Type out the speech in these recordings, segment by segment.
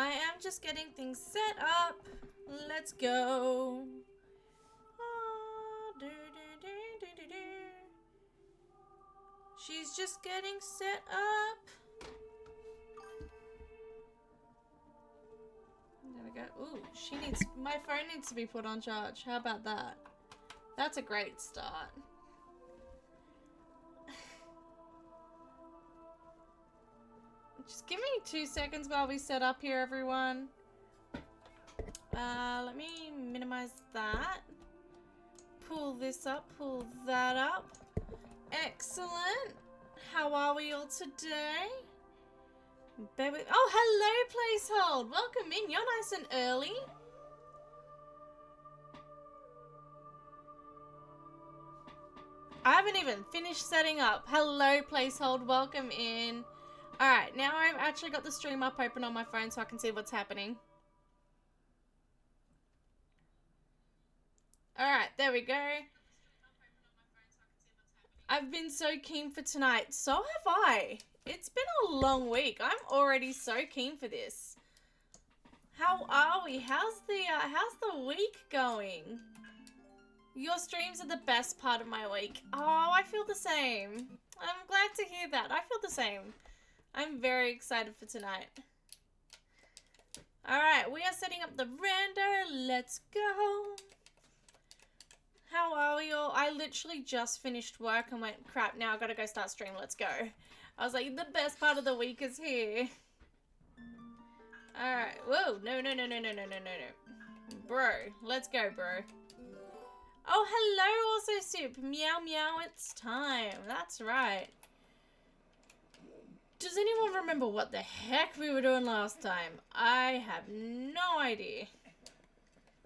I am just getting things set up. Let's go. She's just getting set up. There we go. Ooh, my phone needs to be put on charge. How about that? That's a great start. Just give me 2 seconds while we set up here, everyone. Let me minimize that. Pull this up, pull that up. Excellent. How are we all today? Oh, hello, Placehold. Welcome in. You're nice and early. I haven't even finished setting up. Hello, Placehold. Welcome in. Alright, now I've actually got the stream up open on my phone so I can see what's happening. Alright, there we go. I've been so keen for tonight. So have I. It's been a long week. I'm already so keen for this. How are we? How's the week going? Your streams are the best part of my week. Oh, I feel the same. I'm glad to hear that. I feel the same. I'm very excited for tonight. Alright, we are setting up the rando. Let's go. How are we all? I literally just finished work and went, crap, now I gotta go start stream. Let's go. I was like, the best part of the week is here. Alright. Whoa. No. Bro. Let's go, bro. Oh, hello also, Soup. Meow, meow, it's time. That's right. Does anyone remember what the heck we were doing last time? I have no idea.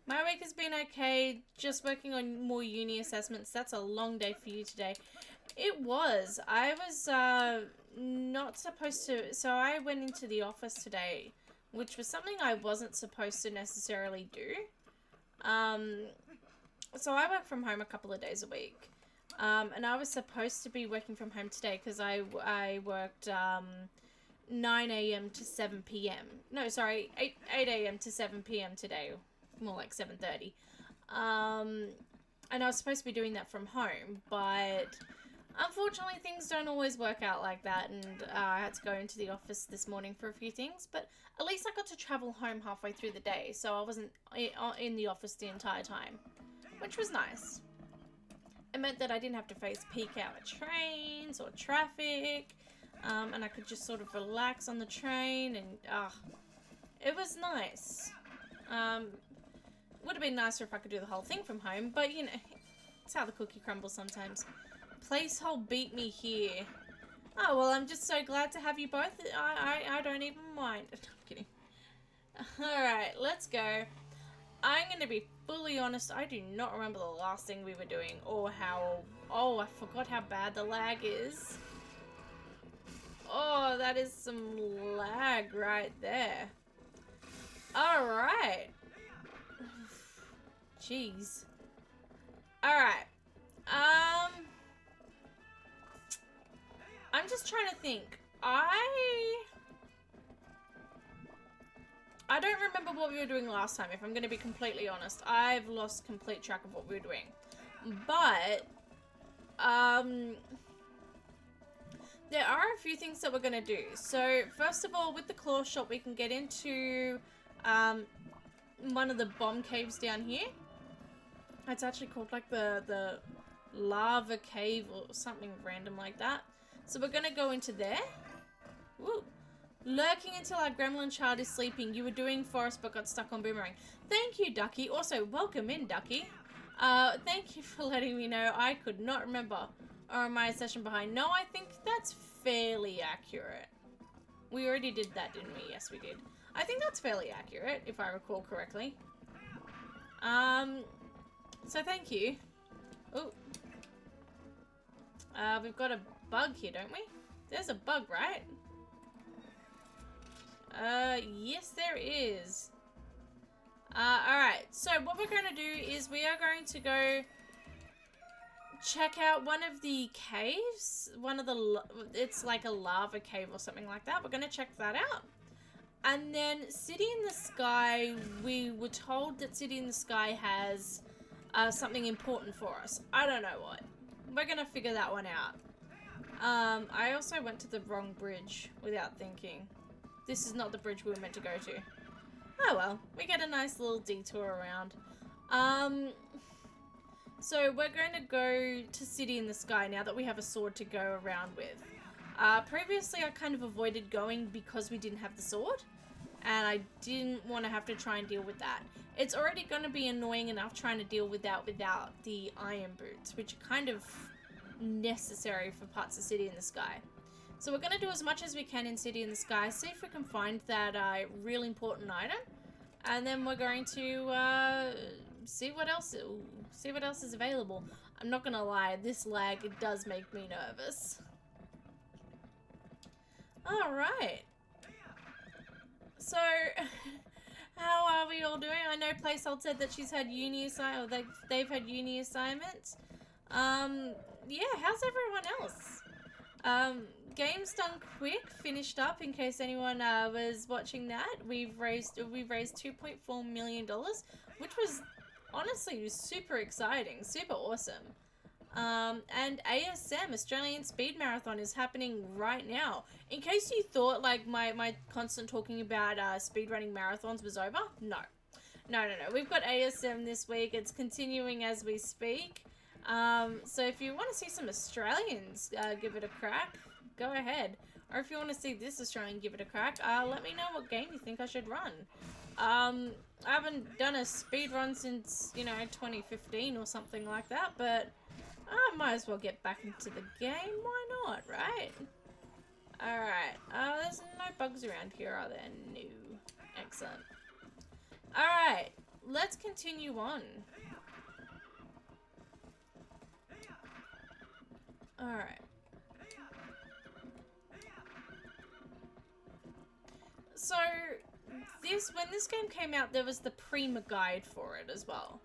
My week has been okay, just working on more uni assessments. That's a long day for you today. It was. I was not supposed to, so I went into the office today, which was something I wasn't supposed to necessarily do. So I work from home a couple of days a week. And I was supposed to be working from home today because I worked 9 a.m. to 7 p.m. No, sorry, 8 a.m. to 7 p.m. today. More like 7:30. And I was supposed to be doing that from home, but unfortunately things don't always work out like that, and I had to go into the office this morning for a few things, but at least I got to travel home halfway through the day, so I wasn't in the office the entire time, which was nice. It meant that I didn't have to face peak hour trains or traffic, and I could just sort of relax on the train, and it was nice. Would have been nicer if I could do the whole thing from home, but you know, it's how the cookie crumbles sometimes. Placehold beat me here. Oh, well, I'm just so glad to have you both. I don't even mind. I'm kidding. Alright, let's go. I'm going to be fully honest, I do not remember the last thing we were doing, or how... Oh, I forgot how bad the lag is. Oh, that is some lag right there. Alright. Jeez. Alright. I'm just trying to think. I don't remember what we were doing last time, if I'm going to be completely honest. I've lost complete track of what we were doing. But, there are a few things that we're going to do. So, first of all, with the claw shot, we can get into, one of the bomb caves down here. It's actually called, like, the lava cave or something random like that. So we're going to go into there. Woo. Lurking until our gremlin child is sleeping. You were doing forest but got stuck on boomerang. Thank you, Ducky. Also, welcome in, Ducky. Thank you for letting me know. I could not remember. Or am I a session behind? No, I think that's fairly accurate. We already did that, didn't we? Yes, we did. I think that's fairly accurate, if I recall correctly. So thank you. Oh. We've got a bug here, don't we? There's a bug, right? Yes there is. Alright, so what we're going to do is we are going to go check out one of the caves. It's like a lava cave or something like that. We're going to check that out. And then City in the Sky, we were told that City in the Sky has something important for us. I don't know what. We're gonna figure that one out. I also went to the wrong bridge without thinking. This is not the bridge we were meant to go to. Oh well, we get a nice little detour around. So we're going to go to City in the Sky now that we have a sword to go around with. Previously I kind of avoided going because we didn't have the sword, and I didn't want to have to try and deal with that. It's already going to be annoying enough trying to deal with that without the iron boots, which are kind of necessary for parts of City in the Sky. So we're going to do as much as we can in City in the Sky, see if we can find that real important item, and then we're going to see what else is available. I'm not going to lie, this lag, it does make me nervous. Alright. So, how are we all doing? I know Placehold said that she's had uni assignments, or they've had uni assignments. Yeah, how's everyone else? Game's done quick, finished up in case anyone was watching that. We've raised $2.4 million, which was honestly super exciting, super awesome. And ASM, Australian Speed Marathon, is happening right now. In case you thought like my constant talking about speedrunning marathons was over, no. We've got ASM this week. It's continuing as we speak. So if you want to see some Australians give it a crack, go ahead. Or if you want to see this Australian give it a crack, let me know what game you think I should run. I haven't done a speed run since, 2015 or something like that, but I might as well get back into the game. Why not, right? Alright. There's no bugs around here, are there? No. Excellent. Alright. Let's continue on. Alright. So, when this game came out, there was the Prima guide for it as well.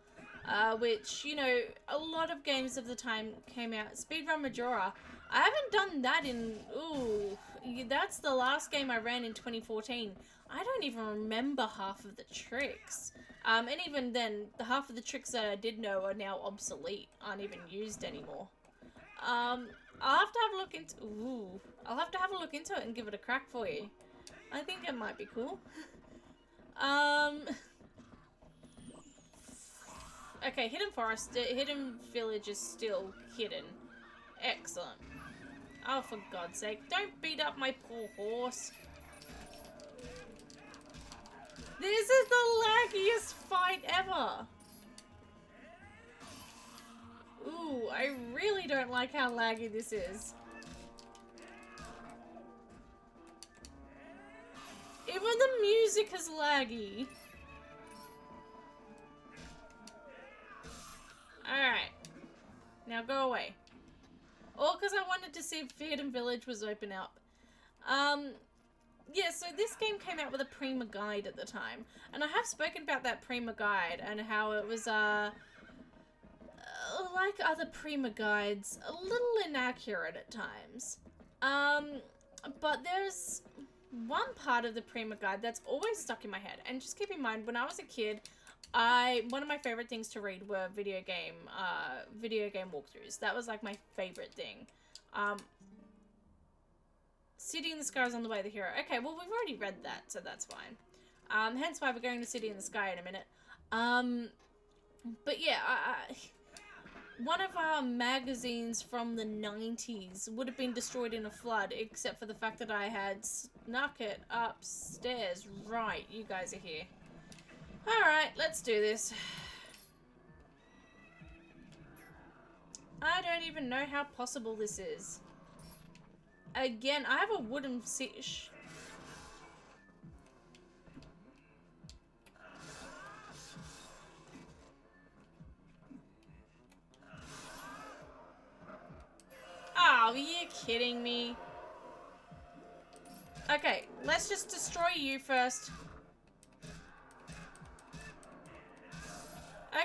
Which, a lot of games of the time came out. Speedrun Majora. I haven't done that in... Ooh, that's the last game I ran in 2014. I don't even remember half of the tricks. And even then, the half of the tricks that I did know are now obsolete. Aren't even used anymore. I'll have to have a look into... Ooh. I'll have to have a look into it and give it a crack for you. I think it might be cool. Okay, Hidden Village is still hidden. Excellent. Oh, for God's sake, don't beat up my poor horse. This is the laggiest fight ever. Ooh, I really don't like how laggy this is. Even the music is laggy. Alright. Now go away. All because I wanted to see if Hidden Village was open up. Yeah, so this game came out with a Prima guide at the time. And I have spoken about that Prima guide and how it was, like other Prima guides, a little inaccurate at times. But there's one part of the Prima guide that's always stuck in my head. And just keep in mind, when I was a kid, one of my favorite things to read were video game walkthroughs. That was like my favorite thing. City in the Sky is on the way, the hero. Okay, well, we've already read that, so that's fine. Hence why we're going to City in the Sky in a minute. But yeah, one of our magazines from the 90s would have been destroyed in a flood, except for the fact that I had snuck it upstairs. Right, you guys are here. Alright, let's do this. I don't even know how possible this is. Again, I have a wooden fish. Oh, are you kidding me? Okay, let's just destroy you first.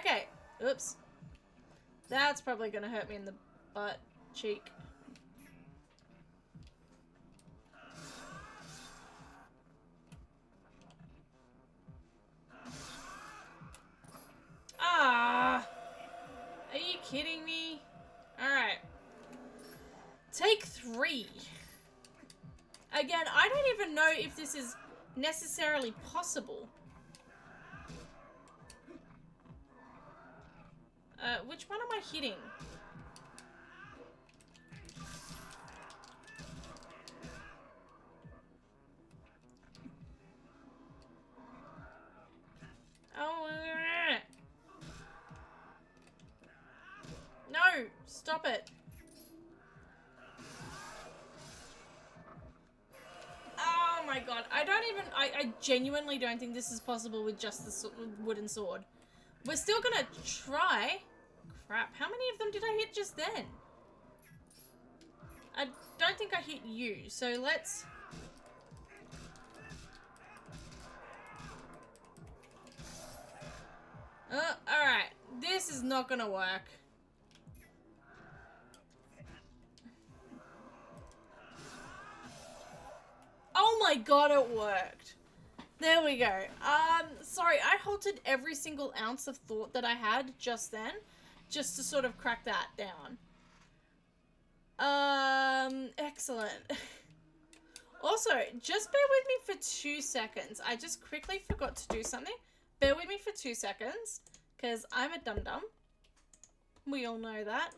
Okay, oops. That's probably gonna hurt me in the butt cheek. I don't even know if this is necessarily possible. Which one am I hitting? Oh, no, stop it. Oh my god, I genuinely don't think this is possible with just the wooden sword. We're still gonna try. Crap, how many of them did I hit just then? I don't think I hit you, so let's... Alright, this is not gonna work. Oh my god, it worked. There we go. Sorry, I halted every single ounce of thought that I had just then, just to sort of crack that down. Excellent. Also, just bear with me for 2 seconds. I just quickly forgot to do something. Bear with me for 2 seconds, because I'm a dum-dum. We all know that.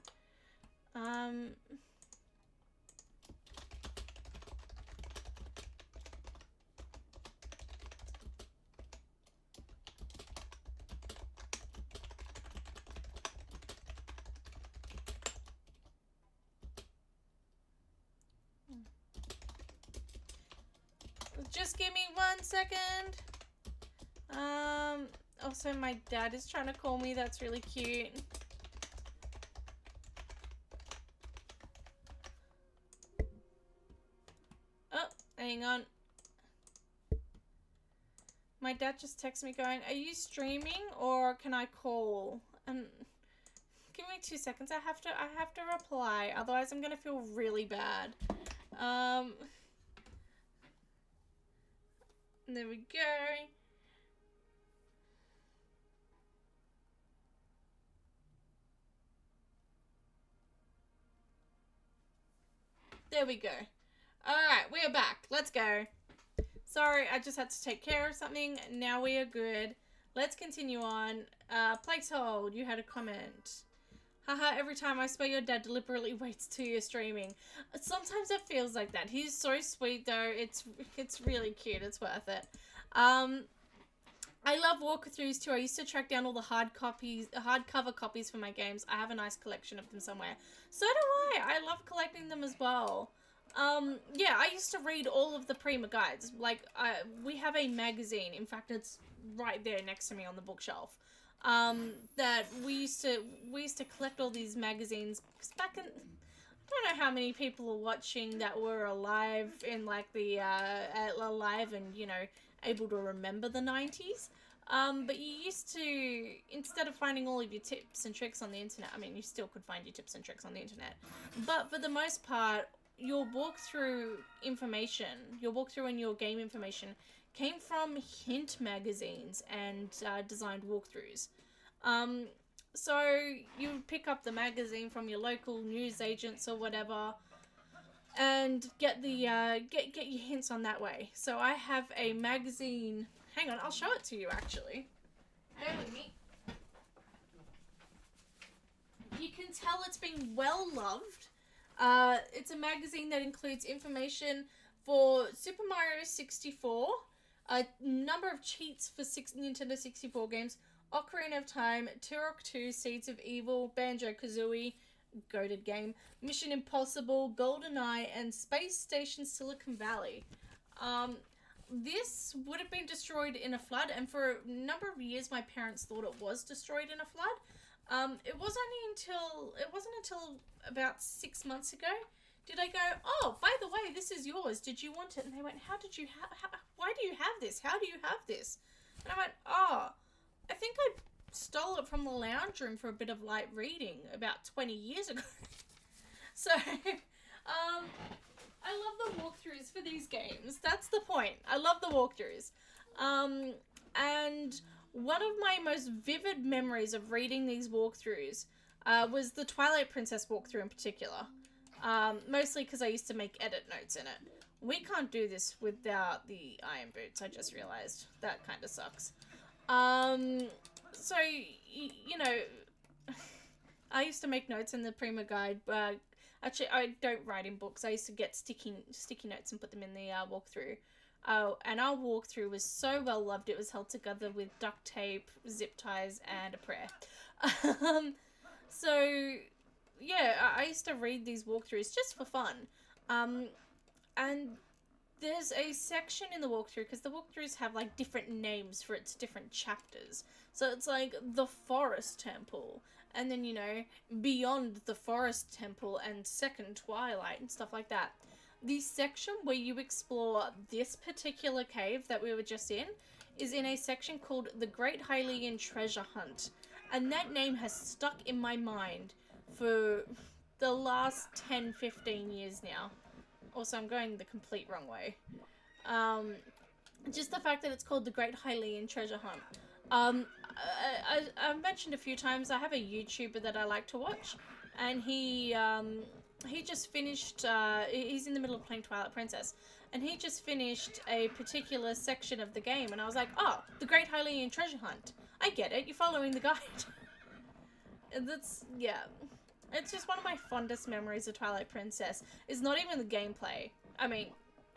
Just give me 1 second. Also my dad is trying to call me. That's really cute. Oh, hang on. My dad just texted me going, "Are you streaming or can I call?" And give me 2 seconds. I have to reply. Otherwise I'm gonna feel really bad. There we go. There we go. Alright, we are back. Let's go. Sorry, I just had to take care of something. Now we are good. Let's continue on. Placehold, you had a comment. Haha, every time I spell your dad deliberately waits till you're streaming. Sometimes it feels like that. He's so sweet though. It's really cute. It's worth it. I love walkthroughs too. I used to track down all the hardcover copies for my games. I have a nice collection of them somewhere. So do I. I love collecting them as well. Yeah, I used to read all of the Prima guides. Like, we have a magazine. In fact, it's right there next to me on the bookshelf. That we used to collect all these magazines. Cause back in, I don't know how many people are watching that were alive in like the, alive and, you know, able to remember the 90s. But you used to, instead of finding all of your tips and tricks on the internet, I mean, you still could find your tips and tricks on the internet, but for the most part, your walkthrough information, your walkthrough and your game information came from hint magazines and designed walkthroughs. So you would pick up the magazine from your local news agents or whatever, and get the get your hints on that way. So I have a magazine. Hang on, I'll show it to you actually. Bear with me. You can tell it's been well loved. It's a magazine that includes information for Super Mario 64, a number of cheats for Nintendo 64 games, Ocarina of Time, Turok 2, Seeds of Evil, Banjo-Kazooie, goated game, Mission Impossible, GoldenEye, and Space Station Silicon Valley. This would have been destroyed in a flood, and for a number of years my parents thought it was destroyed in a flood. It wasn't until about 6 months ago did I go, "Oh, by the way, this is yours. Did you want it?" And they went, "How did you why do you have this? How do you have this?" And I went, "Oh, I think I stole it from the lounge room for a bit of light reading about 20 years ago." So, I love the walkthroughs for these games. That's the point. I love the walkthroughs. And one of my most vivid memories of reading these walkthroughs was the Twilight Princess walkthrough in particular. Mostly because I used to make edit notes in it. We can't do this without the iron boots. I just realized. That kind of sucks. So, you know, I used to make notes in the Prima guide, but actually I don't write in books. I used to get sticky notes and put them in the walkthrough. Oh, and our walkthrough was so well loved. It was held together with duct tape, zip ties, and a prayer. So, yeah, I used to read these walkthroughs just for fun. And there's a section in the walkthrough, because the walkthroughs have like different names for its different chapters. So it's like the Forest Temple, and then, you know, Beyond the Forest Temple, and Second Twilight, and stuff like that. The section where you explore this particular cave that we were just in is in a section called the Great Hylian Treasure Hunt. And that name has stuck in my mind for the last 10-15 years now. Also, I'm going the complete wrong way. Just the fact that it's called the Great Hylian Treasure Hunt. I've mentioned a few times I have a YouTuber that I like to watch, and he just finished, he's in the middle of playing Twilight Princess, and he just finished a particular section of the game, and I was like, oh, the Great Hylian Treasure Hunt. I get it, you're following the guide. And that's, yeah. It's just one of my fondest memories of Twilight Princess. It's not even the gameplay. I mean,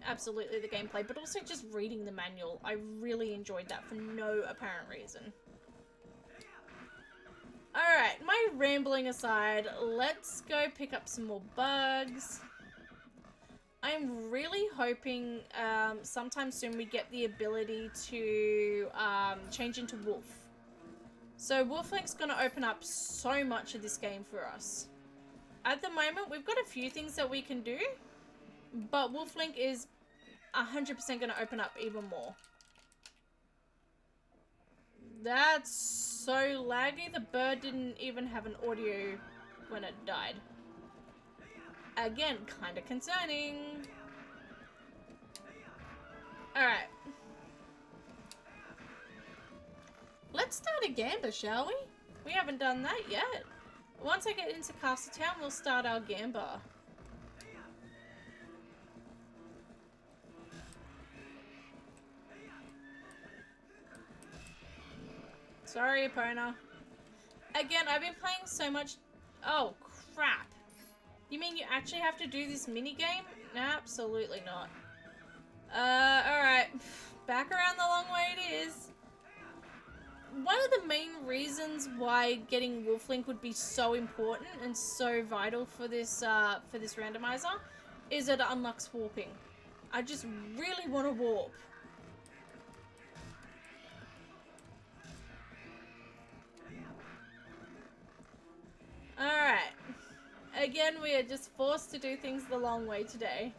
absolutely the gameplay, but also just reading the manual. I really enjoyed that for no apparent reason. Alright, my rambling aside, let's go pick up some more bugs. I'm really hoping sometime soon we get the ability to change into wolf. So Wolflink's going to open up so much of this game for us. At the moment, we've got a few things that we can do, but Wolflink is 100% going to open up even more. That's so laggy. The bird didn't even have an audio when it died. Again, kind of concerning. Alright. Let's start a gamba, shall we? We haven't done that yet. Once I get into Castletown, we'll start our gamba. Sorry, Epona. Again, I've been playing so much... Oh, crap. You mean you actually have to do this minigame? No, absolutely not. Alright. Back around the long way it is. One of the main reasons why getting Wolflink would be so important and so vital for this randomizer is that it unlocks warping. I just really want to warp. Alright. Again, we are just forced to do things the long way today.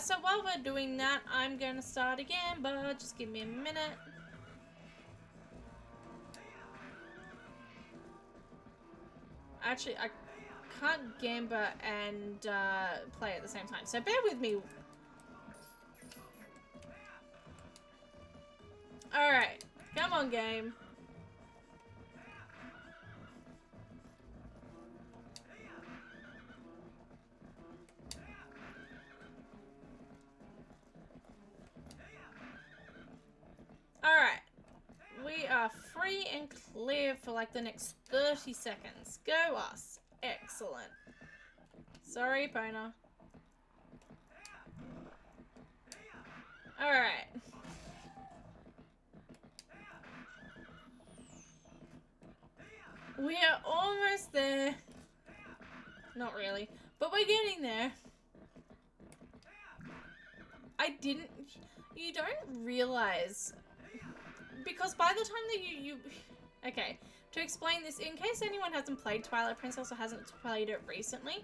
So while we're doing that, I'm going to start again, but just give me a minute. Actually, I can't gamba and play at the same time, so bear with me. Alright, come on, game. Alright, we are free and clear for like the next 30 seconds. Go us. Excellent. Sorry, Epona. Alright. We are almost there. Not really, but we're getting there. You don't realize... Because by the time that okay, to explain this, in case anyone hasn't played Twilight Princess or hasn't played it recently,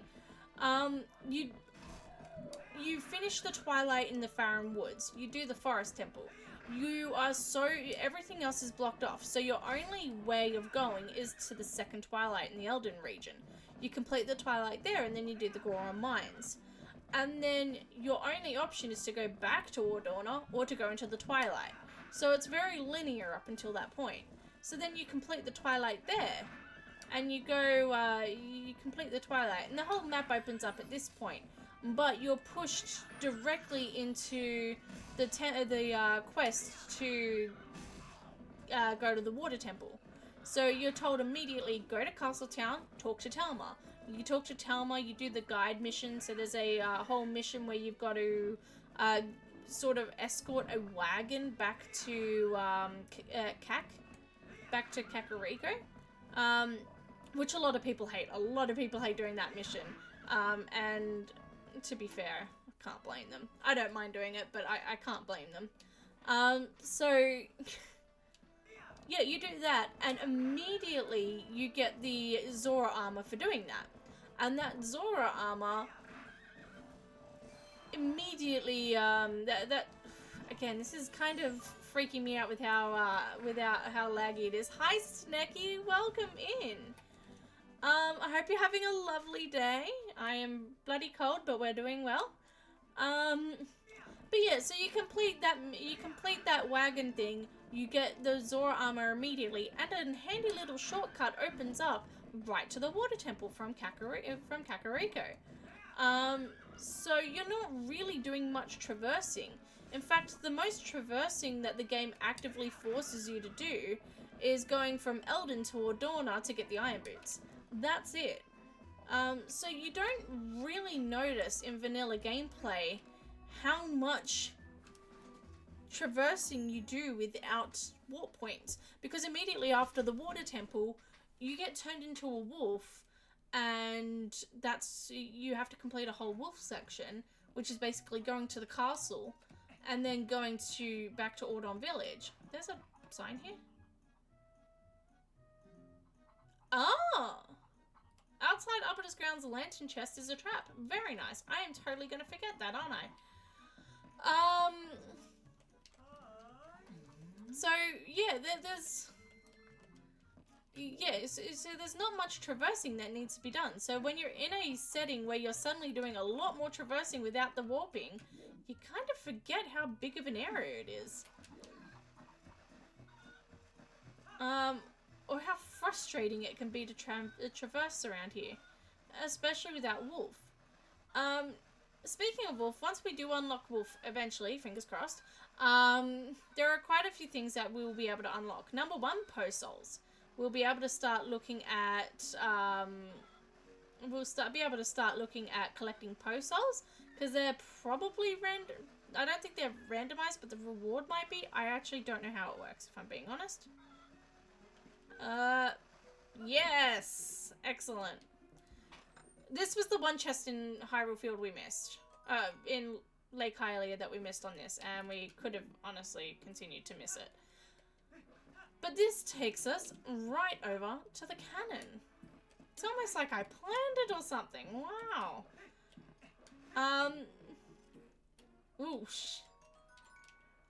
you finish the Twilight in the Faron Woods. You do the Forest Temple. Everything else is blocked off, so your only way of going is to the second Twilight in the Elden region. You complete the Twilight there, and then you do the Goron Mines. And then your only option is to go back to Ordona or to go into the Twilight. So it's very linear up until that point. So then you complete the Twilight there, and you go, you complete the Twilight, and the whole map opens up at this point. But you're pushed directly into the quest to go to the water temple. So you're told immediately, go to Castletown, talk to Telma. You talk to Telma, you do the guide mission. So there's a whole mission where you've got to sort of escort a wagon back to back to Kakariko, which a lot of people hate. A lot of people hate doing that mission. And to be fair, I can't blame them. I don't mind doing it, but I can't blame them. So... yeah, you do that, and immediately you get the Zora armor for doing that. And that Zora armor immediately, again, this is kind of freaking me out with how laggy it is. Hi, Snecky, welcome in. I hope you're having a lovely day. I am bloody cold, but we're doing well. But yeah, so you complete that wagon thing. You get the Zora armor immediately, and a handy little shortcut opens up right to the water temple from Kakariko. So you're not really doing much traversing. In fact, the most traversing that the game actively forces you to do is going from Eldin to Ordona to get the Iron Boots. That's it. So you don't really notice in vanilla gameplay how much traversing you do without warp points, because immediately after the water temple you get turned into a wolf, and you have to complete a whole wolf section, which is basically going to the castle and then going back to Ordon village. There's a sign here. Ah, outside Upper's grounds lantern chest is a trap. Very nice. I am totally gonna forget that, aren't I? So yeah, so there's not much traversing that needs to be done. So when you're in a setting where you're suddenly doing a lot more traversing without the warping, you kind of forget how big of an area it is. Or how frustrating it can be to traverse around here, especially without Wolf. Speaking of Wolf, once we do unlock Wolf eventually, fingers crossed, there are quite a few things that we will be able to unlock. Number one, Poe Souls. We'll be able to start looking at, be able to start looking at collecting Poe Souls, because they're probably I don't think they're randomized, but the reward might be. I actually don't know how it works, if I'm being honest. Yes! Excellent. This was the one chest in Hyrule Field we missed. In Lake Hylia that we missed on this, and we could have honestly continued to miss it. But this takes us right over to the cannon. It's almost like I planned it or something. Wow. Oosh.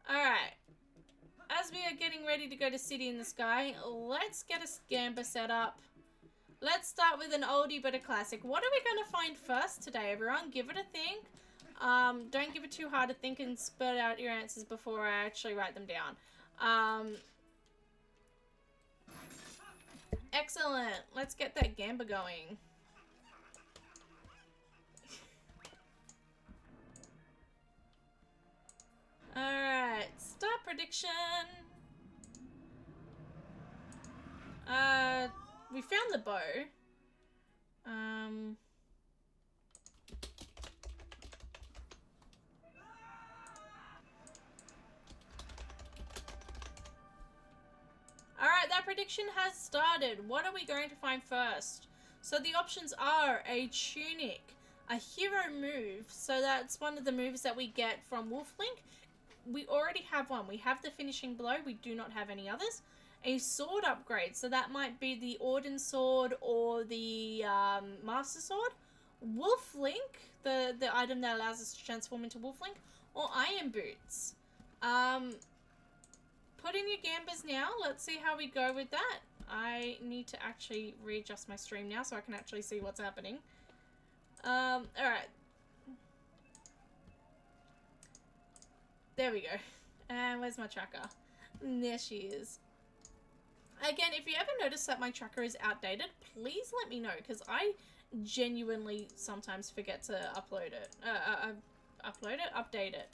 Alright. As we are getting ready to go to City in the Sky, let's get a scamper set up. Let's start with an oldie but a classic. What are we going to find first today, everyone? Give it a think. Don't give it too hard to think and spurt out your answers before I actually write them down. Excellent. Let's get that gamba going. Alright, start prediction. We found the bow. Alright, that prediction has started. What are we going to find first? So the options are a tunic, a hero move, so that's one of the moves that we get from Wolflink. We already have one. We have the finishing blow. We do not have any others. A sword upgrade, so that might be the Orden sword or the Master Sword. Wolflink, the item that allows us to transform into Wolflink, or Iron Boots. Put in your gambas now. Let's see how we go with that. I need to actually readjust my stream now so I can actually see what's happening. Alright. There we go. And where's my tracker? There she is. Again, if you ever notice that my tracker is outdated, please let me know, because I genuinely sometimes forget to upload it. Update it.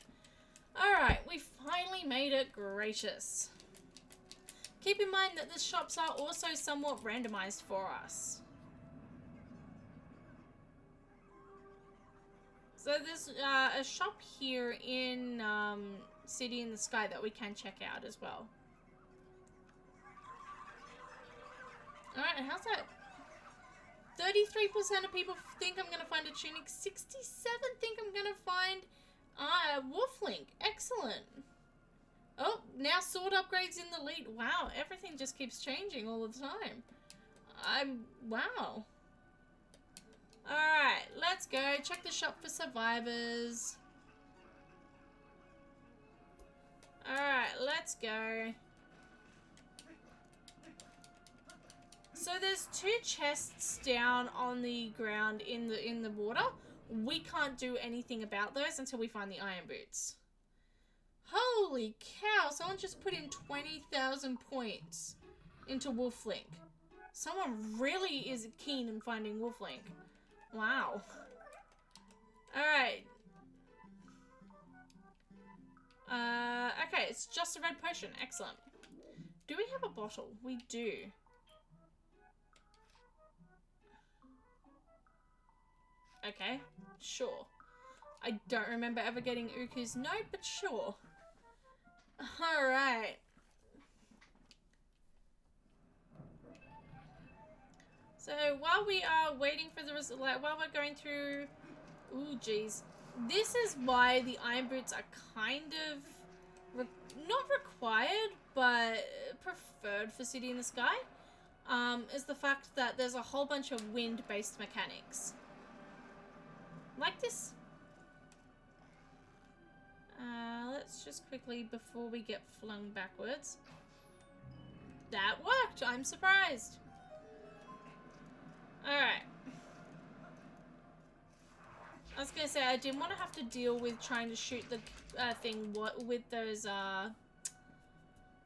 Alright, we finally made it. Gracious. Keep in mind that the shops are also somewhat randomized for us. So there's a shop here in City in the Sky that we can check out as well. Alright, and how's that? 33% of people think I'm going to find a tunic. 67 think I'm going to find Wolflink. Excellent. Oh, now sword upgrades in the lead. Wow, everything just keeps changing all the time. Wow. Alright, let's go. Check the shop for survivors. Alright, let's go. So there's 2 chests down on the ground in the water. We can't do anything about those until we find the iron boots. Holy cow, someone just put in 20,000 points into Wolflink. Someone really is keen in finding Wolflink. Wow. Alright. Okay, it's just a red potion. Excellent. Do we have a bottle? We do. Okay, sure. I don't remember ever getting Uku's note, but sure. Alright. So while we are waiting for the result, like while we're going through, ooh geez, this is why the iron boots are kind of not required, but preferred for City in the Sky. Is the fact that there's a whole bunch of wind-based mechanics. Like this. Let's just quickly, before we get flung backwards. That worked! I'm surprised. Alright. I was gonna say, I didn't want to have to deal with trying to shoot the thing with those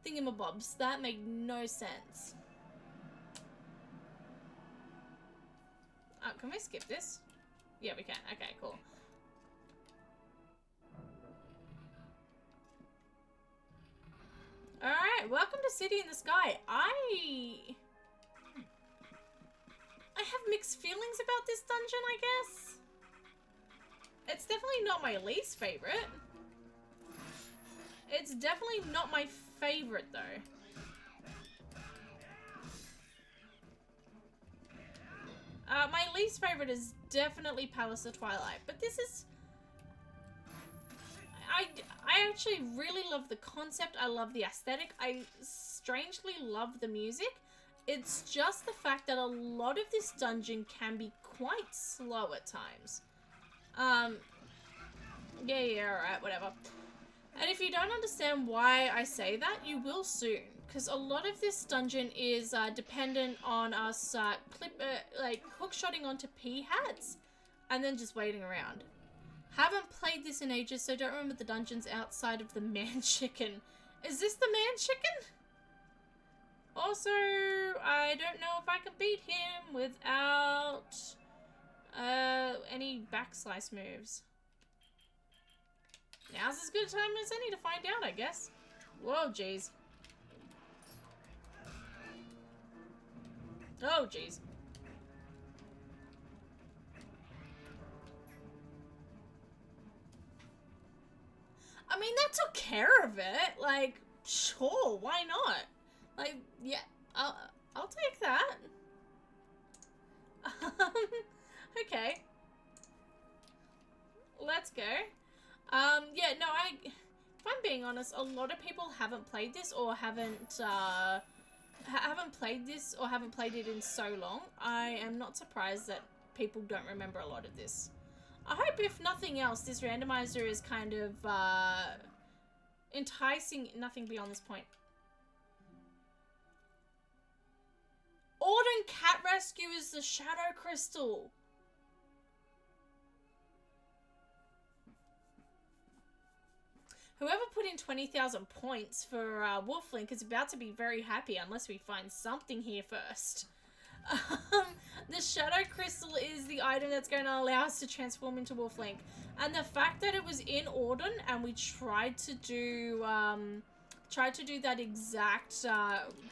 thingamabobs. That made no sense. Oh, can we skip this? Yeah, we can. Okay, cool. Alright, welcome to City in the Sky. I have mixed feelings about this dungeon, I guess. It's definitely not my least favorite. It's definitely not my favorite, though. My least favorite is definitely Palace of Twilight, but this is... I actually really love the concept. I love the aesthetic. I strangely love the music. It's just the fact that a lot of this dungeon can be quite slow at times. Yeah, alright, whatever. And if you don't understand why I say that, you will soon. Because a lot of this dungeon is dependent on us like hookshotting onto pea hats and then just waiting around. Haven't played this in ages, so don't remember the dungeons outside of the man chicken. Is this the man chicken? Also, I don't know if I can beat him without any backslice moves. Now's as good a time as any to find out, I guess. Whoa, jeez. Oh, jeez. I mean, that took care of it. Like, sure, why not? Like, yeah, I'll take that. Okay. Let's go. Yeah, no, if I'm being honest, a lot of people haven't played this or haven't played this or haven't played it in so long. I am not surprised that people don't remember a lot of this. I hope, if nothing else, this randomizer is kind of enticing. Nothing beyond this point. Auden Cat Rescue is the Shadow Crystal. Whoever put in 20,000 points for Wolflink is about to be very happy unless we find something here first. The Shadow Crystal is the item that's going to allow us to transform into Wolflink. And the fact that it was in Auden and we tried to do that exact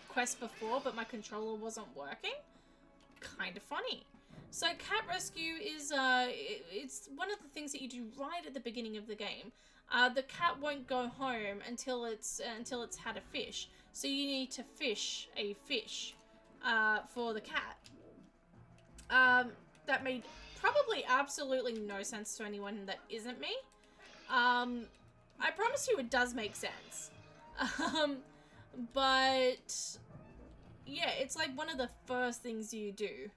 quest before, but my controller wasn't working, kind of funny. So cat rescue is it's one of the things that you do right at the beginning of the game. The cat won't go home until it's had a fish. So you need to fish a fish for the cat. That made probably absolutely no sense to anyone that isn't me. I promise you it does make sense. But yeah, it's like one of the first things you do.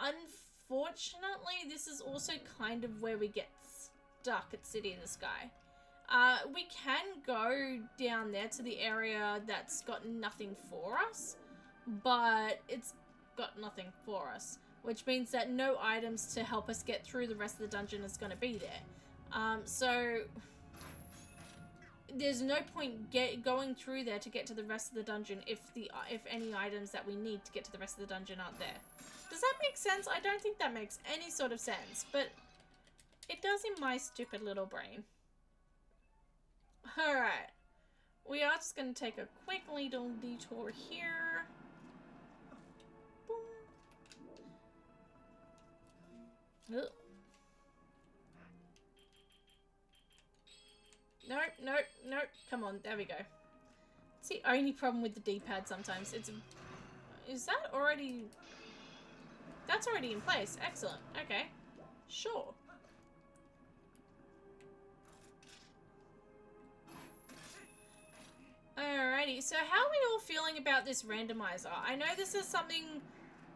Unfortunately, this is also kind of where we get stuck at City in the Sky. We can go down there to the area that's got nothing for us, but it's got nothing for us, which means that no items to help us get through the rest of the dungeon is going to be there. So there's no point going through there to get to the rest of the dungeon if any items that we need to get to the rest of the dungeon aren't there. Does that make sense? I don't think that makes any sort of sense, but it does in my stupid little brain. Alright. We are just going to take a quick little detour here. Boom. Ugh. Nope, nope, nope. Come on, there we go. It's the only problem with the D-pad sometimes. Is that already... That's already in place. Excellent. Okay. Sure. Alrighty, so how are we all feeling about this randomizer? I know this is something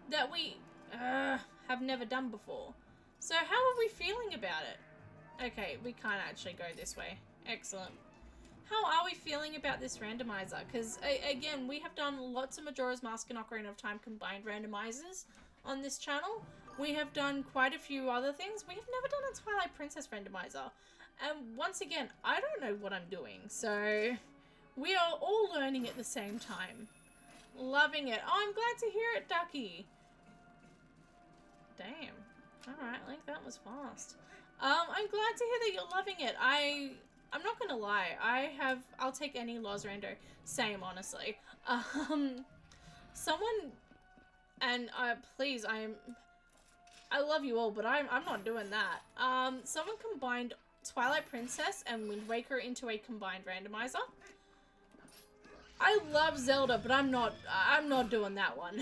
that we have never done before. So how are we feeling about it? Okay, we can't actually go this way. Excellent. How are we feeling about this randomizer? Because, again, we have done lots of Majora's Mask and Ocarina of Time combined randomizers on this channel. We have done quite a few other things. We have never done a Twilight Princess randomizer. And once again, I don't know what I'm doing, so we are all learning at the same time. Loving it. Oh, I'm glad to hear it, Ducky. Damn. Alright, like that was fast. I'm glad to hear that you're loving it. I'm not gonna lie, I'll take any Loz Rando. Same, honestly. Someone, and please, I love you all, but I'm not doing that. Someone combined Twilight Princess and Wind Waker into a combined randomizer. I love Zelda, but I'm not doing that one.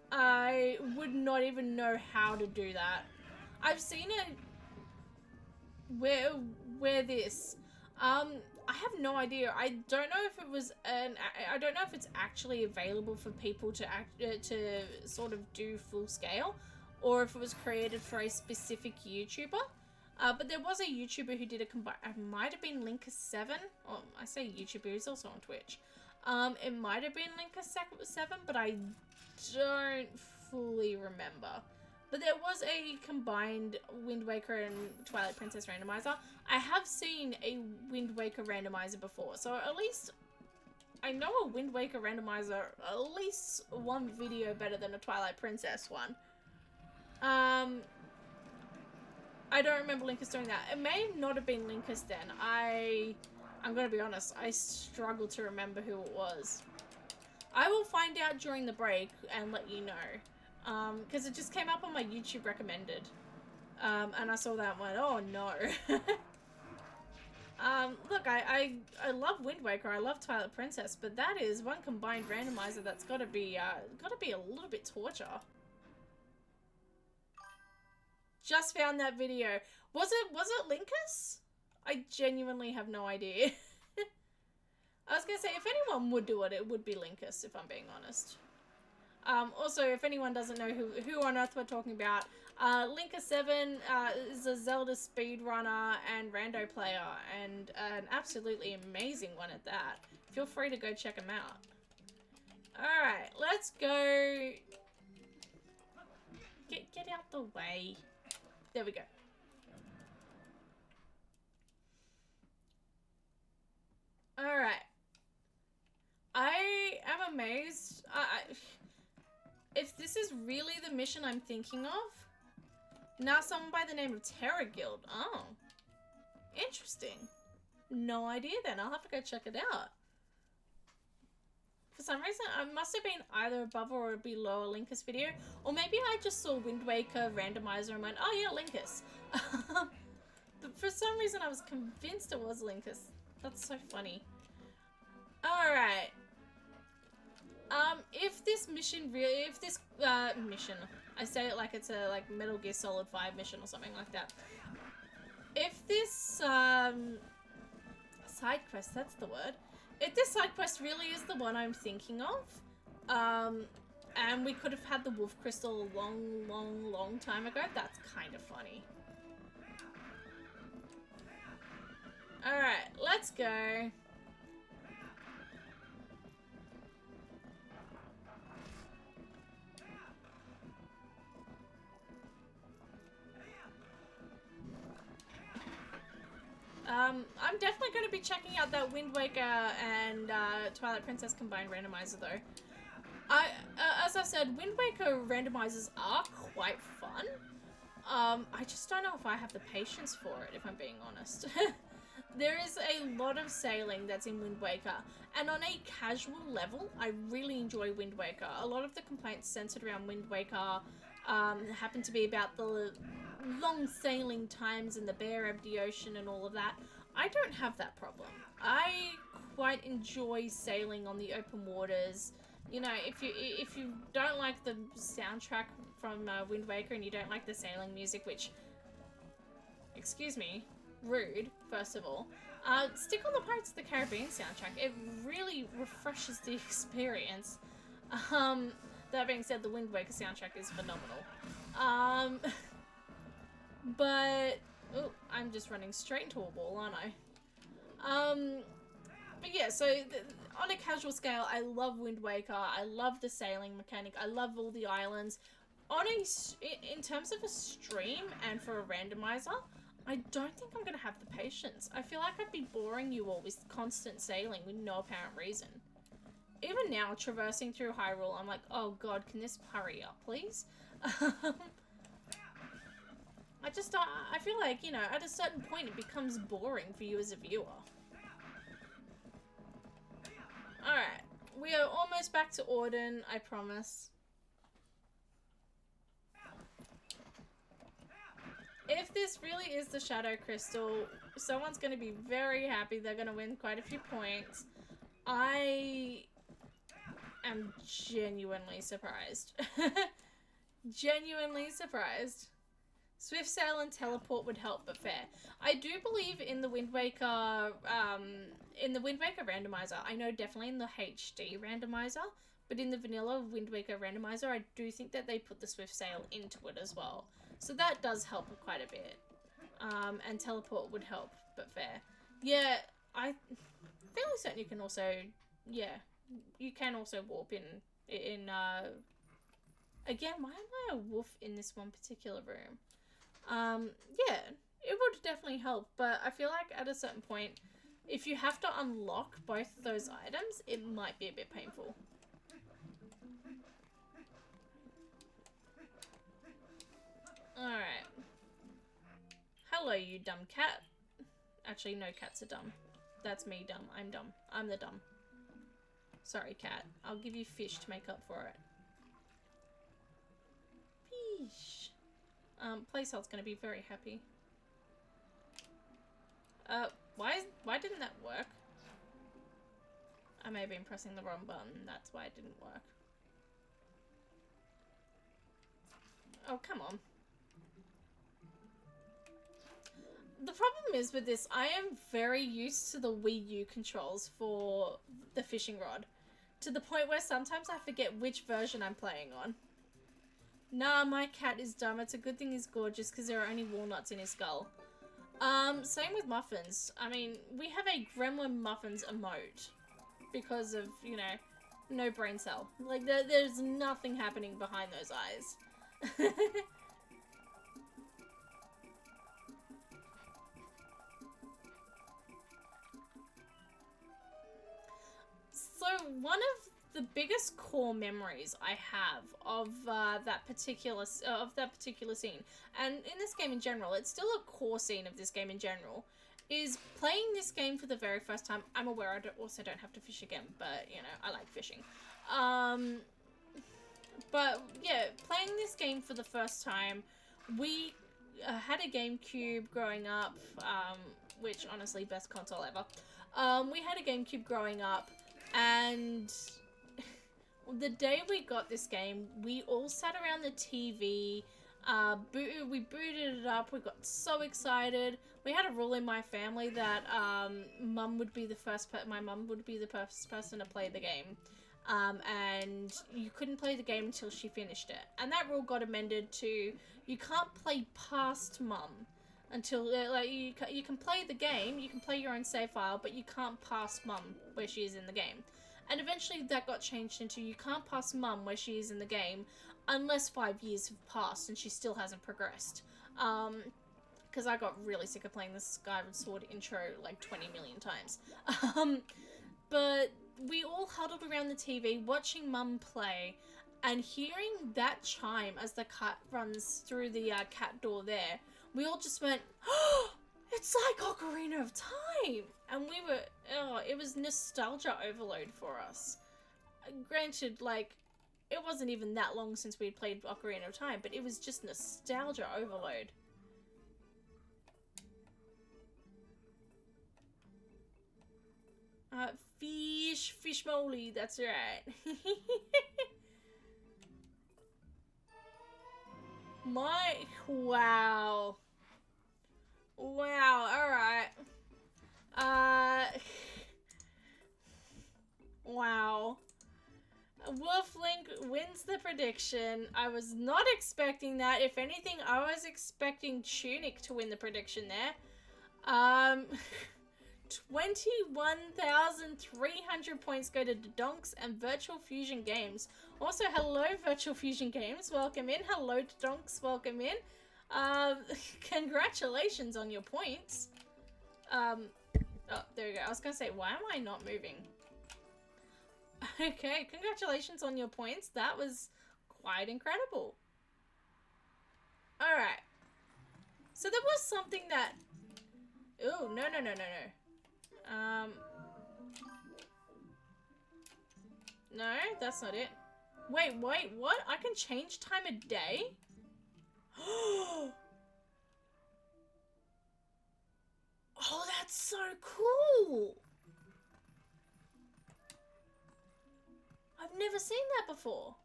I would not even know how to do that. I've seen it. Where this? I have no idea. I don't know if it was I don't know if it's actually available for people to to sort of do full scale, or if it was created for a specific YouTuber. But there was a YouTuber who did a combine. It might have been Linker7. Oh, I say YouTuber. He's also on Twitch. It might have been Linker7, but I don't fully remember. But there was a combined Wind Waker and Twilight Princess randomizer. I have seen a Wind Waker randomizer before, so at least I know a Wind Waker randomizer, at least one video better than a Twilight Princess one. I don't remember Linkus doing that. It may not have been Linkus then. I'm gonna be honest, I struggle to remember who it was. I will find out during the break and let you know. Because it just came up on my YouTube recommended. And I saw that and went, oh no. Look, I love Wind Waker, I love Twilight Princess, but that is one combined randomizer that's gotta be a little bit torture. Just found that video. Was it Linkus? I genuinely have no idea. I was gonna say, if anyone would do it, it would be Linkus, if I'm being honest. Also, if anyone doesn't know who on earth we're talking about, Linker7 is a Zelda speedrunner and rando player, and an absolutely amazing one at that. Feel free to go check him out. Alright, let's go. Get out the way. There we go. really the mission I'm thinking of? Now someone by the name of Terror Guild. Oh. Interesting. No idea then. I'll have to go check it out. For some reason, I must have been either above or below a Linkus video. Or maybe I just saw Wind Waker randomizer and went, oh yeah, Linkus. But for some reason, I was convinced it was Linkus. That's so funny. Alright. If this mission really, mission, I say it like it's a, like, Metal Gear Solid 5 mission or something like that. If this, side quest, that's the word. If this side quest really is the one I'm thinking of, and we could have had the wolf crystal a long time ago, that's kind of funny. Alright, let's go. I'm definitely going to be checking out that Wind Waker and Twilight Princess combined randomizer though. As I said, Wind Waker randomizers are quite fun. I just don't know if I have the patience for it, if I'm being honest. There is a lot of sailing that's in Wind Waker, and on a casual level, I really enjoy Wind Waker. A lot of the complaints centered around Wind Waker happen to be about the long sailing times and the bare empty ocean and all of that. I don't have that problem. I quite enjoy sailing on the open waters. You know, if you don't like the soundtrack from Wind Waker and you don't like the sailing music, which, excuse me, rude, first of all, stick on the Pirates of the Caribbean soundtrack. It really refreshes the experience. That being said, the Wind Waker soundtrack is phenomenal. But, oh, I'm just running straight into a wall, aren't I? But yeah, so on a casual scale, I love Wind Waker. I love the sailing mechanic. I love all the islands. In terms of a stream and for a randomizer, I don't think I'm going to have the patience. I feel like I'd be boring you all with constant sailing with no apparent reason. Even now, traversing through Hyrule, I'm like, oh god, can this hurry up, please? I feel like, you know, at a certain point it becomes boring for you as a viewer. Alright, we are almost back to Orden, I promise. If this really is the Shadow Crystal, someone's going to be very happy. They're going to win quite a few points. I am genuinely surprised. Genuinely surprised. Swift Sail and Teleport would help, but fair. I do believe in the Wind Waker, randomizer. I know definitely in the HD randomizer, but in the vanilla Wind Waker randomizer, I do think that they put the Swift Sail into it as well. So that does help quite a bit. And Teleport would help, but fair. Yeah, I'm fairly certain you can also, yeah, you can also warp in, again, why am I a wolf in this one particular room? Yeah, it would definitely help, but I feel like at a certain point, if you have to unlock both of those items, it might be a bit painful. Alright. Hello, you dumb cat. Actually, no, cats are dumb. That's me dumb. I'm dumb. I'm the dumb. Sorry, cat. I'll give you fish to make up for it. Fish. Playcel's gonna be very happy. Why didn't that work? I may have been pressing the wrong button. That's why it didn't work. Oh, come on. The problem is with this, I am very used to the Wii U controls for the fishing rod. To the point where sometimes I forget which version I'm playing on. Nah, my cat is dumb. It's a good thing he's gorgeous because there are only walnuts in his skull. Same with Muffins. I mean, we have a Gremlin Muffins emote because of, you know, no brain cell. Like, there's nothing happening behind those eyes. So, one of the biggest core memories I have of that particular scene, and in this game in general, it's still a core scene of this game in general, is playing this game for the very first time. I'm aware I also don't have to fish again, but, you know, I like fishing. But, yeah, playing this game for the first time, we had a GameCube growing up, which, honestly, best console ever. We had a GameCube growing up, and the day we got this game, we all sat around the TV, we booted it up, we got so excited. We had a rule in my family that my mum would be the first person to play the game. And you couldn't play the game until she finished it. And that rule got amended to, you can't play past mum until, like, you can play the game, you can play your own save file, but you can't pass mum where she is in the game. And eventually that got changed into, you can't pass mum where she is in the game unless 5 years have passed and she still hasn't progressed. Because I got really sick of playing the Skyward Sword intro like 20 million times. But we all huddled around the TV watching mum play, and hearing that chime as the cat runs through the cat door there, we all just went, oh, it's like Ocarina of Time! And we were, it was nostalgia overload for us. Granted, like, it wasn't even that long since we'd played Ocarina of Time, but it was just nostalgia overload. Fish moly, that's right. Wow. Wow, alright. Wow. Wolflink wins the prediction. I was not expecting that. If anything, I was expecting Tunic to win the prediction there. 21,300 points go to Donks and Virtual Fusion Games. Also, hello, Virtual Fusion Games. Welcome in. Hello, Donks. Welcome in. Congratulations on your points. Oh, there we go. I was going to say, why am I not moving? Okay, congratulations on your points. That was quite incredible. Alright. So there was something that... Oh, no. No, that's not it. Wait, what? I can change time of day? Oh, that's so cool! I've never seen that before.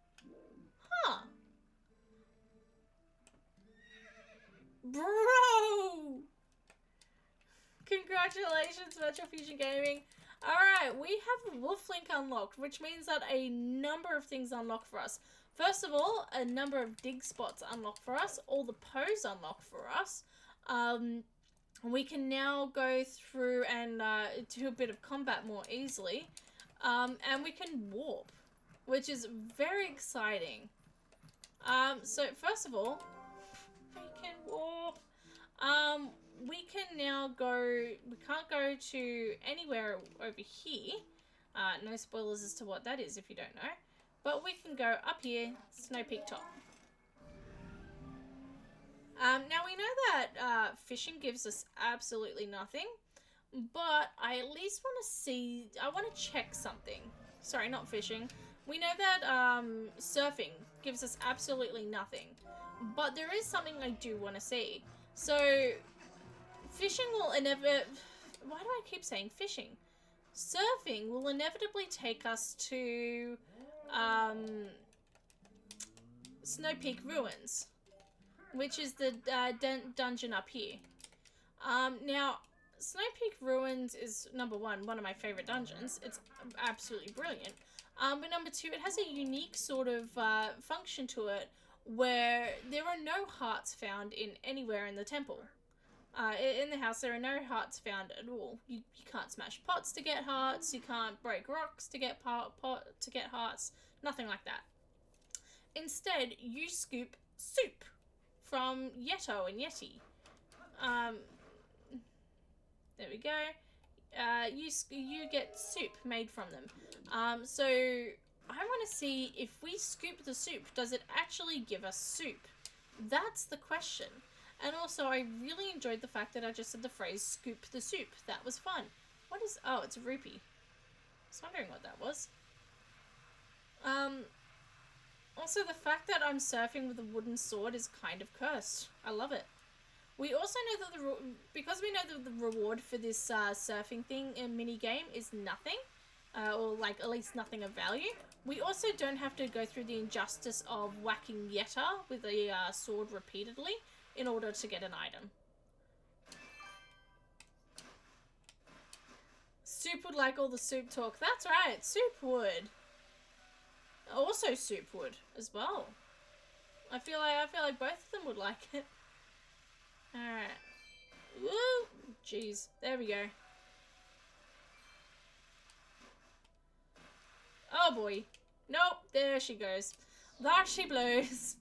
Huh. Bro! Congratulations, Virtual Fusion Gaming. Alright, we have Wolflink unlocked, which means that a number of things unlock for us. First of all, a number of dig spots unlock for us. All the pose unlock for us. We can now go through and do a bit of combat more easily. And we can warp, which is very exciting. So first of all, we can warp. We can now go, we can't go to anywhere over here. No spoilers as to what that is if you don't know. But we can go up here, Snow Peak top. Now we know that fishing gives us absolutely nothing. But I at least want to see, I want to check something. Sorry, not fishing. We know that surfing gives us absolutely nothing. But there is something I do want to see. So, fishing will inevitably... Why do I keep saying fishing? Surfing will inevitably take us to Snow Peak Ruins, which is the dungeon up here. Now, Snow Peak Ruins is, number one of my favorite dungeons. It's absolutely brilliant. But number two, it has a unique sort of function to it where there are no hearts found in anywhere in the temple. In the house, there are no hearts found at all. You can't smash pots to get hearts. You can't break rocks to get hearts. Nothing like that. Instead, you scoop soup from Yeto and Yeti. There we go. You get soup made from them. So I want to see if we scoop the soup, does it actually give us soup? That's the question. And also, I really enjoyed the fact that I just said the phrase, scoop the soup. That was fun. What is... Oh, it's a rupee. I was wondering what that was. Also, the fact that I'm surfing with a wooden sword is kind of cursed. I love it. We also know that because we know that the reward for this surfing thing in mini game is nothing, or like at least nothing of value. We also don't have to go through the injustice of whacking Yetta with a sword repeatedly in order to get an item. Soup would like all the soup talk. That's right, Soup would. Also Soup would as well. I feel like both of them would like it. Alright. Woo! Jeez. There we go. Oh boy. Nope. There she goes. There she blows.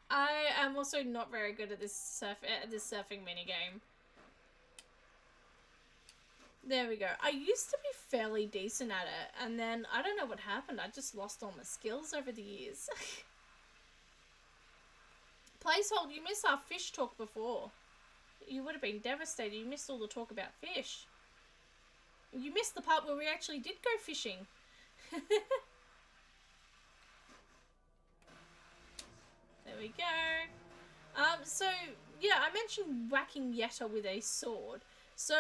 I am also not very good at this surfing minigame. There we go. I used to be fairly decent at it, and then I don't know what happened. I just lost all my skills over the years. Placehold, you missed our fish talk before. You would have been devastated. You missed all the talk about fish. You missed the part where we actually did go fishing. There we go. So, yeah, I mentioned whacking Yetta with a sword. So,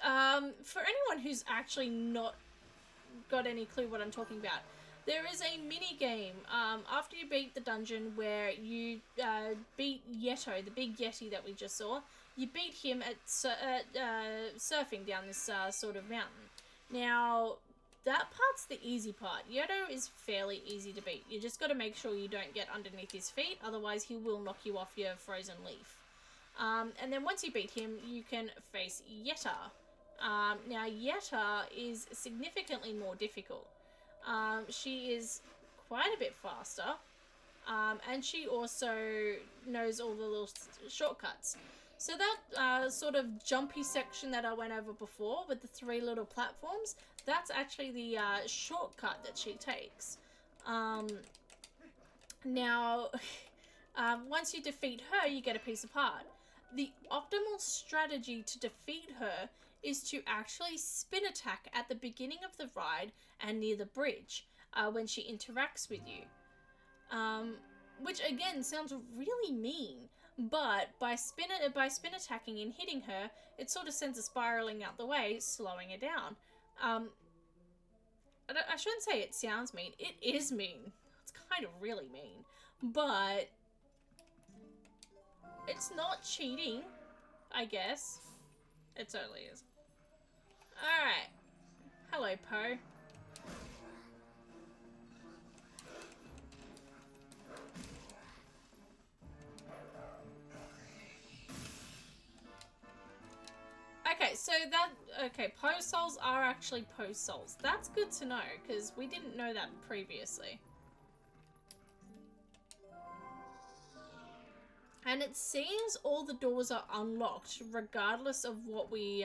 for anyone who's actually not got any clue what I'm talking about, there is a mini game after you beat the dungeon where you beat Yetto, the big Yeti that we just saw. You beat him at surfing down this sort of mountain. Now, that part's the easy part. Yetto is fairly easy to beat. You just got to make sure you don't get underneath his feet, otherwise he will knock you off your frozen leaf. And then once you beat him, you can face Yetta. Now, Yetta is significantly more difficult. She is quite a bit faster, and she also knows all the little shortcuts. So that sort of jumpy section that I went over before with the 3 little platforms, that's actually the shortcut that she takes. Now, once you defeat her, you get a piece of heart. The optimal strategy to defeat her is to actually spin attack at the beginning of the ride and near the bridge when she interacts with you. Which again sounds really mean, but by spin attacking and hitting her, it sort of sends her spiraling out the way, slowing her down. I shouldn't say it sounds mean. It is mean. It's kind of really mean, but it's not cheating, I guess. It certainly is. Alright. Hello, Poe. Okay, so Poe souls are actually Poe souls. That's good to know, because we didn't know that previously. And it seems all the doors are unlocked, regardless of what we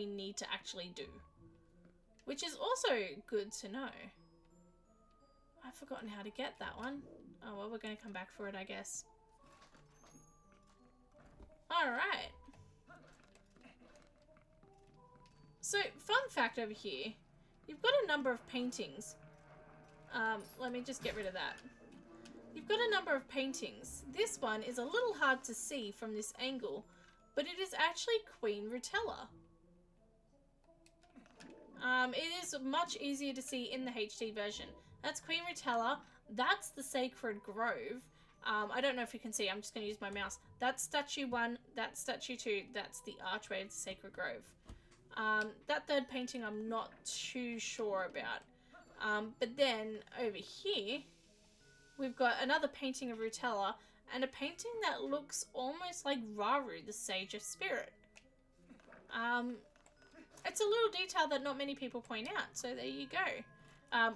need to actually do, which is also good to know. I've forgotten how to get that one. Oh well, we're going to come back for it, I guess. All right. So, fun fact over here, you've got a number of paintings. Let me just get rid of that. You've got a number of paintings. This one is a little hard to see from this angle, but it is actually Queen Rutella. It is much easier to see in the HD version. That's Queen Rutella. That's the Sacred Grove. I don't know if you can see. I'm just going to use my mouse. That's statue 1. That's statue 2. That's the archway of the Sacred Grove. That third painting I'm not too sure about. But then over here, we've got another painting of Rutella and a painting that looks almost like Raru, the Sage of Spirit. It's a little detail that not many people point out, so there you go.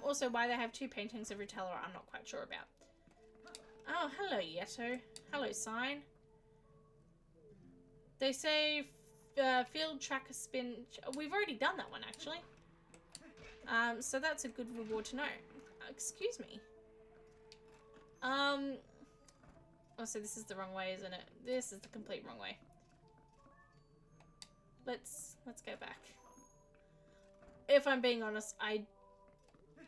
Also, why they have 2 paintings of Rutella, I'm not quite sure about. Oh, hello, Yetto. Hello, Sign. They say field tracker spin. We've already done that one, actually. So that's a good reward to know. Excuse me. Oh, so this is the wrong way, isn't it? This is the complete wrong way. Let's go back. If I'm being honest, I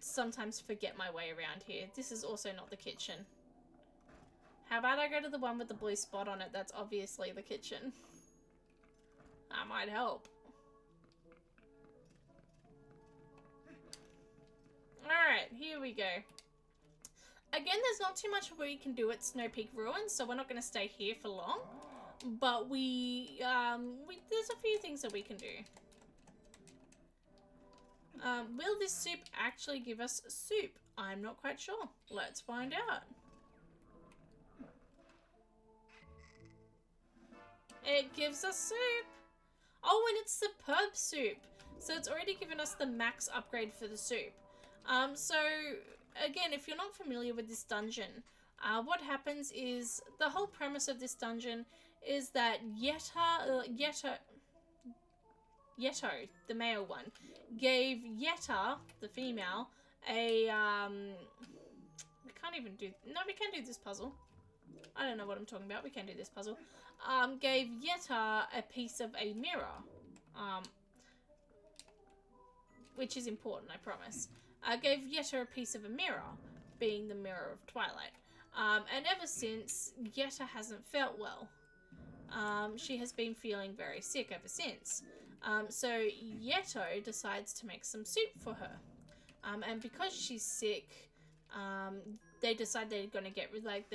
sometimes forget my way around here. This is also not the kitchen. How about I go to the one with the blue spot on it? That's obviously the kitchen. That might help. Alright, here we go. Again, there's not too much we can do at Snow Peak Ruins, so we're not going to stay here for long. But there's a few things that we can do. Will this soup actually give us soup? I'm not quite sure. Let's find out. It gives us soup. Oh, and it's superb soup. So it's already given us the max upgrade for the soup. So again, if you're not familiar with this dungeon, what happens is the whole premise of this dungeon is that Yeto, the male one, gave Yetta, the female, we can't even do, no, we can do this puzzle. I don't know what I'm talking about. We can do this puzzle. Gave Yetta a piece of a mirror, which is important, I promise. Gave Yetta a piece of a mirror, being the mirror of Twilight. And ever since, Yetta hasn't felt well. She has been feeling very sick ever since. So Yeto decides to make some soup for her. And because she's sick, they decide they're going to get, like,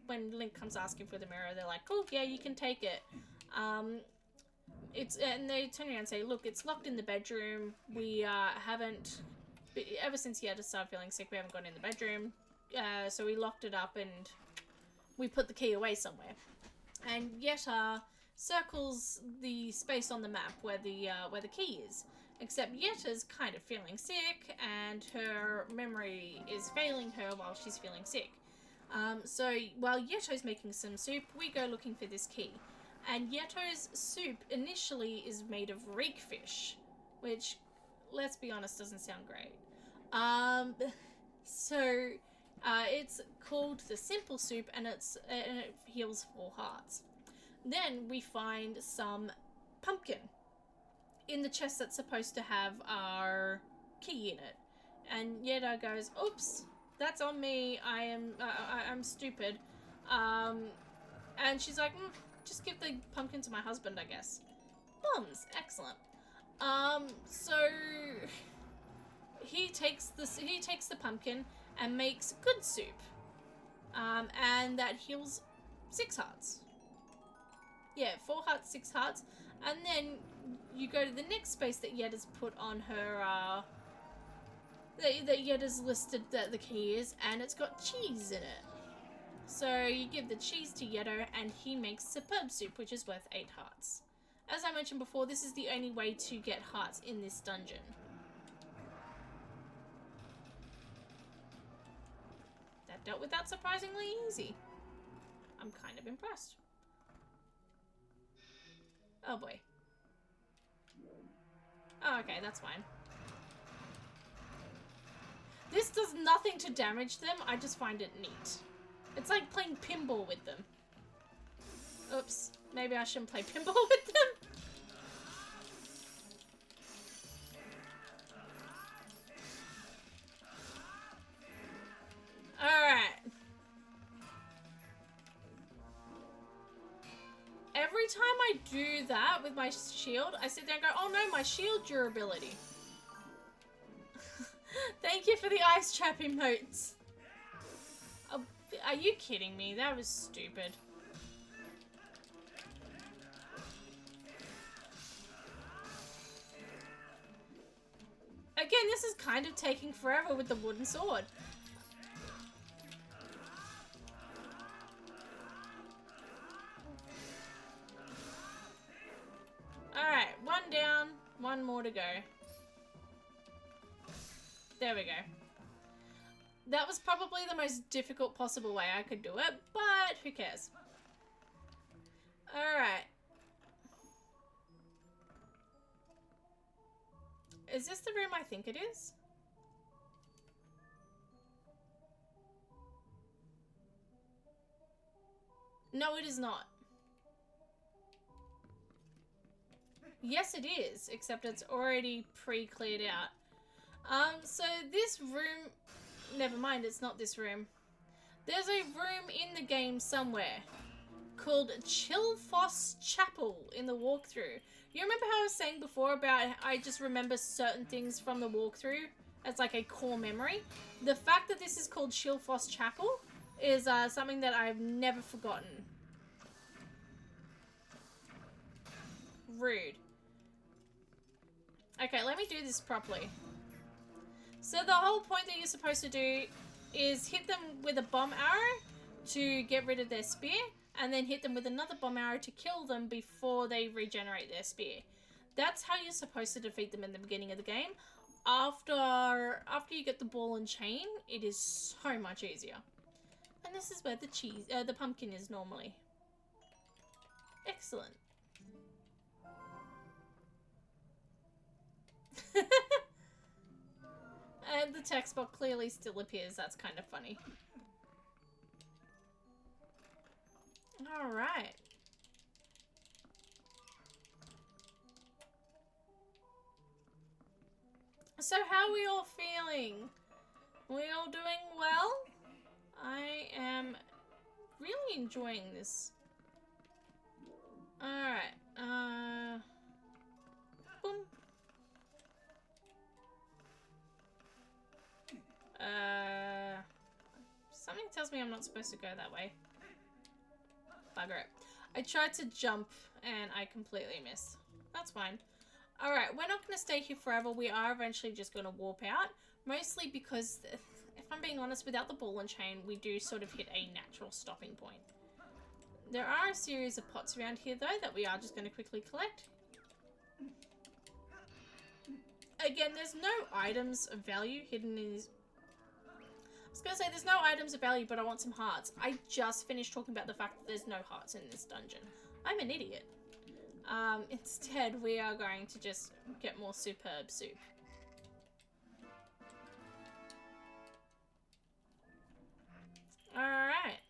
when Link comes asking for the mirror, they're like, oh, yeah, you can take it. And they turn around and say, look, it's locked in the bedroom. We haven't, ever since Yetta started feeling sick, we haven't gone in the bedroom. So we locked it up and we put the key away somewhere. And Yetta circles the space on the map where the key is. Except Yetta's kind of feeling sick and her memory is failing her while she's feeling sick. So while Yeto's making some soup, we go looking for this key. And Yeto's soup initially is made of reek fish, which, let's be honest, doesn't sound great. It's called the simple soup, and it heals 4 hearts. Then we find some pumpkin in the chest that's supposed to have our key in it. And Yetta goes, oops, that's on me, I'm stupid. And she's like, just give the pumpkin to my husband, I guess. Bums, excellent. So he takes the pumpkin and makes good soup. And that heals 6 hearts. Yeah, 4 hearts, 6 hearts. And then you go to the next space that Yetta's put on her, that Yetta's listed that the key is, and it's got cheese in it. So you give the cheese to Yetta, and he makes superb soup, which is worth 8 hearts. As I mentioned before, this is the only way to get hearts in this dungeon. That dealt with that surprisingly easy. I'm kind of impressed. Oh boy. Oh, okay, that's fine. This does nothing to damage them, I just find it neat. It's like playing pinball with them. Oops, maybe I shouldn't play pinball with them. Alright. Every time I do that with my shield, I sit there and go, oh no, my shield durability. Thank you for the ice trap emotes. Are you kidding me? That was stupid. Again, this is kind of taking forever with the wooden sword. Alright, 1 down, 1 more to go. There we go. That was probably the most difficult possible way I could do it, but who cares? Alright. Is this the room I think it is? No, it is not. Yes, it is, except it's already pre-cleared out. So this room... Never mind, it's not this room. There's a room in the game somewhere called Chilfoss Chapel in the walkthrough. You remember how I was saying before about I just remember certain things from the walkthrough as like a core memory? The fact that this is called Chilfoss Chapel is something that I've never forgotten. Rude. Okay, let me do this properly. So the whole point that you're supposed to do is hit them with a bomb arrow to get rid of their spear, and then hit them with another bomb arrow to kill them before they regenerate their spear. That's how you're supposed to defeat them in the beginning of the game. After you get the ball and chain, it is so much easier. And this is where the pumpkin is normally. Excellent. And the text box clearly still appears. That's kind of funny. Alright. So how are we all feeling? We all doing well? I am really enjoying this. Alright. Boom. Something tells me I'm not supposed to go that way. Bugger it. I tried to jump and I completely missed. That's fine. Alright, we're not going to stay here forever. We are eventually just going to warp out. Mostly because, if I'm being honest, without the ball and chain, we do sort of hit a natural stopping point. There are a series of pots around here, though, that we are just going to quickly collect. Again, there's no items of value hidden in these. I was going to say there's no items of value, but I want some hearts. I just finished talking about the fact that there's no hearts in this dungeon. I'm an idiot. Instead, we are going to just get more superb soup. Alright.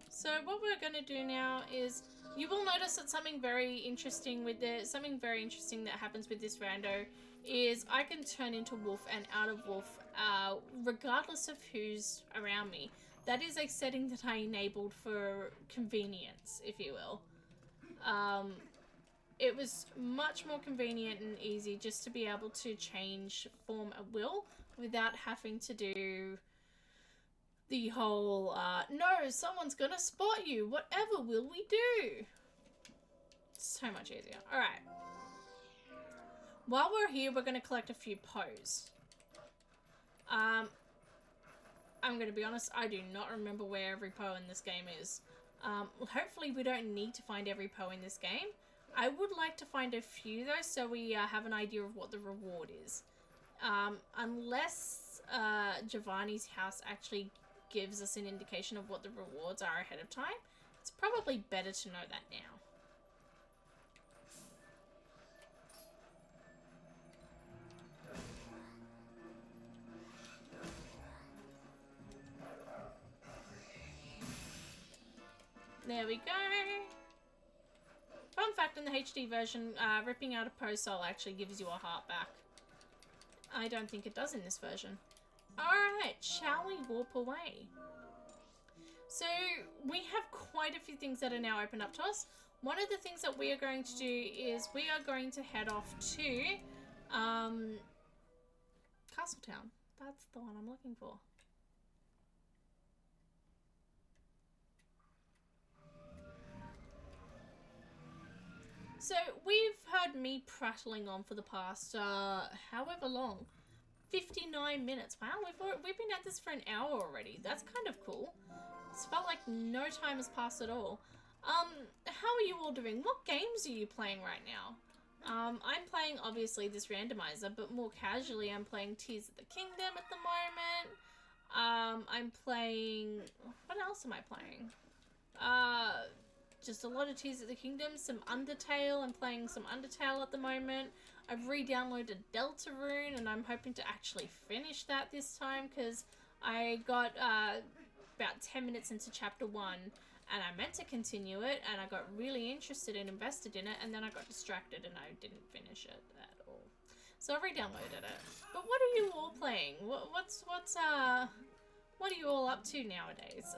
So what we're going to do now is, you will notice that something very interesting that happens with this rando is I can turn into wolf and out of wolf regardless of who's around me. That is a setting that I enabled for convenience, if you will. It was much more convenient and easy just to be able to change form at will without having to do the whole, no, someone's gonna spot you. Whatever will we do? So much easier. Alright. While we're here, we're gonna collect a few poes. I'm gonna be honest, I do not remember where every poe in this game is. Hopefully we don't need to find every poe in this game. I would like to find a few though, so we have an idea of what the reward is. Unless Giovanni's house actually gives us an indication of what the rewards are ahead of time, it's probably better to know that now. There we go. Fun fact, in the HD version, ripping out a Poe soul actually gives you a heart back. I don't think it does in this version. Alright, shall we warp away? So, we have quite a few things that are now opened up to us. One of the things that we are going to do is we are going to head off to Castletown. That's the one I'm looking for. So, we've heard me prattling on for the past, however long. 59 minutes. Wow, we've been at this for an hour already. That's kind of cool. It's felt like no time has passed at all. How are you all doing? What games are you playing right now? I'm playing, obviously, this randomizer, but more casually, I'm playing Tears of the Kingdom at the moment. I'm playing... What else am I playing? Just a lot of Tears of the Kingdom, some Undertale. I'm playing some Undertale at the moment. I've re-downloaded Deltarune, and I'm hoping to actually finish that this time, because I got about 10 minutes into Chapter 1, and I meant to continue it, and I got really interested and invested in it, and then I got distracted, and I didn't finish it at all. So I re-downloaded it. But what are you all playing? What are you all up to nowadays?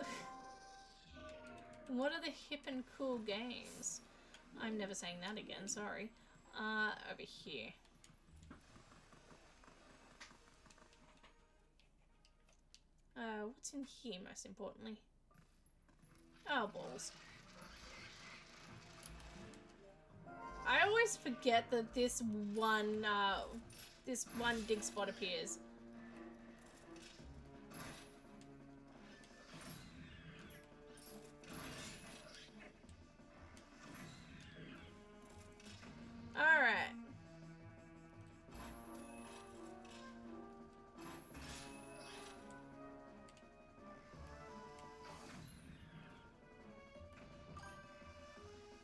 What are the hip and cool games? I'm never saying that again, sorry. Over here. What's in here most importantly? Oh, balls. I always forget that this one dig spot appears. Alright.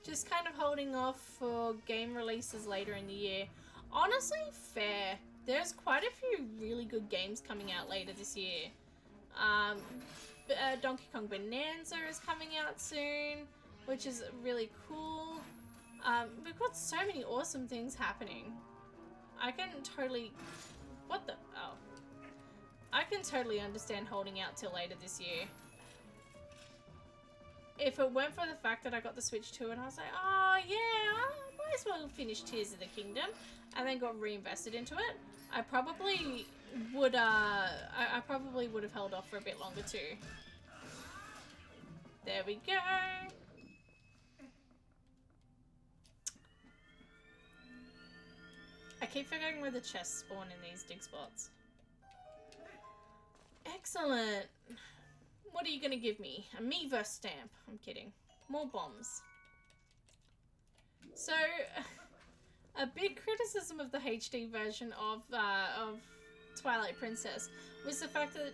Just kind of holding off for game releases later in the year. Honestly, fair. There's quite a few really good games coming out later this year. Donkey Kong Bonanza is coming out soon, which is really cool. We've got so many awesome things happening. I can totally... What the... Oh. I can totally understand holding out till later this year. If it weren't for the fact that I got the Switch 2 and I was like, oh yeah, I might as well finish Tears of the Kingdom, and then got reinvested into it, I probably would I probably would have held off for a bit longer too. There we go. I keep forgetting where the chests spawn in these dig spots. Excellent. What are you gonna give me? A Miiverse stamp. I'm kidding. More bombs. So, a big criticism of the HD version of Twilight Princess was the fact that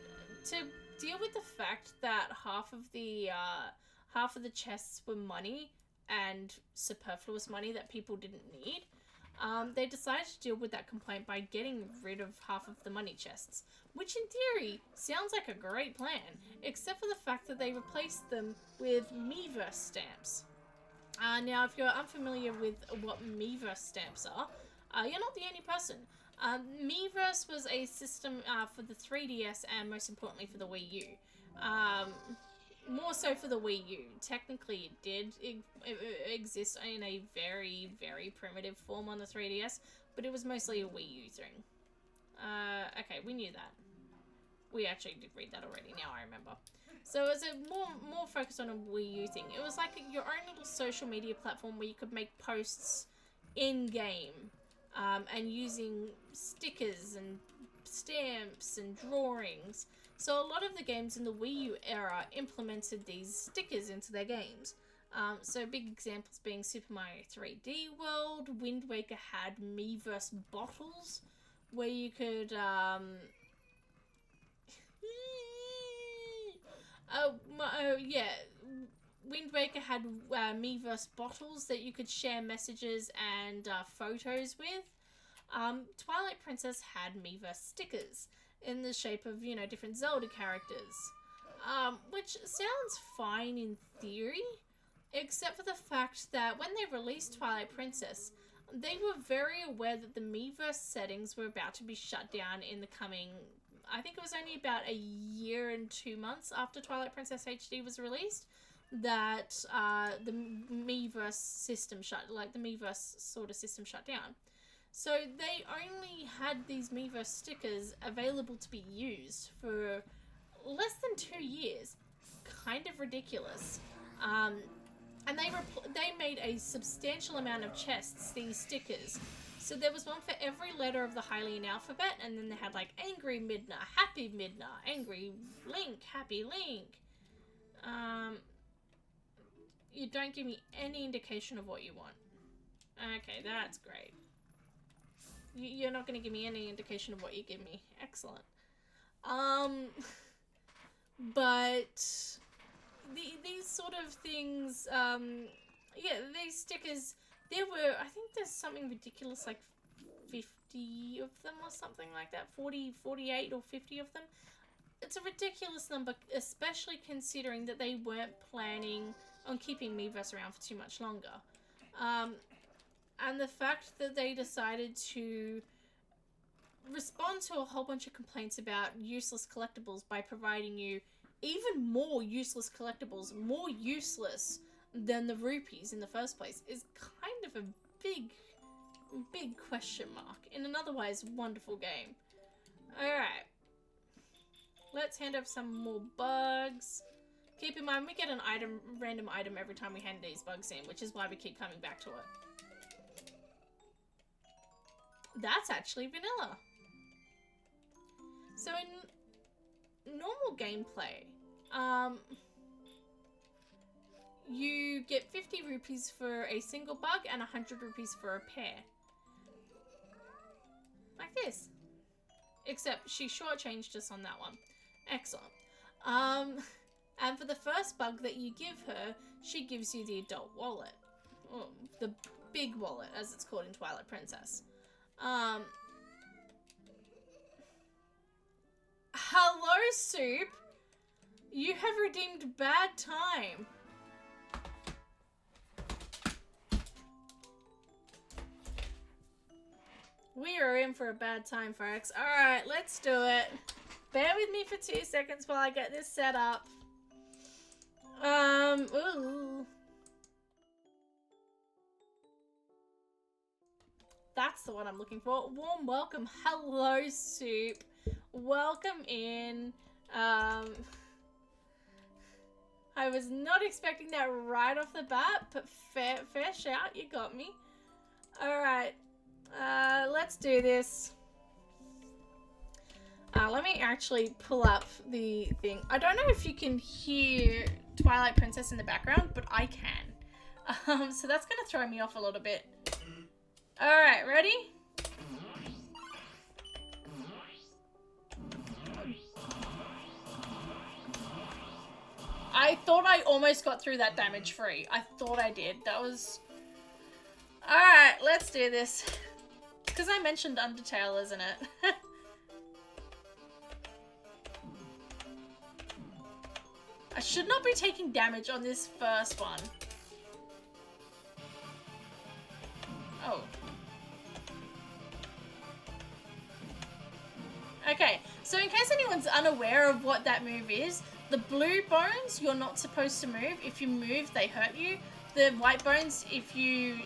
to deal with the fact that half of the chests were money and superfluous money that people didn't need. They decided to deal with that complaint by getting rid of half of the money chests, which in theory sounds like a great plan, except for the fact that they replaced them with Miiverse stamps. Now, if you're unfamiliar with what Miiverse stamps are, you're not the only person. Miiverse was a system for the 3DS and most importantly for the Wii U. More so for the Wii U. Technically, it did exist in a very, very primitive form on the 3DS, but it was mostly a Wii U thing. Okay, we knew that. We actually did read that already, now I remember. So it was a more focused on a Wii U thing. It was like your own little social media platform where you could make posts in-game, and using stickers and stamps and drawings. So a lot of the games in the Wii U era implemented these stickers into their games. So big examples being Super Mario 3D World. Wind Waker had Miiverse bottles where you could yeah, Wind Waker had Miiverse bottles that you could share messages and photos with. Twilight Princess had Miiverse stickers in the shape of, you know, different Zelda characters. Which sounds fine in theory, except for the fact that when they released Twilight Princess, they were very aware that the Miiverse settings were about to be shut down in the coming... I think it was only about a year and 2 months after Twilight Princess HD was released that the Miiverse system the Miiverse sort of system shut down. So they only had these Miiverse stickers available to be used for less than 2 years. Kind of ridiculous. And they made a substantial amount of chests, these stickers. So there was one for every letter of the Hylian alphabet, and then they had like Angry Midna, Happy Midna, Angry Link, Happy Link. You don't give me any indication of what you want. Okay, that's great. You're not going to give me any indication of what you give me. Excellent. But these sort of things, yeah, these stickers, there were, I think there's something ridiculous like 50 of them or something like that, 40, 48 or 50 of them. It's a ridiculous number, especially considering that they weren't planning on keeping Miiverse around for too much longer. And the fact that they decided to respond to a whole bunch of complaints about useless collectibles by providing you even more useless collectibles, more useless than the rupees in the first place, is kind of a big question mark in an otherwise wonderful game. Alright. Let's hand over some more bugs. Keep in mind, we get an random item every time we hand these bugs in, which is why we keep coming back to it. That's actually vanilla. So in normal gameplay, you get 50 rupees for a single bug and 100 rupees for a pair. Like this. Except she shortchanged us on that one. Excellent. And for the first bug that you give her, she gives you the adult wallet. Or the big wallet, as it's called in Twilight Princess. Hello, Soup. You have redeemed bad time. We are in for a bad time, folks. Alright, let's do it. Bear with me for 2 seconds while I get this set up. Ooh. That's the one I'm looking for. Warm welcome. Hello, Soup. Welcome in. I was not expecting that right off the bat, but fair shout. You got me. Alright. Let's do this. Let me actually pull up the thing. I don't know if you can hear Twilight Princess in the background, but I can. So that's gonna throw me off a little bit. Alright, ready? I thought I almost got through that damage free. I thought I did. That was... Alright, let's do this. Because I mentioned Undertale, isn't it? I should not be taking damage on this first one. Oh. Okay, so in case anyone's unaware of what that move is, the blue bones you're not supposed to move. If you move, they hurt you. The white bones, if you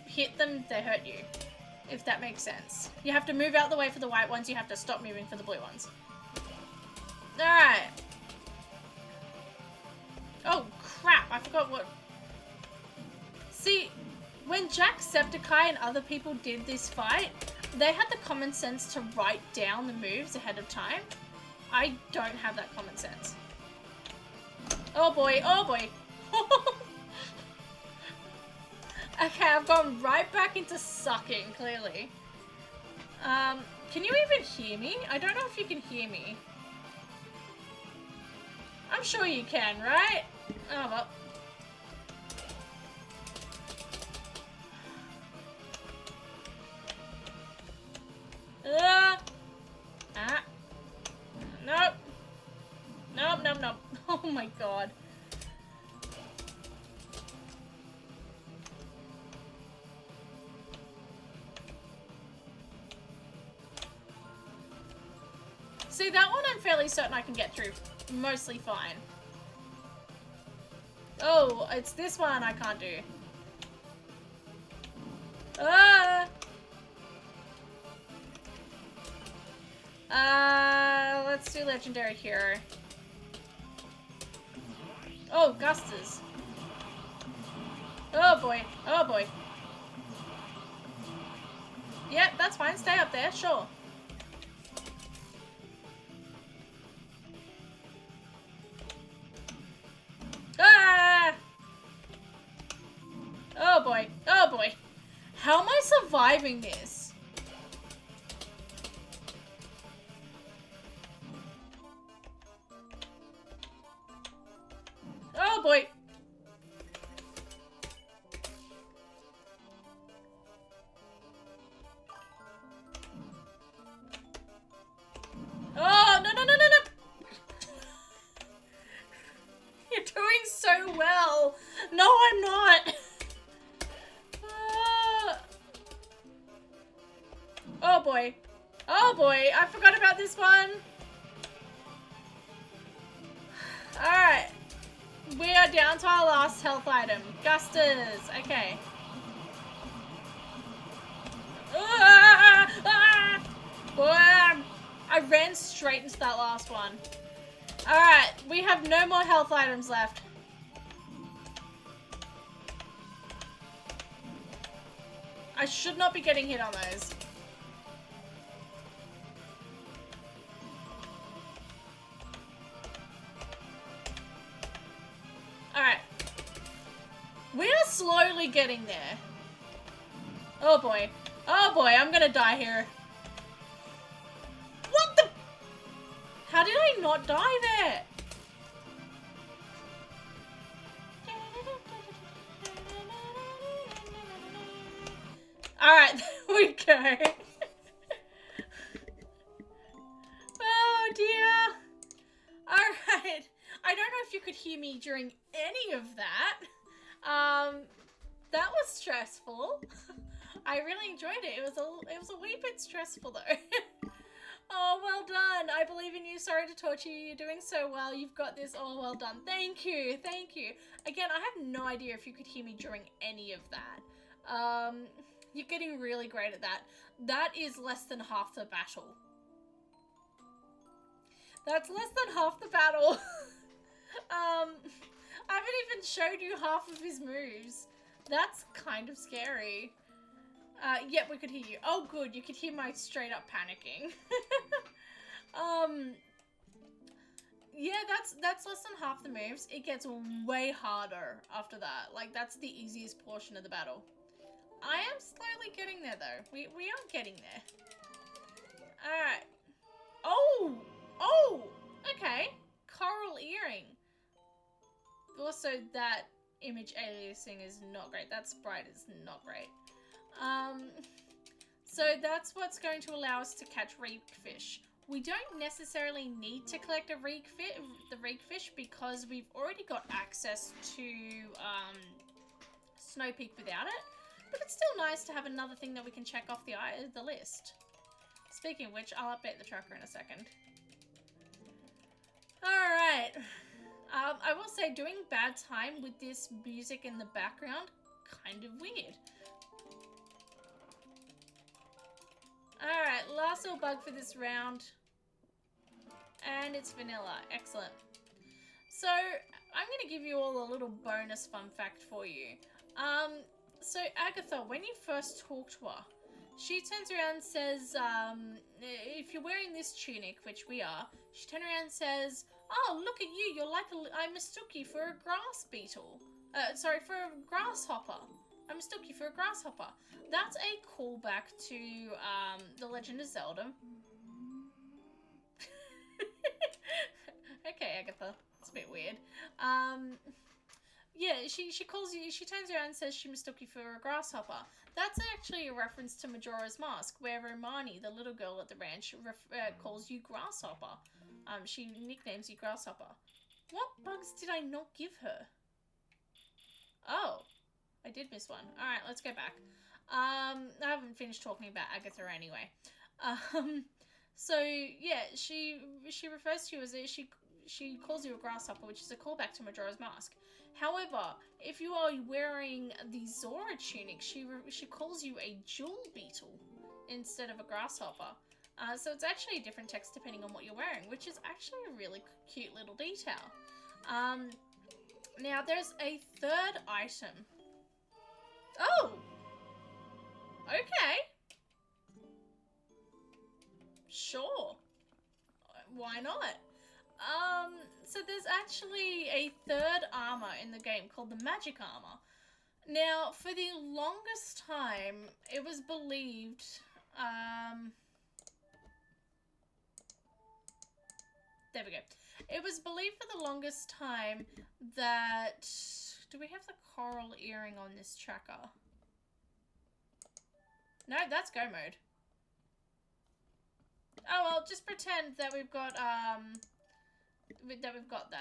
hit them, they hurt you. If that makes sense. You have to move out the way for the white ones, you have to stop moving for the blue ones. Alright. Oh, crap. I forgot what... See, when Jacksepticeye and other people did this fight, they had the common sense to write down the moves ahead of time. I don't have that common sense. Oh boy, oh boy. Okay, I've gone right back into sucking, clearly. Can you even hear me? I don't know if you can hear me. I'm sure you can, right? Oh, well. Nope. Nope, nope, nope. Oh my god. See, that one I'm fairly certain I can get through mostly fine. Oh, it's this one I can't do. Let's do Legendary Hero. Oh, Gustas. Oh boy, oh boy. Yep, that's fine, stay up there, sure. Ah! Oh boy, oh boy. How am I surviving this? boy. Oh, no, no, no, no, no. You're doing so well. No, I'm not. Oh boy. Oh boy, I forgot about this one. Alright. We are down to our last health item. Gustas. Okay. Boy, I ran straight into that last one. Alright, we have no more health items left. I should not be getting hit on those. Alright. We are slowly getting there. Oh boy. Oh boy, I'm gonna die here. What the? How did I not die there? Alright, there we go. Oh dear. Alright. I don't know if you could hear me during any of that. That was stressful. I really enjoyed it. It was a wee bit stressful though. Oh, well done. I believe in you. Sorry to torture you. You're doing so well. You've got this. Oh, well done. Thank you. Thank you. Again, I have no idea if you could hear me during any of that. You're getting really great at that. That is less than half the battle. That's less than half the battle. I haven't even showed you half of his moves. That's kind of scary. Yep, we could hear you. Oh, good. You could hear my straight up panicking. Yeah, that's less than half the moves. It gets way harder after that. Like, that's the easiest portion of the battle. I am slowly getting there, though. We are getting there. Alright. Oh! Oh! Okay. Coral earring. Also, that image aliasing is not great. That sprite is not great. So that's what's going to allow us to catch reef fish. We don't necessarily need to collect the reef fish because we've already got access to Snow Peak without it. But it's still nice to have another thing that we can check off the list. Speaking of which, I'll update the tracker in a second. Alright. I will say doing bad time with this music in the background, kind of weird. Alright, last little bug for this round. And it's vanilla. Excellent. So, I'm going to give you all a little bonus fun fact for you. So Agatha, when you first talk to her, she turns around and says, if you're wearing this tunic, which we are, she turns around and says, oh, look at you, you're like I mistook you for a grass beetle. Sorry, for a grasshopper. I mistook you for a grasshopper. That's a callback to, The Legend of Zelda. Okay, Agatha. It's a bit weird. Yeah, she turns around and says she mistook you for a grasshopper. That's actually a reference to Majora's Mask, where Romani, the little girl at the ranch, calls you Grasshopper. She nicknames you Grasshopper. What bugs did I not give her? Oh, I did miss one. Alright, let's go back. I haven't finished talking about Agatha anyway. So, yeah, she refers to you as she calls you a grasshopper, which is a callback to Majora's Mask. However, if you are wearing the Zora tunic, she calls you a jewel beetle instead of a grasshopper. So it's actually a different text depending on what you're wearing, which is actually a really cute little detail. Now, there's a third item. Oh! Okay. Sure. Why not? So there's actually a third armor in the game called the Magic Armor. Now, for the longest time, it was believed, there There we go. It was believed for the longest time that... Do we have the coral earring on this tracker? No, that's go mode. Oh, well, just pretend that we've got, that,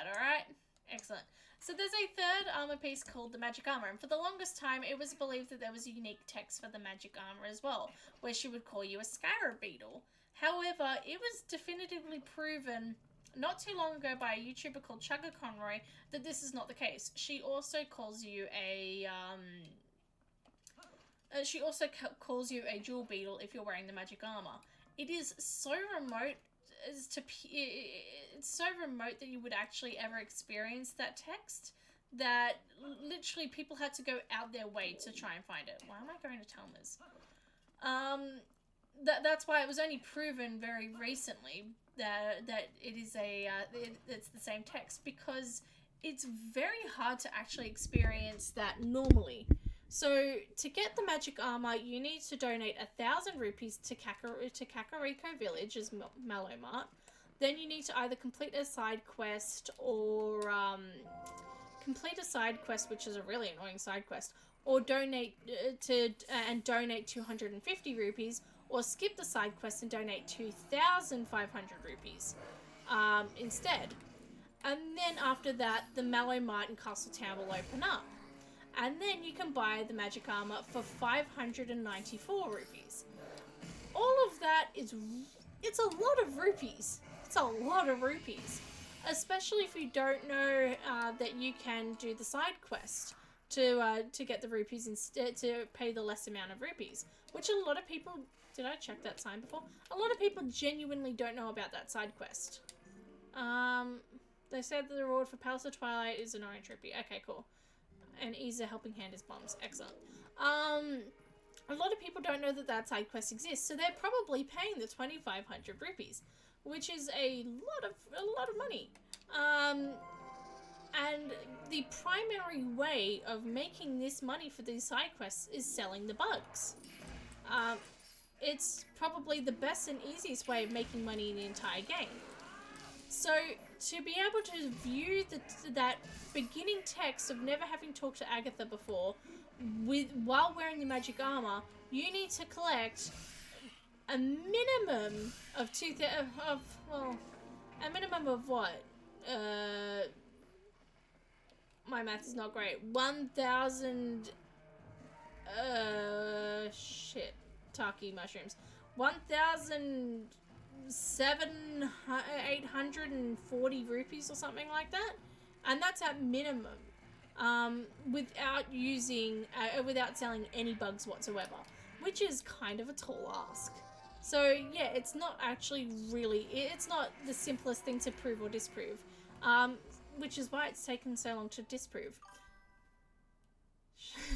alright? Excellent. So there's a third armor piece called the magic armor, and for the longest time, it was believed that there was a unique text for the magic armor as well, where she would call you a scarab beetle. However, it was definitively proven not too long ago by a YouTuber called Chugga Conroy that this is not the case. She also calls you a, calls you a jewel beetle if you're wearing the magic armor. It is so remote it's so remote that you would actually ever experience that text that literally people had to go out their way to try and find it. Why am I going to Talmers? That's why it was only proven very recently that it is it's the same text, because it's very hard to actually experience that normally. So, to get the magic armor, you need to donate 1,000 rupees to Kakariko Village as Malomart. Then you need to either complete a side quest or complete a side quest, which is a really annoying side quest, or donate 250 rupees, or skip the side quest and donate 2,500 rupees instead. And then after that, the Malomart in Castletown will open up. And then you can buy the magic armor for 594 rupees. All of that it's a lot of rupees. It's a lot of rupees. Especially if you don't know that you can do the side quest to get the rupees instead, to pay the less amount of rupees. Which a lot of people... Did I check that sign before? A lot of people genuinely don't know about that side quest. They said that the reward for Palace of Twilight is an orange rupee. Okay, cool. And ease a helping hand is bombs. Excellent. A lot of people don't know that that side quest exists, so they're probably paying the 2,500 rupees, which is a lot of money. And the primary way of making this money for these side quests is selling the bugs. It's probably the best and easiest way of making money in the entire game. So, to be able to view that beginning text of never having talked to Agatha before, while wearing the magic armor, you need to collect a minimum of a minimum of what? My math is not great. 1,000... Taki mushrooms. 1,840 rupees or something like that, and that's at minimum, without selling any bugs whatsoever, which is kind of a tall ask. So yeah, it's not actually really, it's not the simplest thing to prove or disprove, which is why it's taken so long to disprove.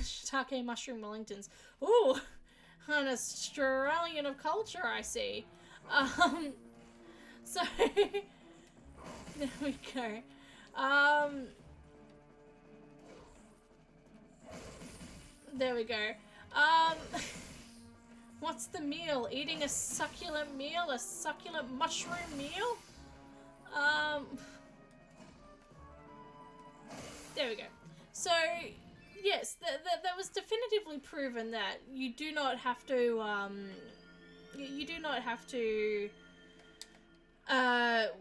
Shiitake mushroom Wellingtons. Ooh, an Australian of culture, I see. So there we go. There we go. What's the meal? Eating a succulent meal? A succulent mushroom meal? There we go. So, yes, that was definitively proven that you do not have to,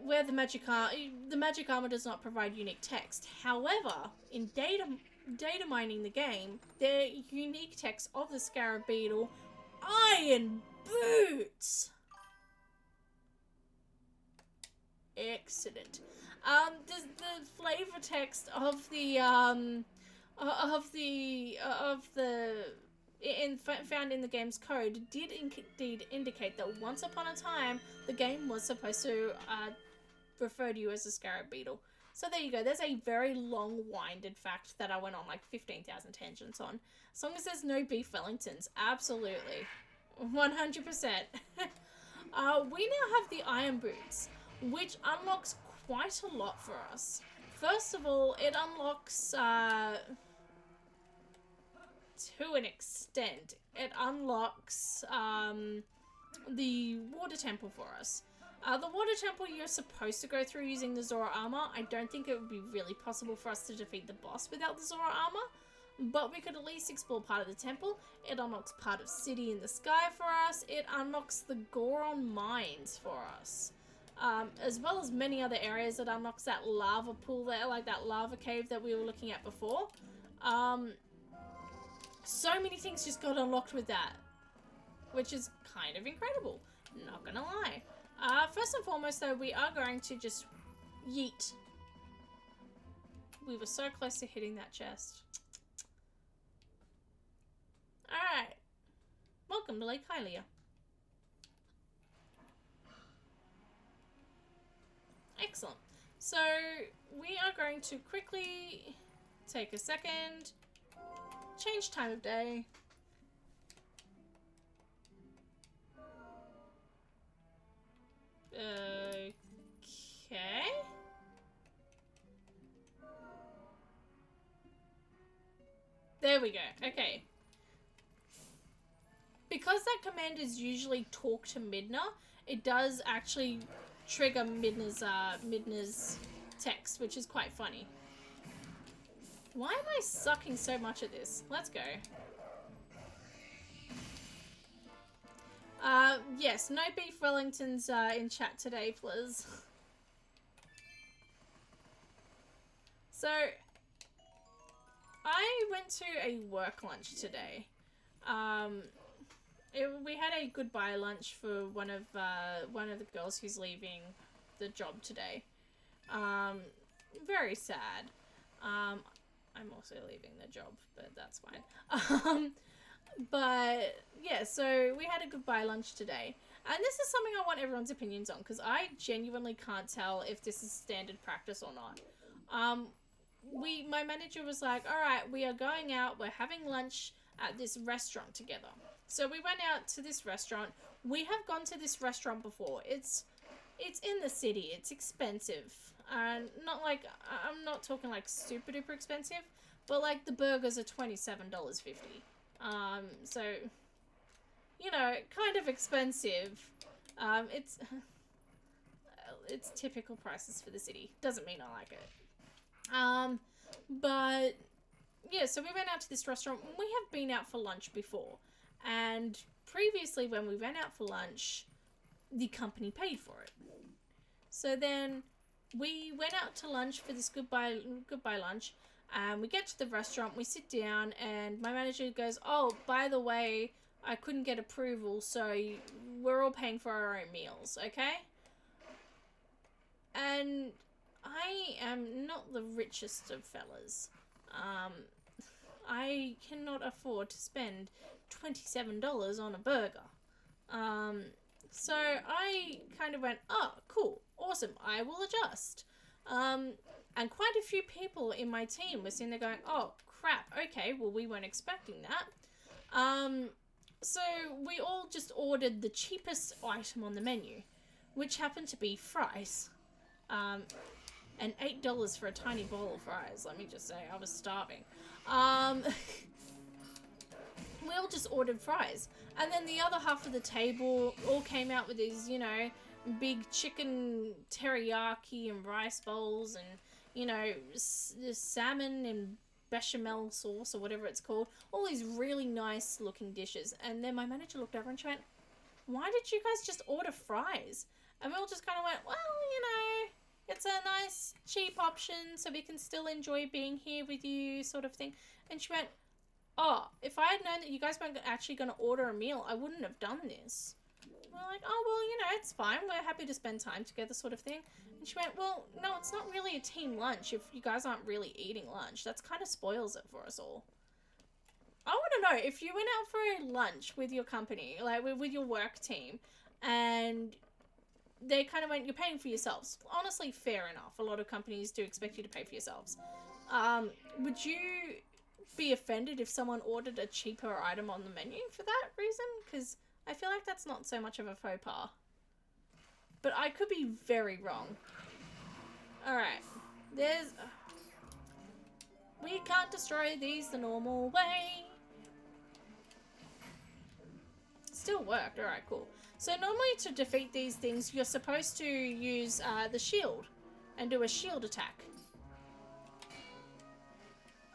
wear the magic armor. The magic armor does not provide unique text. However, in data mining the game, the unique text of the scarab beetle, iron boots. Excellent. The flavor text of the found in the game's code did indeed indicate that once upon a time the game was supposed to refer to you as a scarab beetle. So there you go. There's a very long-winded fact that I went on like 15,000 tangents on. As long as there's no beef Wellingtons, absolutely, 100%. We now have the iron boots, which unlocks quite a lot for us. First of all, it unlocks to an extent. It unlocks the water temple for us. The water temple you're supposed to go through using the Zora armor. I don't think it would be really possible for us to defeat the boss without the Zora armor. But we could at least explore part of the temple. It unlocks part of City in the Sky for us. It unlocks the Goron Mines for us. As well as many other areas. It unlocks that lava pool there, like that lava cave that we were looking at before. So many things just got unlocked with that, which is kind of incredible, not gonna lie. First and foremost though, we are going to just yeet. We were so close to hitting that chest. Alright, welcome to Lake Hylia. Excellent. So we are going to quickly take a second, change time of day. Okay. There we go. Okay. Because that command is usually talk to Midna, it does actually trigger Midna's text, which is quite funny. Why am I sucking so much at this? Let's go. Yes, no beef Wellingtons in chat today, please. So, I went to a work lunch today. We had a goodbye lunch for one of the girls who's leaving the job today. Very sad. I'm also leaving the job, but that's fine. But yeah, so we had a goodbye lunch today. And this is something I want everyone's opinions on, because I genuinely can't tell if this is standard practice or not. My manager was like, alright, we are going out, we're having lunch at this restaurant together. So we went out to this restaurant. We have gone to this restaurant before. It's in the city. It's expensive. Not like, I'm not talking like super duper expensive, but like the burgers are $27.50. So, you know, kind of expensive. It's typical prices for the city. Doesn't mean I like it. But yeah, so we went out to this restaurant. We have been out for lunch before. And previously when we went out for lunch, the company paid for it. So then we went out to lunch for this goodbye lunch. And we get to the restaurant, we sit down, and my manager goes, oh, by the way, I couldn't get approval, so we're all paying for our own meals, okay? And I am not the richest of fellas. I cannot afford to spend $27 on a burger. So I kind of went, oh, cool, awesome, I will adjust. And quite a few people in my team were sitting there going, oh, crap, okay, well, we weren't expecting that. So we all just ordered the cheapest item on the menu, which happened to be fries. And $8 for a tiny bowl of fries, let me just say, I was starving. We all just ordered fries. And then the other half of the table all came out with these, you know, big chicken teriyaki and rice bowls and, you know, salmon and bechamel sauce or whatever it's called. All these really nice looking dishes. And then my manager looked over and she went, why did you guys just order fries? And we all just kind of went, well, you know, it's a nice cheap option so we can still enjoy being here with you sort of thing. And she went, oh, if I had known that you guys weren't actually going to order a meal, I wouldn't have done this. We're like, oh, well, you know, it's fine. We're happy to spend time together sort of thing. And she went, well, no, it's not really a team lunch if you guys aren't really eating lunch. That's kind of spoils it for us all. I want to know, if you went out for a lunch with your company, like with your work team, and they kind of went, you're paying for yourselves. Honestly, fair enough. A lot of companies do expect you to pay for yourselves. Would you be offended if someone ordered a cheaper item on the menu for that reason? Because I feel like that's not so much of a faux pas. But I could be very wrong. Alright. There's... we can't destroy these the normal way. Still worked. Alright, cool. So normally to defeat these things, you're supposed to use the shield and do a shield attack.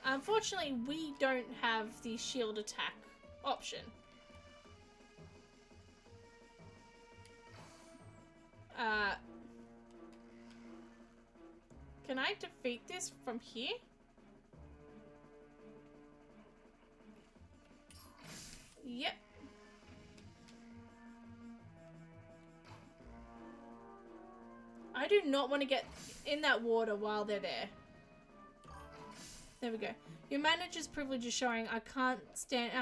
Unfortunately, we don't have the shield attack option. Can I defeat this from here? Yep. I do not want to get in that water while they're there. There we go. Your manager's privilege is showing. I can't stand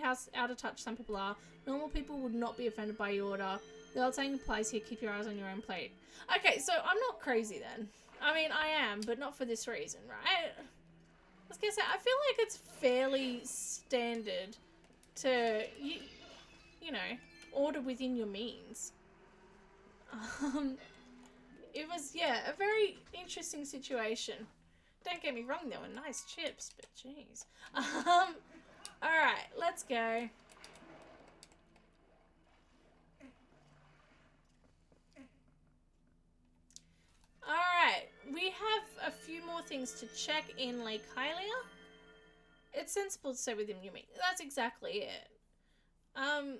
how out of touch some people are. Normal people would not be offended by your order. The old saying applies here, keep your eyes on your own plate. Okay, so I'm not crazy then. I mean, I am, but not for this reason, right? I was gonna say, I feel like it's fairly standard to, you know, order within your means. It was, yeah, a very interesting situation. Don't get me wrong, they were nice chips, but jeez. Alright, let's go. Alright, we have a few more things to check in Lake Hylia. It's sensible to say within your means. That's exactly it. I'm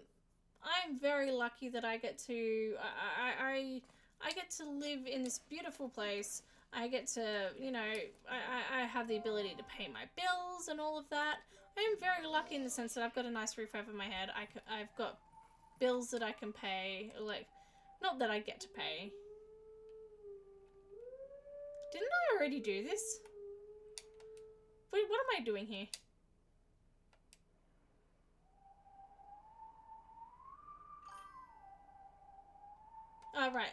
very lucky that I get to, I get to live in this beautiful place. I get to, you know, I have the ability to pay my bills and all of that. I am very lucky in the sense that I've got a nice roof over my head. I've got bills that I can pay. Like, not that I get to pay. Didn't I already do this? Wait, what am I doing here? Oh, right.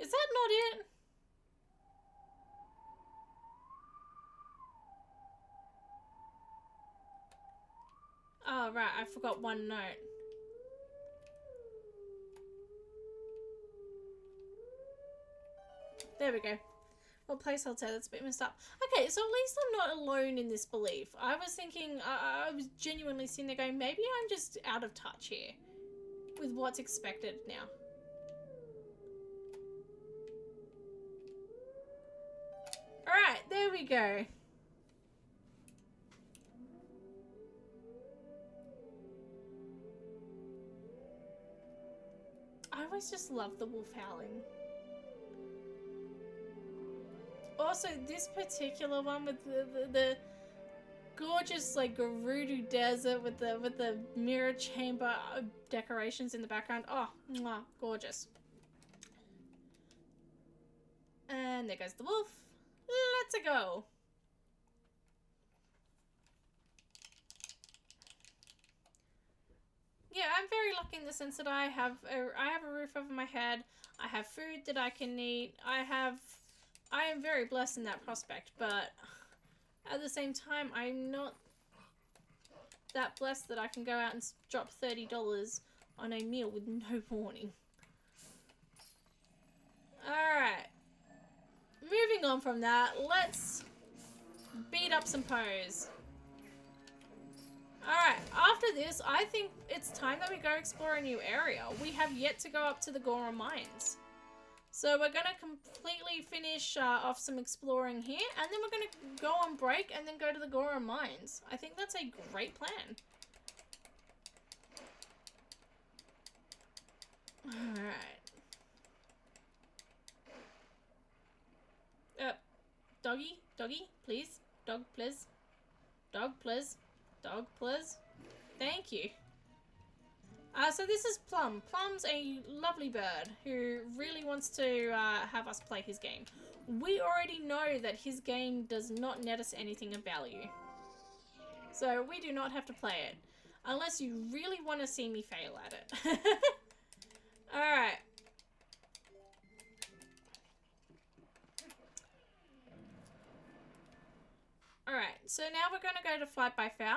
Is that not it? Oh, right. I forgot one note. There we go. Well, placeholder, that's a bit messed up. Okay, so at least I'm not alone in this belief. I was thinking, I was genuinely sitting there going, maybe I'm just out of touch here with what's expected now. Alright, there we go. I always just love the wolf howling. Also, this particular one with the gorgeous like Gerudo desert with the mirror chamber decorations in the background. Oh, mwah, gorgeous. And there goes the wolf. Let's go. Yeah, I'm very lucky in the sense that I have a roof over my head. I have food that I can eat. I am very blessed in that prospect, but at the same time, I'm not that blessed that I can go out and drop $30 on a meal with no warning. Alright. Moving on from that, let's beat up some Poes. Alright, after this, I think it's time that we go explore a new area. We have yet to go up to the Gora Mines. So we're going to completely finish off some exploring here, and then we're going to go on break and then go to the Gora Mines. I think that's a great plan. Alright. Doggy, please. Dog, please. Dog, please. Dog, please. Thank you. So this is Plum. Plum's a lovely bird who really wants to have us play his game. We already know that his game does not net us anything of value. So we do not have to play it. Unless you really want to see me fail at it. Alright. Alright, so now we're going to go to Flight by Fowl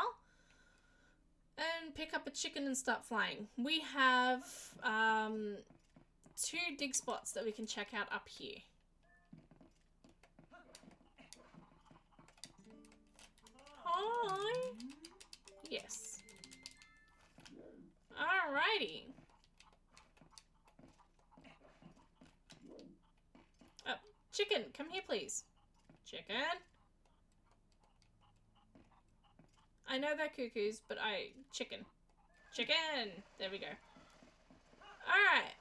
and pick up a chicken and start flying. We have 2 dig spots that we can check out up here. Alrighty. Oh, chicken, come here, please. Chicken. I know they're cuckoos, but chicken. Chicken! There we go. Alright.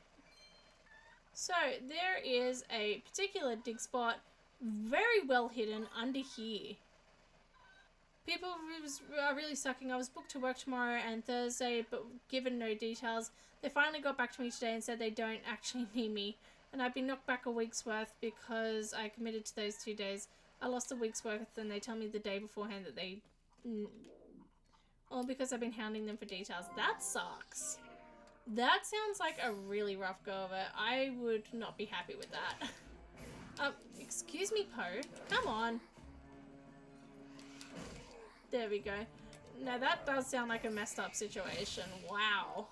So, there is a particular dig spot very well hidden under here. People are really sucking. I was booked to work tomorrow and Thursday, but given no details. They finally got back to me today and said they don't actually need me. And I've been knocked back a week's worth because I committed to those 2 days. I lost a week's worth and they tell me the day beforehand that they... All because I've been hounding them for details. That sucks. That sounds like a really rough go of it. I would not be happy with that. Excuse me, Poe. Come on. There we go. Now that does sound like a messed up situation. Wow.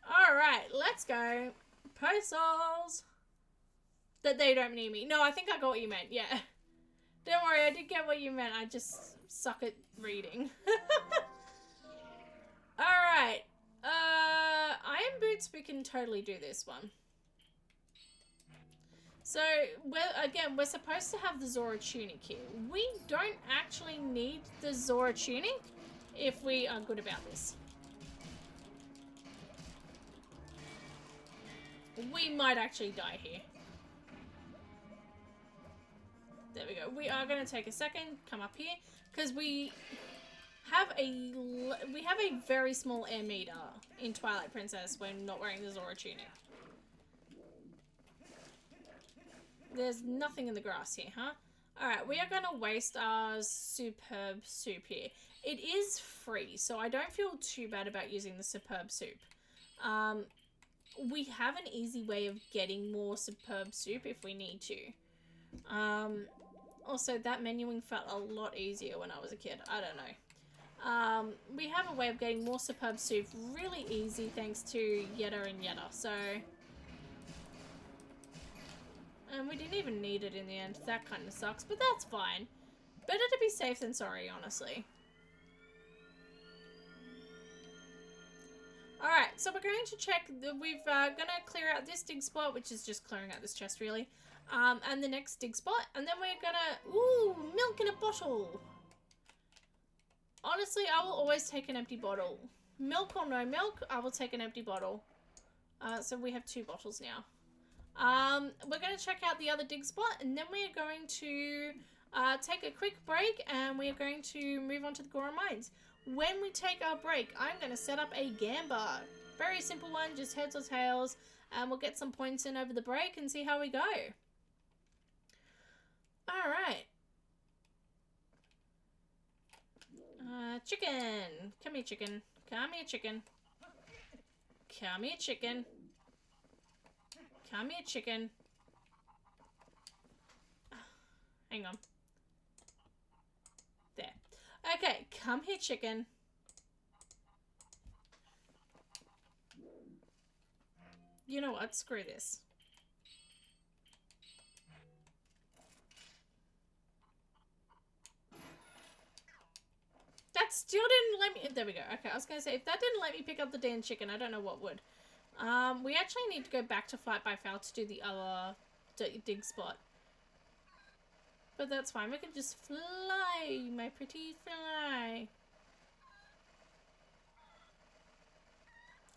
Alright, let's go. Poe souls. That they don't need me. No, I think I got what you meant. Yeah. Don't worry, I did get what you meant. I just suck at reading. Alright. Iron Boots, we can totally do this one. So, we're supposed to have the Zora tunic here. We don't actually need the Zora tunic if we are good about this. We might actually die here. There we go. We are going to take a second, come up here, because we have a very small air meter in Twilight Princess when not wearing the Zora tunic. There's nothing in the grass here, huh? Alright, we are going to waste our superb soup here. It is free, so I don't feel too bad about using the superb soup. We have an easy way of getting more superb soup if we need to. Also, that menuing felt a lot easier when I was a kid. I don't know. We have a way of getting more superb soup really easy thanks to Yetta and Yetta, so... And we didn't even need it in the end. That kind of sucks, but that's fine. Better to be safe than sorry, honestly. Alright, so we're going to check. We've gonna clear out this dig spot, which is just clearing out this chest, really. And the next dig spot. And then we're gonna... Ooh, milk in a bottle. Honestly, I will always take an empty bottle. Milk or no milk, I will take an empty bottle. So we have 2 bottles now. We're going to check out the other dig spot, and then we are going to take a quick break, and we are going to move on to the Gora Mines. When we take our break, I'm going to set up a gamba. Very simple one, just heads or tails, and we'll get some points in over the break and see how we go. Alright. Chicken. Come here, chicken. Come here, chicken. Come here, chicken. Come here, chicken. Hang on. There. Okay, come here, chicken. You know what? Screw this. That still didn't let me... There we go. Okay, I was going to say, if that didn't let me pick up the damn chicken, I don't know what would. We actually need to go back to Flight by Fowl to do the other dig spot. But that's fine. We can just fly, my pretty fly.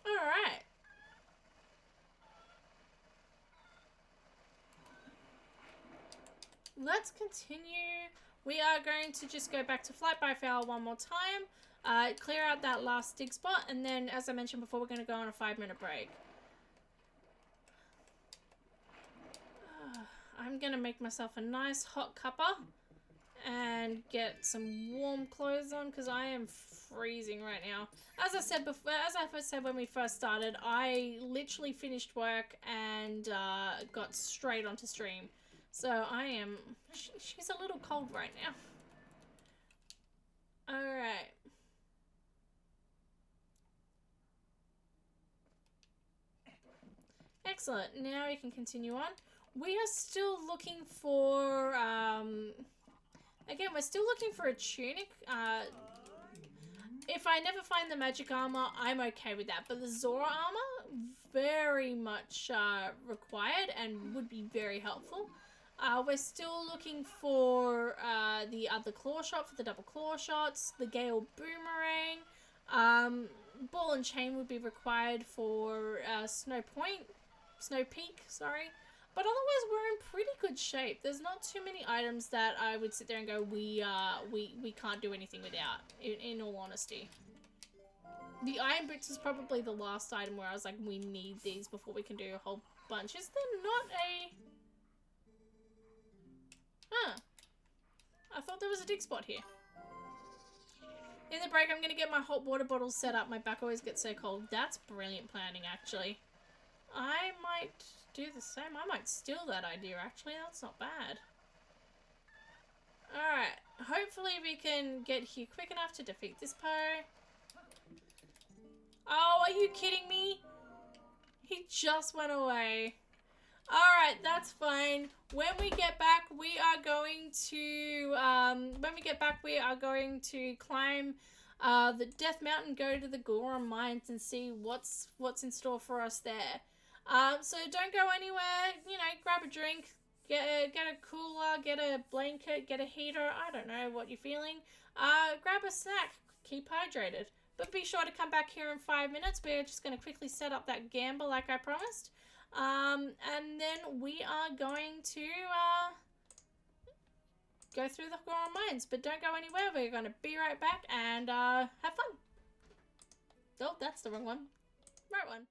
Alright. Let's continue. We are going to just go back to Flight by Fowl one more time. Clear out that last dig spot, and then, as I mentioned before, we're going to go on a 5-minute break. I'm going to make myself a nice hot cuppa and get some warm clothes on because I am freezing right now. As I said before, as I said when we first started, I literally finished work and got straight onto stream. So I am... She's a little cold right now. Alright. Excellent. Now we can continue on. We are still looking for, again, we're still looking for a tunic. if I never find the magic armor, I'm okay with that. But the Zora armor, very much required and would be very helpful. We're still looking for the other claw shot for the double claw shots, the Gale boomerang. Ball and chain would be required for Snow Peak, sorry. But otherwise, we're in pretty good shape. There's not too many items that I would sit there and go, we can't do anything without, in all honesty. The iron boots is probably the last item where I was like, we need these before we can do a whole bunch. Is there not a... Huh. I thought there was a dig spot here. In the break, I'm going to get my hot water bottles set up. My back always gets so cold. That's brilliant planning, actually. I might do the same. I might steal that idea, actually. That's not bad. Alright. Hopefully we can get here quick enough to defeat this Poe. Oh, are you kidding me? He just went away. Alright, that's fine. When we get back, we are going to climb the Death Mountain, go to the Goron Mines and see what's in store for us there. So don't go anywhere, you know, grab a drink, get a cooler, get a blanket, get a heater, I don't know what you're feeling. Grab a snack, keep hydrated. But be sure to come back here in 5 minutes. We're just going to quickly set up that gamble like I promised. And then we are going to go through the Goron Mines. But don't go anywhere. We're going to be right back and have fun. Oh, that's the wrong one. Right one.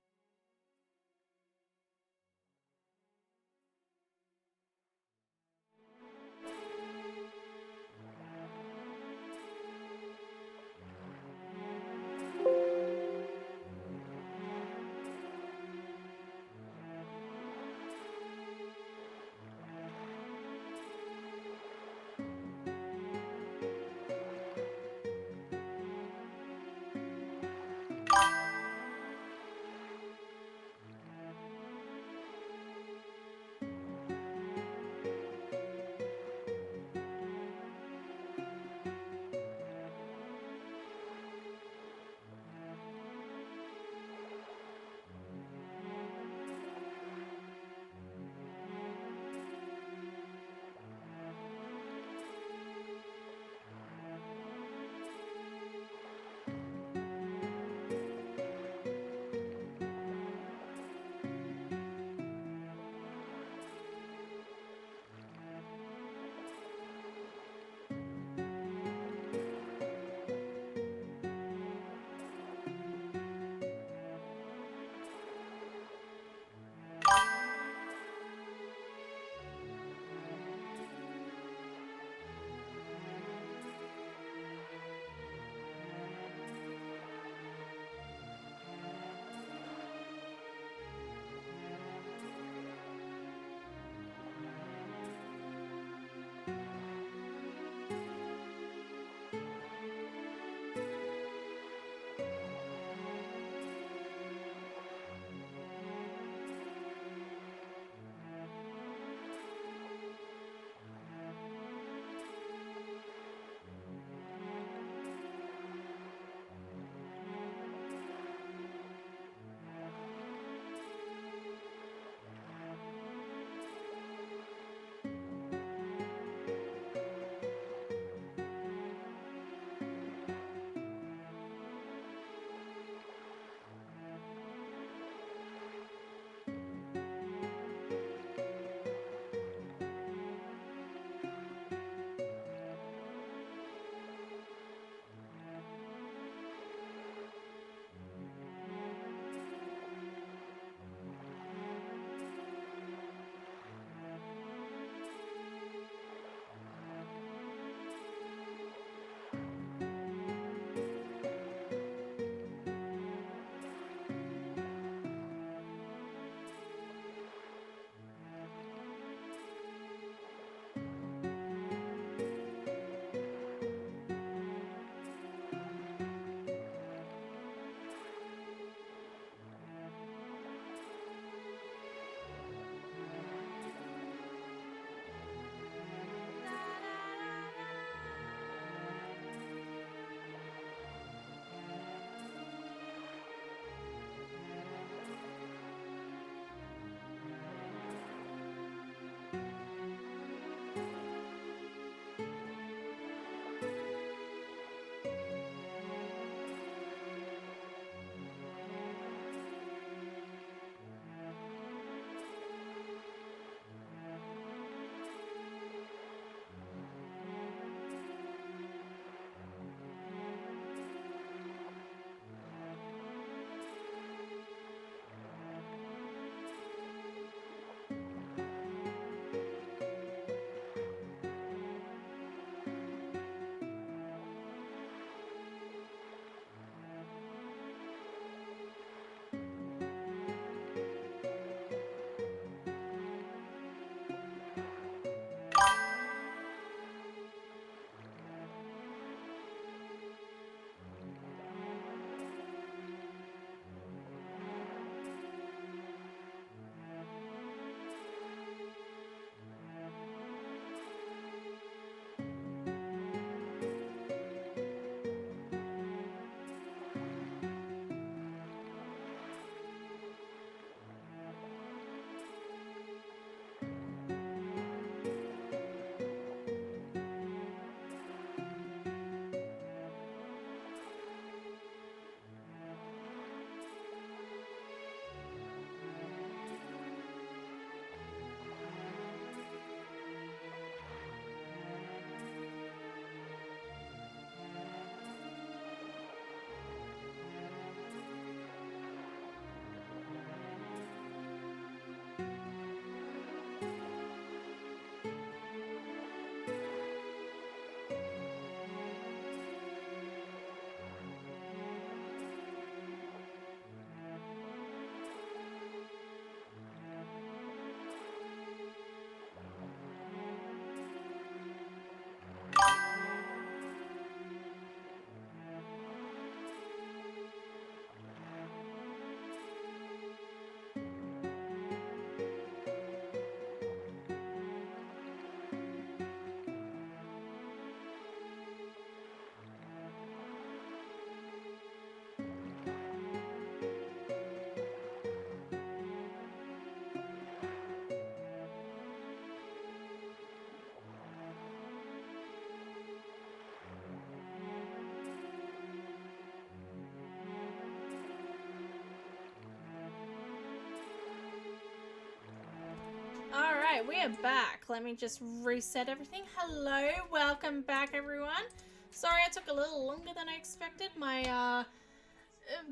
Alright, we are back. Let me just reset everything. Hello, welcome back everyone. Sorry I took a little longer than I expected. My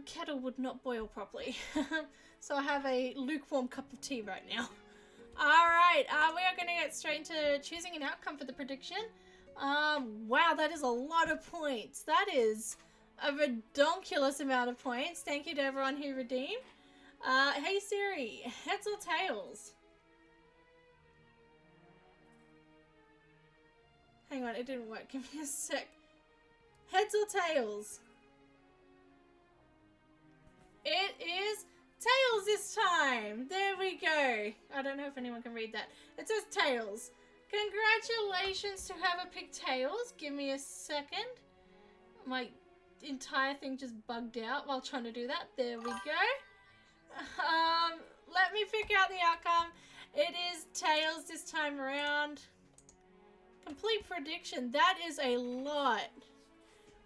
kettle would not boil properly. So I have a lukewarm cup of tea right now. Alright, we are going to get straight into choosing an outcome for the prediction. Wow, that is a lot of points. That is a redonkulous amount of points. Thank you to everyone who redeemed. Hey Siri, heads or tails? Hang on, it didn't work. Give me a sec. Heads or tails? It is tails this time. There we go. I don't know if anyone can read that. It says tails. Congratulations to whoever picked tails. Give me a second. My entire thing just bugged out while trying to do that. There we go. Let me pick out the outcome. It is tails this time around. Complete prediction. That is a lot.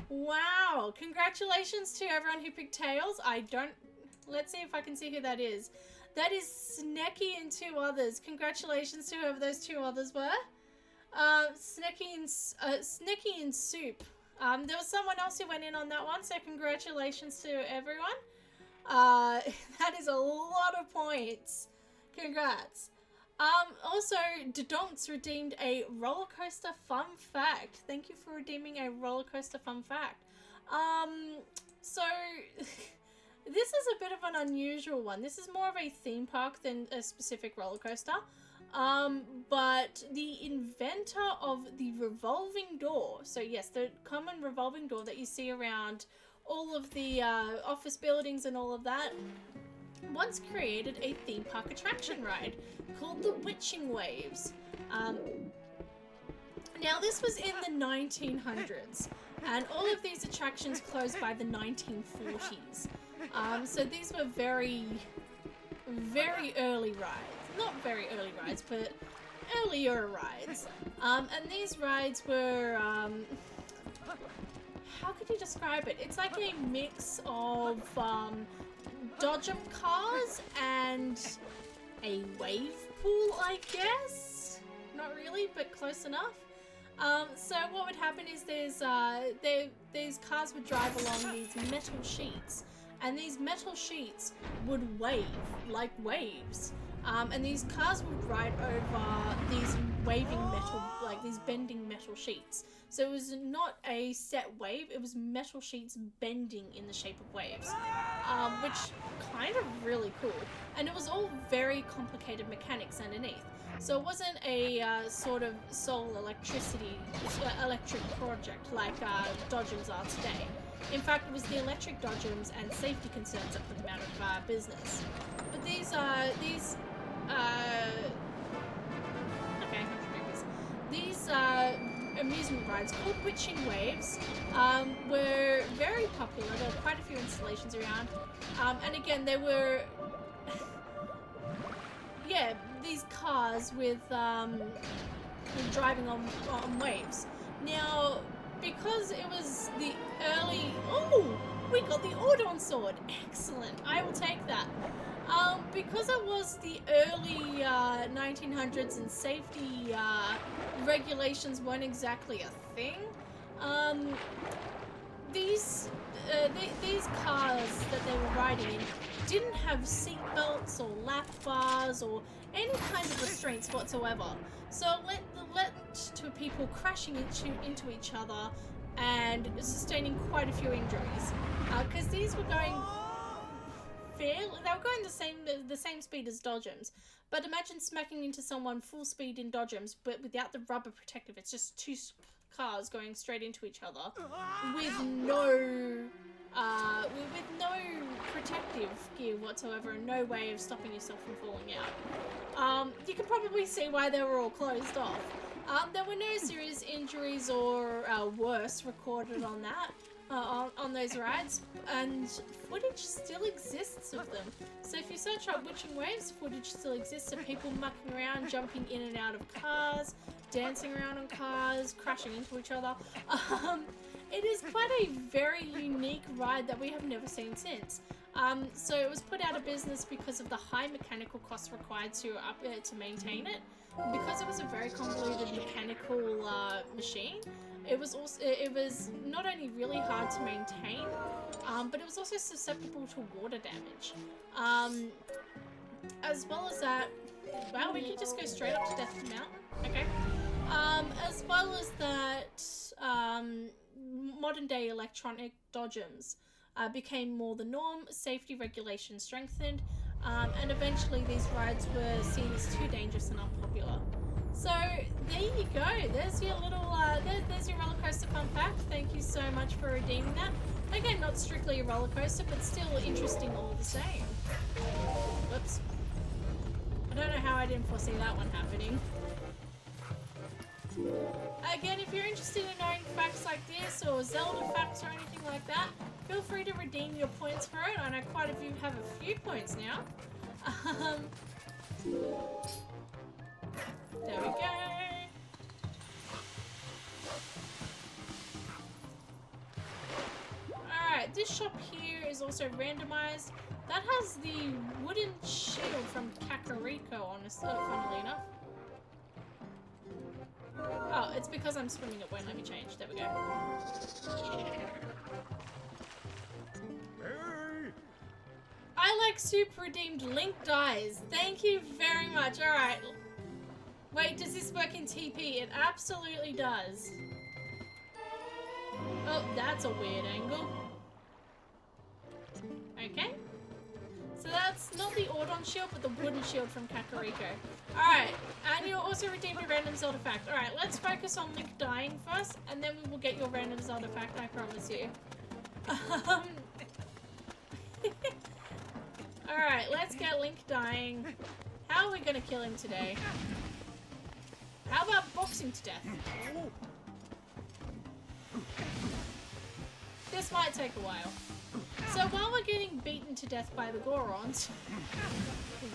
Wow. Congratulations to everyone who picked tails. Let's see if I can see who that is. That is Snecky and two others. Congratulations to whoever those two others were. Snecky and Soup. There was someone else who went in on that one, so congratulations to everyone. That is a lot of points. Congrats. Also, Dodonks redeemed a roller coaster fun fact. Thank you for redeeming a roller coaster fun fact. So this is a bit of an unusual one. This is more of a theme park than a specific roller coaster. But the inventor of the revolving door, so yes, the common revolving door that you see around all of the office buildings and all of that, once created a theme park attraction ride called the Witching Waves. Now this was in the 1900s, and all of these attractions closed by the 1940s. So these were very, very early rides. Not very early rides, but earlier rides. And these rides were, how could you describe it? It's like a mix of Dodgem cars and a wave pool, I guess? Not really, but close enough. So what would happen is these cars would drive along these metal sheets, and these metal sheets would wave like waves. And these cars would ride over these waving metal, like these bending metal sheets. So it was not a set wave, it was metal sheets bending in the shape of waves, which kind of really cool. And it was all very complicated mechanics underneath. So it wasn't a sort of sole electric project like Dodgems are today. In fact, it was the electric Dodgems and safety concerns that put them out of business. But these amusement rides called Witching Waves were very popular. There were quite a few installations around, and again they were these cars with driving on waves. Now, because it was the early... Oh! We got the Ordon sword! Excellent! I will take that. Because it was the early 1900s and safety regulations weren't exactly a thing, these cars that they were riding in didn't have seat belts or lap bars or any kind of restraints whatsoever. So it led to people crashing into each other and sustaining quite a few injuries. Because these were going they were going the same speed as Dodgems. But imagine smacking into someone full speed in Dodgems, but without the rubber protective. It's just two cars going straight into each other with no protective gear whatsoever and no way of stopping yourself from falling out. You can probably see why they were all closed off. There were no serious injuries or worse recorded on that. On those rides, and footage still exists of them. So if you search up Witching Waves, footage still exists of people mucking around, jumping in and out of cars, dancing around on cars, crashing into each other. It is quite a very unique ride that we have never seen since. So it was put out of business because of the high mechanical costs required to maintain it. Because it was a very convoluted mechanical machine, it was not only really hard to maintain, but it was also susceptible to water damage. As well as that, wow, we can just go straight up to Death Mountain. Okay. As well as that, modern day electronic dodgems became more the norm, safety regulations strengthened, and eventually these rides were seen as too dangerous and unpopular. So there you go. There's your little, there's your roller coaster fun fact. Thank you so much for redeeming that. Again, not strictly a roller coaster, but still interesting all the same. Whoops. I don't know how I didn't foresee that one happening. Again, if you're interested in knowing facts like this or Zelda facts or anything like that, feel free to redeem your points for it. I know quite a few have a few points now. There we go. Alright, this shop here is also randomized. That has the wooden shield from Kakariko on it, funnily enough. Oh, it's because I'm swimming, it won't let me change. There we go. I like super redeemed Link dies. Thank you very much. Alright. Wait, does this work in TP? It absolutely does. Oh, that's a weird angle. Okay. So that's not the Ordon shield, but the wooden shield from Kakariko. Alright, and you'll also redeem a random Zelda fact. Alright, let's focus on Link dying first, and then we will get your random Zelda fact, I promise you. Alright, let's get Link dying. How are we gonna kill him today? How about boxing to death? This might take a while. So while we're getting beaten to death by the Gorons,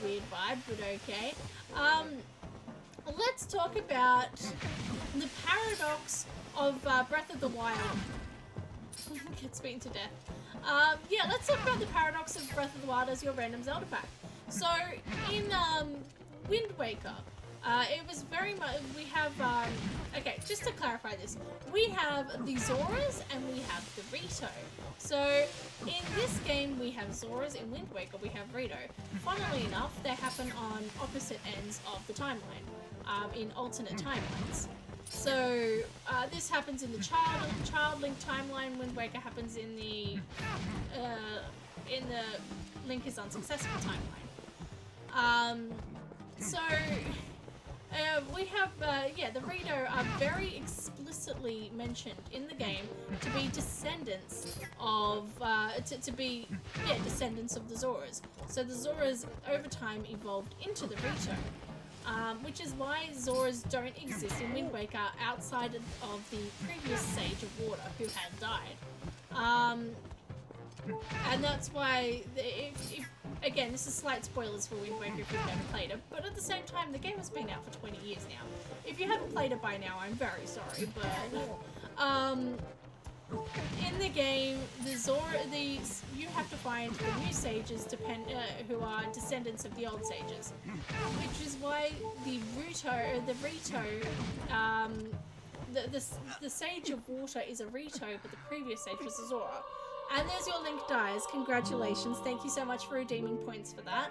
weird vibe, but okay. Let's talk about the paradox of Breath of the Wild. Gets beaten to death. Yeah, let's talk about the paradox of Breath of the Wild as your random Zelda fact. So in Wind Waker, it was very much, we have, okay, just to clarify this, we have the Zoras and we have the Rito. So, in this game we have Zoras, in Wind Waker we have Rito. Funnily enough, they happen on opposite ends of the timeline, in alternate timelines. So, this happens in the Child Link timeline, Wind Waker happens in the Link is Unsuccessful timeline. So, we have, yeah, the Rito are very explicitly mentioned in the game to be descendants of, descendants of the Zoras. So the Zoras, over time, evolved into the Rito, which is why Zoras don't exist in Wind Waker outside of the previous Sage of Water, who had died. And that's why, again, this is slight spoilers for Wind Waker if you've never played it, but at the same time, the game has been out for 20 years now. If you haven't played it by now, I'm very sorry, but, in the game, you have to find the new sages who are descendants of the old sages, which is why the Sage of Water is a Rito, but the previous sage was a Zora. And there's your Link dies. Congratulations. Thank you so much for redeeming points for that.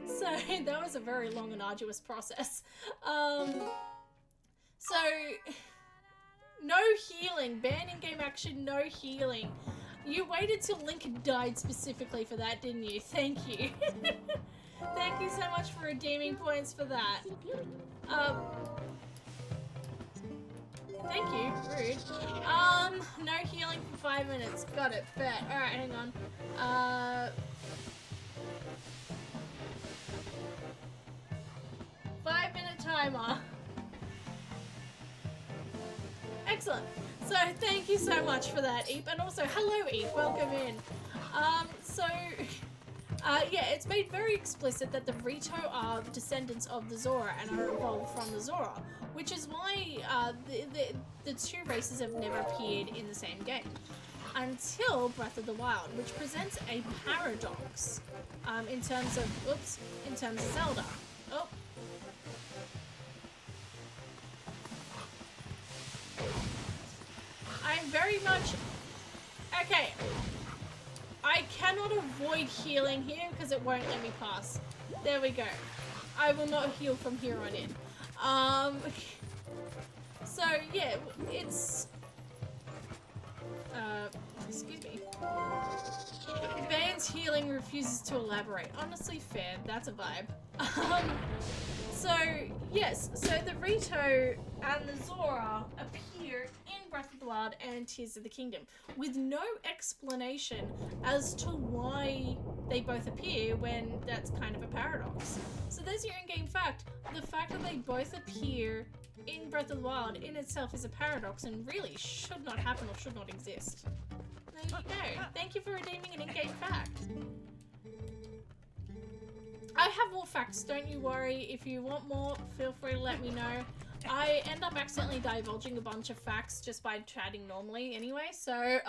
So that was a very long and arduous process. So no healing. Ban in-game action, no healing. You waited till Link died specifically for that, didn't you? Thank you. Thank you so much for redeeming points for that. Thank you. Rude. No healing for 5 minutes. Got it. Bet. Alright, hang on. 5-minute timer. Excellent. So, thank you so much for that, Eep. And also, hello, Eep. Welcome in. Yeah, it's made very explicit that the Rito are descendants of the Zora and are evolved from the Zora, which is why the two races have never appeared in the same game. until Breath of the Wild, which presents a paradox in terms of Zelda. Oh. I'm very much... Okay. I cannot avoid healing here because it won't let me pass. There we go. I will not heal from here on in. So, yeah, it's... excuse me. Van's healing refuses to elaborate. Honestly, fair. That's a vibe. So, yes. So the Rito and the Zora appear in Breath of the Wild and Tears of the Kingdom with no explanation as to why they both appear when that's kind of a paradox. So there's your in-game fact. The fact that they both appear in Breath of the Wild in itself is a paradox and really should not happen or should not exist. There you go. Thank you for redeeming an in-game fact. I have more facts, don't you worry. If you want more, feel free to let me know. I end up accidentally divulging a bunch of facts just by chatting normally anyway, so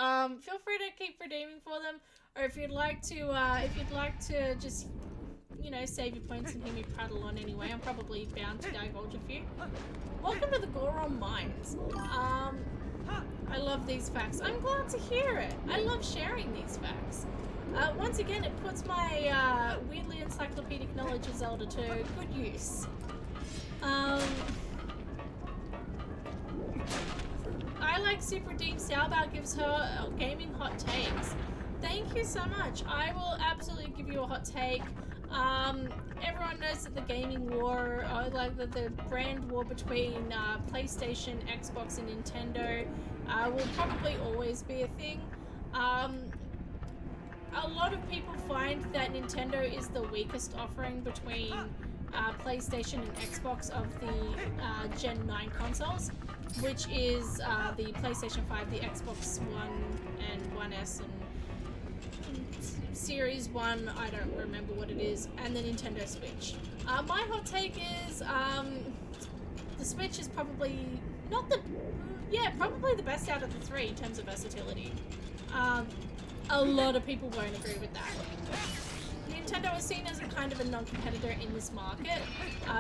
feel free to keep redeeming for them, or if you'd like to just, you know, save your points and hear me prattle on anyway, I'm probably bound to divulge a few. Welcome to the Goron Mines. I love these facts. I'm glad to hear it. I love sharing these facts. Once again, it puts my weirdly encyclopedic knowledge of Zelda to good use. I like Super Deep Xiaobao gives her gaming hot takes. Thank you so much. I will absolutely give you a hot take. Everyone knows that the gaming war, like the brand war between PlayStation, Xbox, and Nintendo will probably always be a thing. A lot of people find that Nintendo is the weakest offering between PlayStation and Xbox of the Gen 9 consoles, which is the PlayStation 5, the Xbox One and 1S, and Series 1, I don't remember what it is, and the Nintendo Switch. My hot take is the Switch is probably probably the best out of the three in terms of versatility. A lot of people won't agree with that. Nintendo is seen as a kind of a non-competitor in this market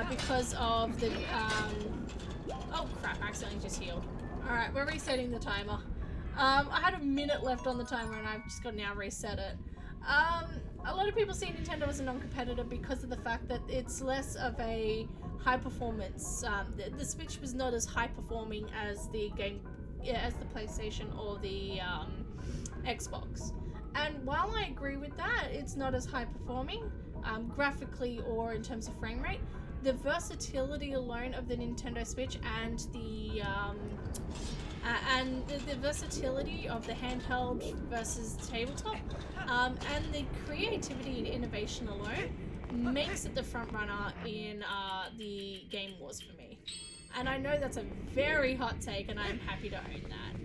because of the... oh crap, I accidentally just healed. Alright, we're resetting the timer. I had a minute left on the timer and I've just got to now reset it. A lot of people see Nintendo as a non-competitor because of the fact that it's less of a high performance. The Switch was not as high performing as the PlayStation or the Xbox. And while I agree with that, it's not as high performing graphically or in terms of frame rate. The versatility alone of the Nintendo Switch and the versatility of the handheld versus tabletop and the creativity and innovation alone makes it the front runner in the game wars for me. And I know that's a very hot take, and I'm happy to own that.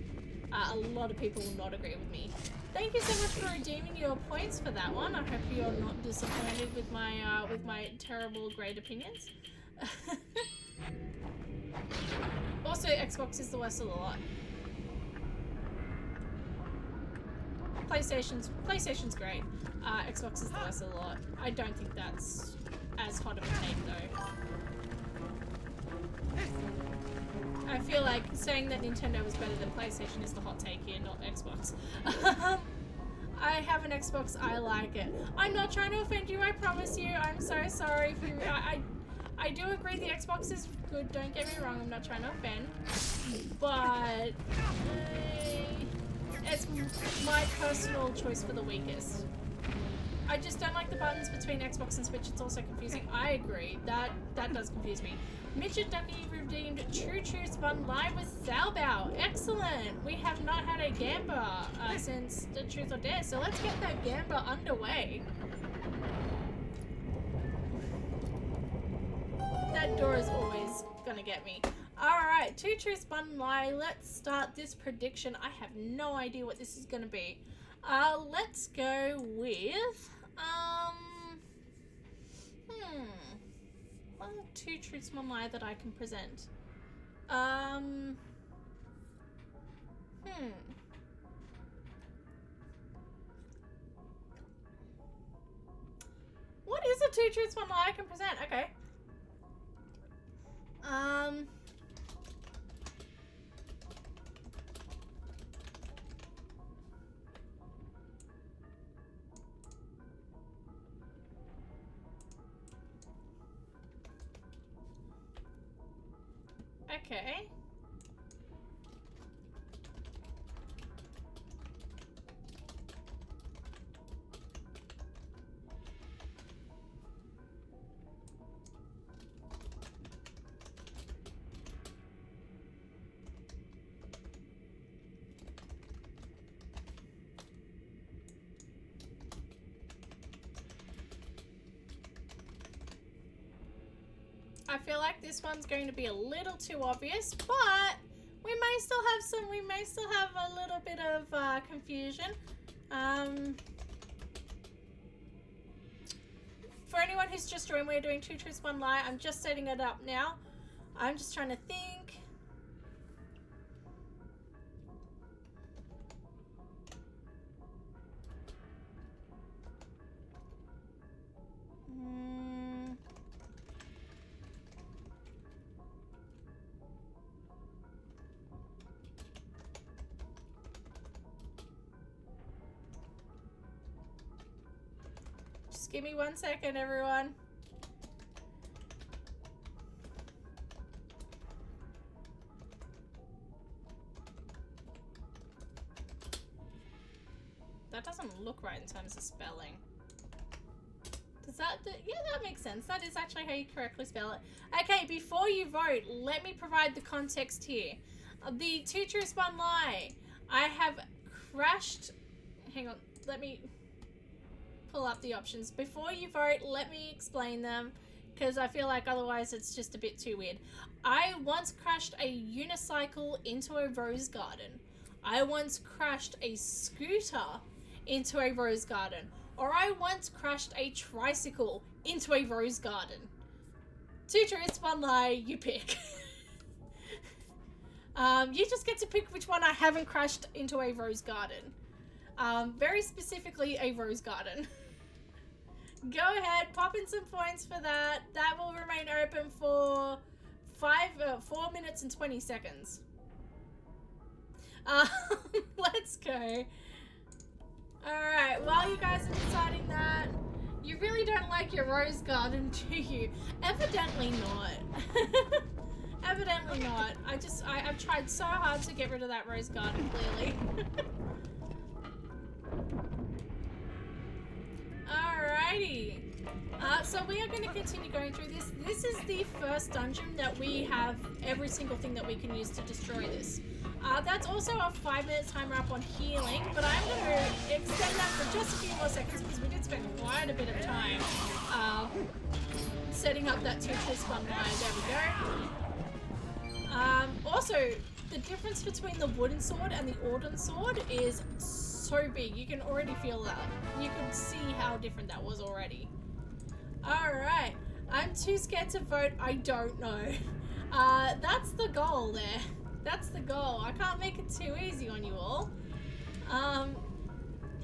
A lot of people will not agree with me. Thank you so much for redeeming your points for that one. I hope you're not disappointed with my terrible great opinions. Also, Xbox is the worst of the lot. PlayStation's great. Xbox is the worst of the lot. I don't think that's as hot of a take though. I feel like saying that Nintendo was better than PlayStation is the hot take here, not Xbox. I have an Xbox, I like it. I'm not trying to offend you, I promise you. I'm so sorry if you... I do agree the Xbox is good, don't get me wrong, I'm not trying to offend. But... it's my personal choice for the weakest. I just don't like the buttons between Xbox and Switch, it's also confusing. I agree, that does confuse me. Midget Ducky redeemed True Truth's button live with Xiaobao. Excellent! We have not had a Gamba since the Truth or Dare, so let's get that Gamba underway. That door is always gonna get me. Alright, Two Truths, Bun Lie. Let's start this prediction. I have no idea what this is gonna be. Let's go with, what are two truths, one lie that I can present? two truths, one lie I can present. Okay. Okay. I feel like this one's going to be a little too obvious, but we may still have a little bit of confusion. For anyone who's just joined, we're doing two truths, one lie. I'm just setting it up now. I'm just trying to think. Just give me 1 second, everyone. That doesn't look right in terms of spelling. Does that, yeah, that makes sense. That is actually how you correctly spell it. Okay, before you vote, let me provide the context here. The two truths, one lie. I have crashed. Hang on, let me pull up the options. Before you vote, let me explain them, because I feel like otherwise it's just a bit too weird. I once crashed a unicycle into a rose garden. I once crashed a scooter into a rose garden. Or I once crashed a tricycle into a rose garden. Two truths, one lie, you pick. You just get to pick which one I haven't crashed into a rose garden. Very specifically a rose garden. Go ahead, pop in some points for that. That will remain open for 4 minutes and 20 seconds. Let's go. Alright, while you guys are deciding that, you really don't like your rose garden, do you? Evidently not. Evidently not. I've tried so hard to get rid of that rose garden, clearly. Alrighty. So we are going to continue going through this. This is the first dungeon that we have every single thing that we can use to destroy this. That's also a 5-minute timer up on healing, but I'm going to extend that for just a few more seconds because we did spend quite a bit of time setting up that 2 plus 1 line. There we go. Also, the difference between the wooden sword and the Orden sword is so big. You can already feel that. You can see how different that was already. Alright. I'm too scared to vote. I don't know. That's the goal there. That's the goal. I can't make it too easy on you all.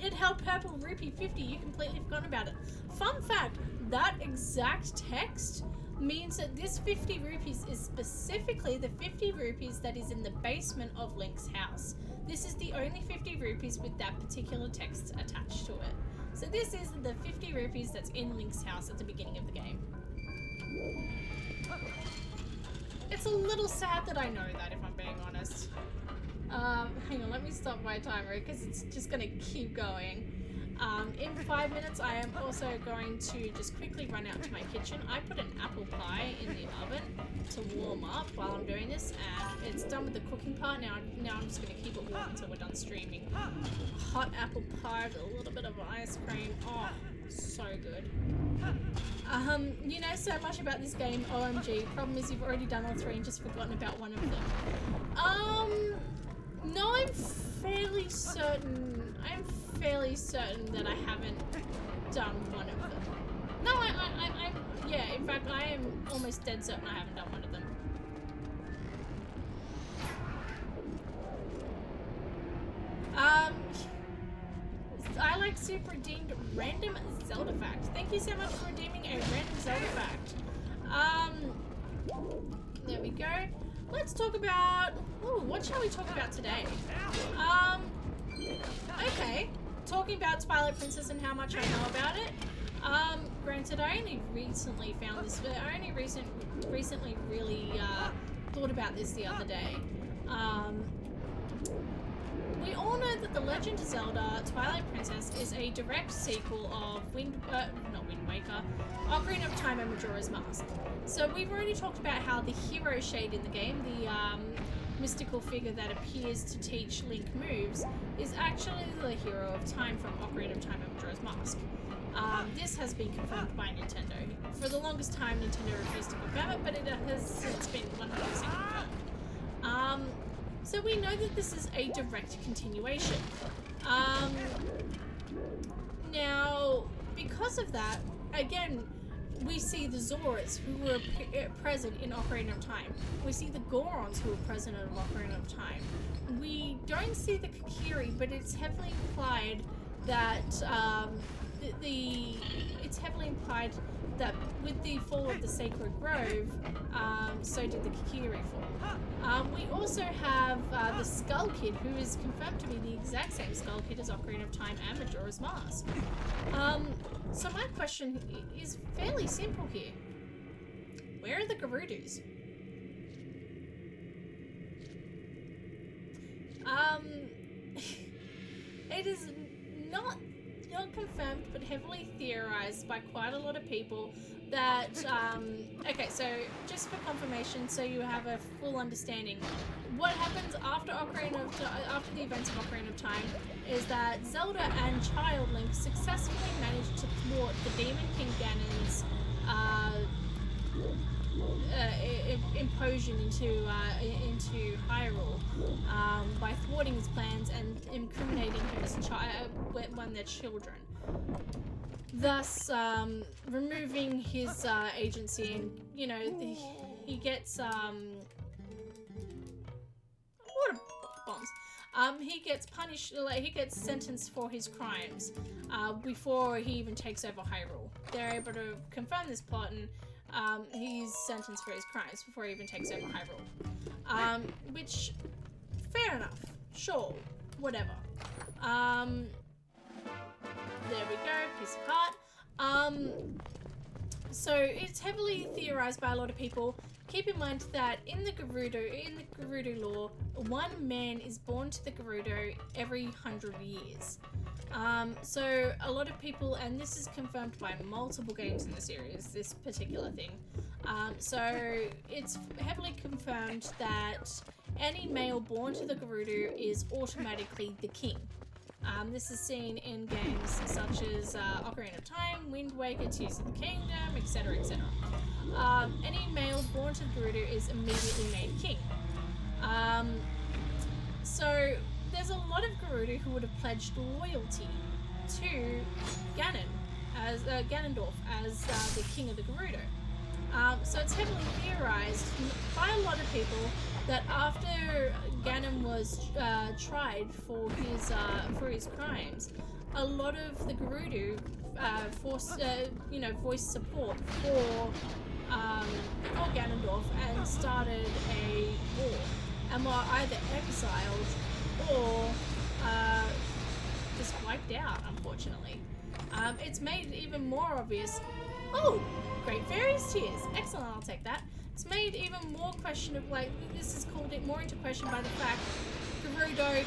It held purple rupee 50. You completely forgot about it. Fun fact, that exact text means that this 50 rupees is specifically the 50 rupees that is in the basement of Link's house. This is the only 50 rupees with that particular text attached to it. So this is the 50 rupees that's in Link's house at the beginning of the game. It's a little sad that I know that, if I'm being honest. Hang on, let me stop my timer because it's just going to keep going. In 5 minutes, I am also going to just quickly run out to my kitchen. I put an apple pie in the oven to warm up while I'm doing this, and it's done with the cooking part. Now I'm just going to keep it warm until we're done streaming. Hot apple pie with a little bit of ice cream. Oh, so good. You know so much about this game, OMG. Problem is you've already done all 3 and just forgotten about one of them. No, I'm fairly certain that I haven't done one of them. No, yeah, in fact, I am almost dead certain I haven't done one of them. I like Soup redeemed random Zelda fact. Thank you so much for redeeming a random Zelda fact. There we go. Let's talk about... Ooh, what shall we talk about today? Okay. Talking about Twilight Princess and how much I know about it. Granted, I only recently found this... I only recently really thought about this the other day. We all know that The Legend of Zelda Twilight Princess is a direct sequel of not Wind Waker, Ocarina of Time and Majora's Mask. So we've already talked about how the hero shade in the game, the mystical figure that appears to teach Link moves, is actually the hero of time from Ocarina of Time and Majora's Mask. This has been confirmed by Nintendo. For the longest time, Nintendo refused to confirm it, but it has since been 100% confirmed. So we know that this is a direct continuation. Now, because of that, again, we see the Zoras who were present in Ocarina of Time. We see the Gorons who were present in Ocarina of Time. We don't see the Kokiri, but it's heavily implied that it's heavily implied that with the fall of the Sacred Grove, so did the Kokiri fall. We also have the Skull Kid, who is confirmed to be the exact same Skull Kid as Ocarina of Time and Majora's Mask. So my question is fairly simple here. Where are the Gerudus? It is not confirmed, but heavily theorized by quite a lot of people that, okay, so just for confirmation, so you have a full understanding, what happens after after the events of Ocarina of Time is that Zelda and Child Link successfully managed to thwart the Demon King Ganon's implosion into Hyrule by thwarting his plans and incriminating him as one of their children, thus removing his agency, and he gets water bombs. He gets punished, he gets sentenced for his crimes before he even takes over Hyrule. They're able to confirm this plot, and he's sentenced for his crimes before he even takes over Hyrule. Which, fair enough. Sure. Whatever. There we go. Piece of heart. So it's heavily theorized by a lot of people. Keep in mind that in the Gerudo lore, one man is born to the Gerudo every 100 years. So a lot of people, and this is confirmed by multiple games in the series, this particular thing. So it's heavily confirmed that any male born to the Gerudo is automatically the king. This is seen in games such as Ocarina of Time, Wind Waker, Tears of the Kingdom, etc., etc. Any male born to the Gerudo is immediately made king. So there's a lot of Gerudo who would have pledged loyalty to Ganondorf as the king of the Gerudo. So it's heavily theorized by a lot of people that after Ganon was tried for his crimes, a lot of the Gerudo voiced support for Ganondorf and started a war, and were either exiled or just wiped out, unfortunately. It's made even more obvious. Oh, Great Fairy's Tears. Excellent, I'll take that. It's made even more questionable, this is called it more into question by the fact Gerudo,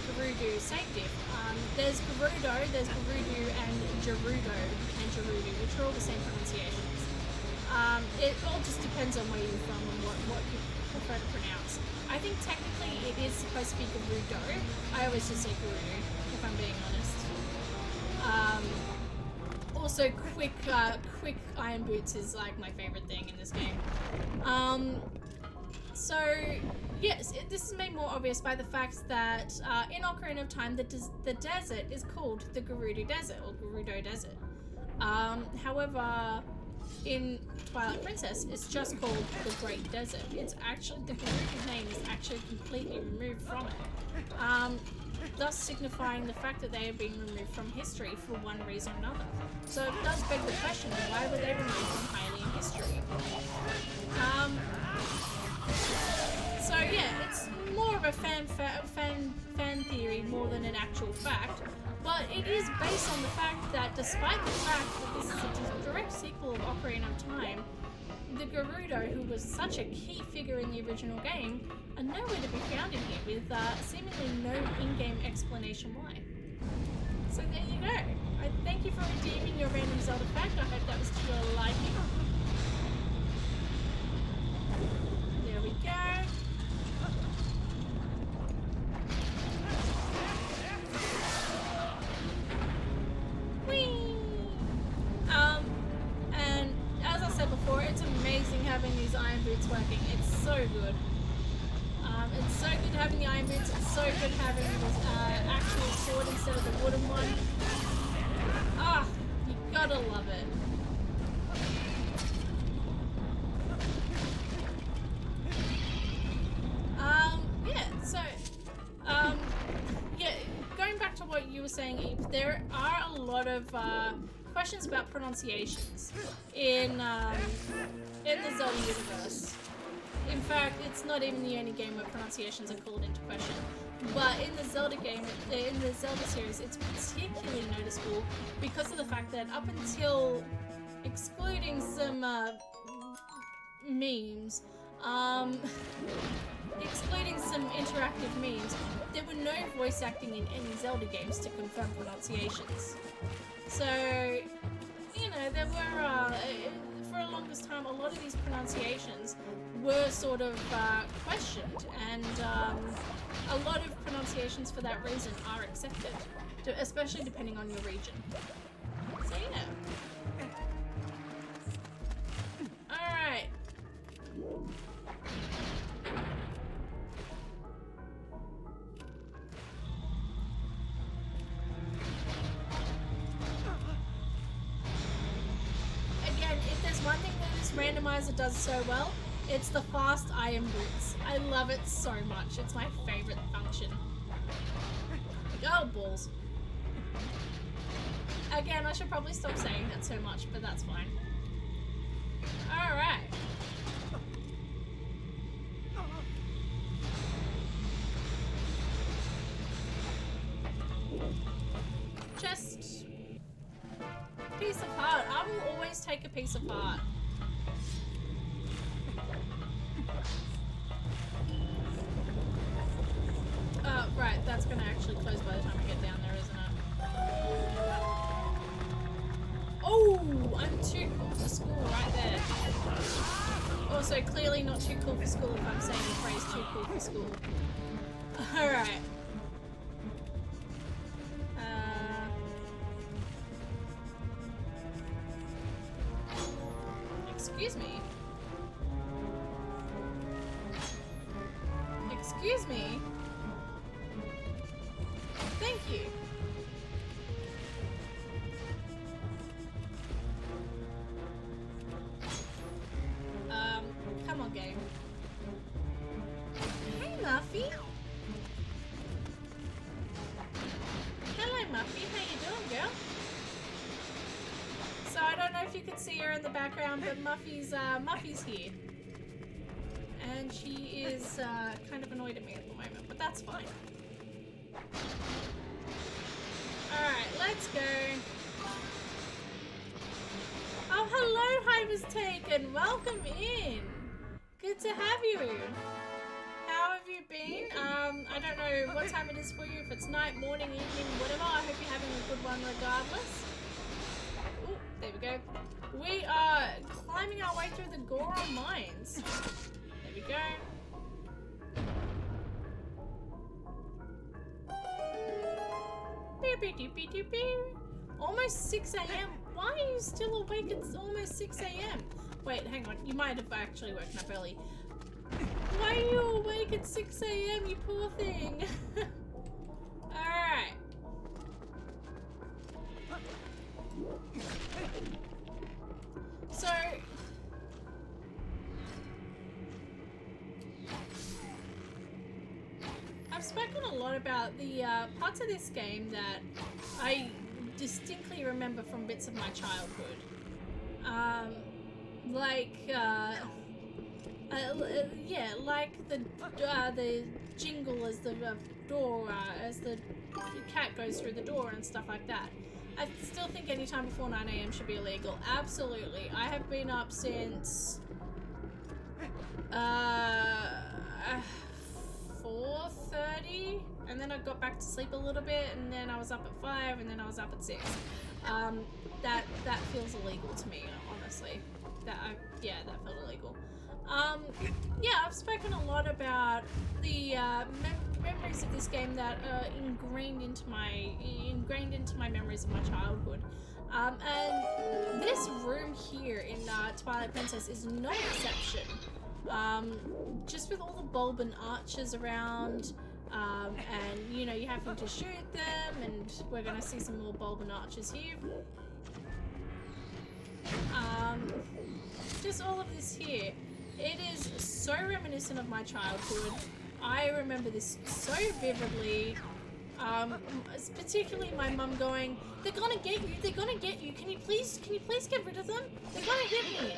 same diff. There's Gerudo, and Gerudo, which are all the same pronunciations. It all just depends on where you're from and what you prefer to pronounce. I think technically it is supposed to be Gerudo. I always just say Gerudo, if I'm being honest. Also, quick Iron Boots is like my favorite thing in this game. So yes, this is made more obvious by the fact that in Ocarina of Time, the desert is called the Gerudo Desert or Gerudo Desert. However, in Twilight Princess, it's just called the Great Desert. It's actually, the Gerudo's name is actually completely removed from it. Thus signifying the fact that they are being removed from history for one reason or another. So it does beg the question, why were they removed from Hylian history? So yeah, it's more of a fan theory more than an actual fact, but it is based on the fact that despite the fact that this is a direct sequel of Ocarina of Time, the Gerudo, who was such a key figure in the original game, are nowhere to be found in here, with seemingly no in-game explanation why. So there you go. I thank you for redeeming your random Zelda fact. I hope that was to your liking. There we go. Whee! And as I said before, it's amazing having these iron boots working. It's so good. It's so good having the iron boots. It's so good having this actual sword instead of the wooden one. Ah, you gotta love it. Yeah, going back to what you were saying, Eve, there are a lot of questions about pronunciations in the Zelda universe. In fact, it's not even the only game where pronunciations are called into question. But in the Zelda game, in the Zelda series, it's particularly noticeable because of the fact that up until excluding some memes, excluding some interactive memes, there were no voice acting in any Zelda games to confirm pronunciations. So, you know, there were, for the longest time, a lot of these pronunciations were sort of questioned, and a lot of pronunciations for that reason are accepted, especially depending on your region. So, yeah. Alright. Again, if there's one thing that this randomizer does so well, it's the fast iron boots. I love it so much. It's my favorite function. Oh, balls. Again, I should probably stop saying that so much, but that's fine. Alright. Just piece of heart. I will always take a piece of heart. Right, that's gonna actually close by the time I get down there, isn't it? Oh, I'm too cool for school right there. Also, clearly not too cool for school if I'm saying the phrase too cool for school. Alright. Excuse me. Excuse me. Thank you. Come on, game. Hey, Muffy. Hello, Muffy. How you doing, girl? So I don't know if you could see her in the background, but Muffy's here. And she is kind of annoyed at me at the moment, but that's fine. Alright, let's go. Oh, hello, Hyver's Taken. Welcome in. Good to have you. How have you been? I don't know what time it is for you, if it's night, morning, evening, whatever. I hope you're having a good one regardless. Ooh, there we go. We are climbing our way through the Goron mines. There we go. Almost 6 a.m. Why are you still awake? It's almost 6 a.m. Wait, hang on. You might have actually woken up early. Why are you awake at 6 a.m., you poor thing? Alright. So, spoken a lot about the parts of this game that I distinctly remember from bits of my childhood. Yeah, like the jingle as the door, as the cat goes through the door and stuff like that. I still think any time before 9 AM should be illegal. Absolutely. I have been up since 4:30, and then I got back to sleep a little bit, and then I was up at 5, and then I was up at 6. That feels illegal to me, honestly. That felt illegal. Yeah, I've spoken a lot about the memories of this game that are ingrained into my memories of my childhood. And this room here in Twilight Princess is no exception. Just with all the bulb and arches around, and you know, you're having to shoot them, and we're gonna see some more bulb and arches here. Just all of this here. It is so reminiscent of my childhood. I remember this so vividly. Particularly my mum going, "They're gonna get you. They're gonna get you. Can you please get rid of them? They're gonna hit me."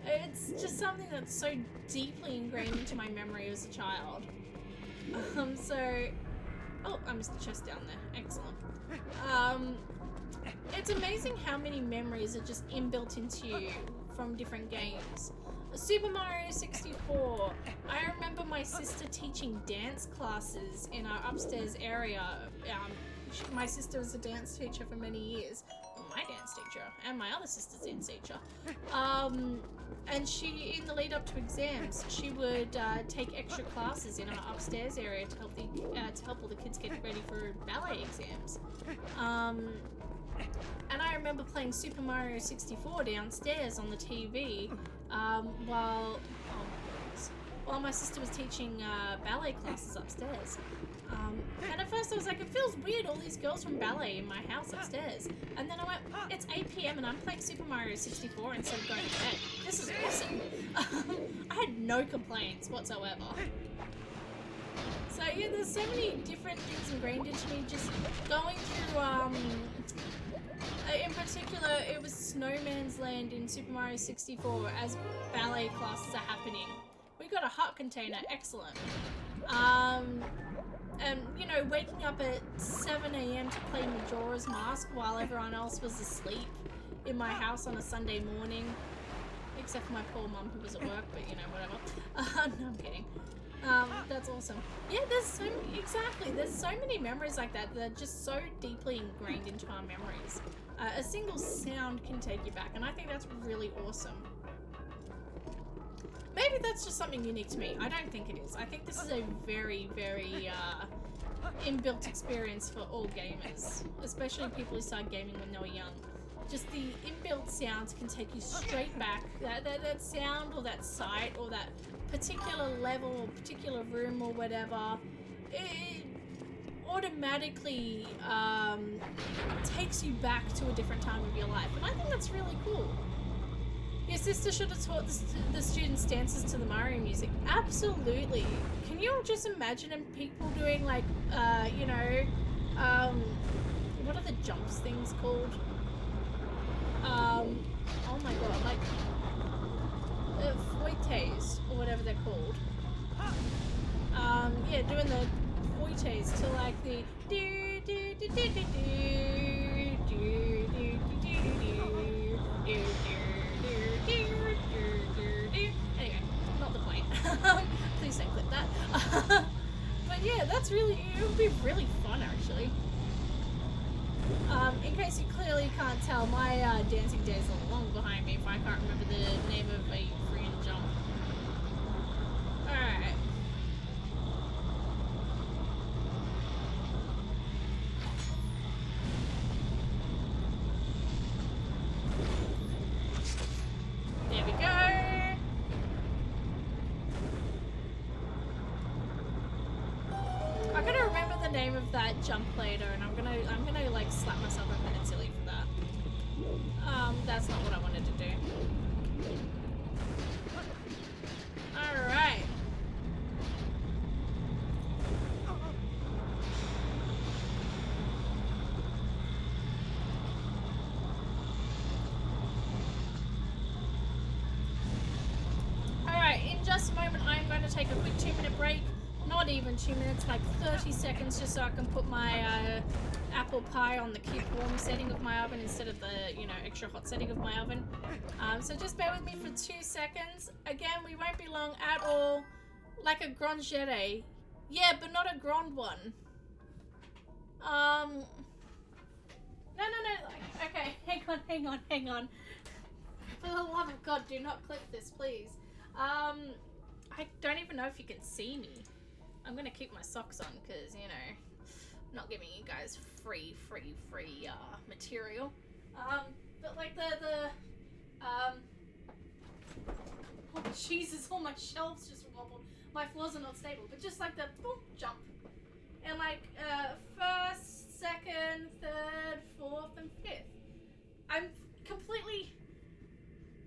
It's just something that's so deeply ingrained into my memory as a child. Oh, I missed the chest down there. Excellent. It's amazing how many memories are just inbuilt into you from different games. Super Mario 64. I remember my sister teaching dance classes in our upstairs area. My sister was a dance teacher for many years. My dance teacher and my other sister's dance teacher. And she, in the lead up to exams, she would take extra classes in our upstairs area to help all the kids get ready for ballet exams. And I remember playing Super Mario 64 downstairs on the TV while my sister was teaching ballet classes upstairs. And at first I was like, it feels weird, all these girls from ballet in my house upstairs. And then I went, it's 8 PM and I'm playing Super Mario 64 instead of going to bed. This is awesome. I had no complaints whatsoever. So yeah, there's so many different things ingrained into me, just going through, in particular, it was Snowman's Land in Super Mario 64 as ballet classes are happening. We got a heart container, excellent. And, you know, waking up at 7 AM to play Majora's Mask while everyone else was asleep in my house on a Sunday morning. Except for my poor mum who was at work, but, you know, whatever. No, I'm kidding. That's awesome. Yeah, there's so many memories like that that are just so deeply ingrained into our memories. A single sound can take you back, and I think that's really awesome. Maybe that's just something unique to me. I don't think it is. I think this is a very, very inbuilt experience for all gamers, especially people who started gaming when they were young. Just the inbuilt sounds can take you straight back. That sound or that sight or that particular level or particular room or whatever, it automatically takes you back to a different time of your life. And I think that's really cool. Your sister should have taught the students dances to the Mario music. Absolutely. Can you just imagine people doing like, you know, what are the jumps things called? Oh my god, like foites or whatever they're called. Yeah, doing the foites to like the anyway, not the point. Please don't clip that. But yeah, it would be really fun actually. In case you clearly can't tell, my dancing days are long behind me if I can't remember the name of a freaking jump. Alright. There we go. I'm gonna remember the name of that jump later, and I'm gonna like slap myself over the head silly for that. That's not what I wanted to do. Alright. break. Not even 2 minutes, like 30 seconds, just so I can put my apple pie on the keep warm setting of my oven instead of the, you know, extra hot setting of my oven. So just bear with me for 2 seconds. Again, we won't be long at all. Like a grangere. Yeah, but not a grand one. No. Okay, hang on. For the love of God, do not click this, please. I don't even know if you can see me. I'm gonna keep my socks on because, you know, I'm not giving you guys free material. But like oh Jesus, all my shelves just wobbled. My floors are not stable, but just like the boom, jump. And like, first, second, third, fourth, and fifth. I'm completely,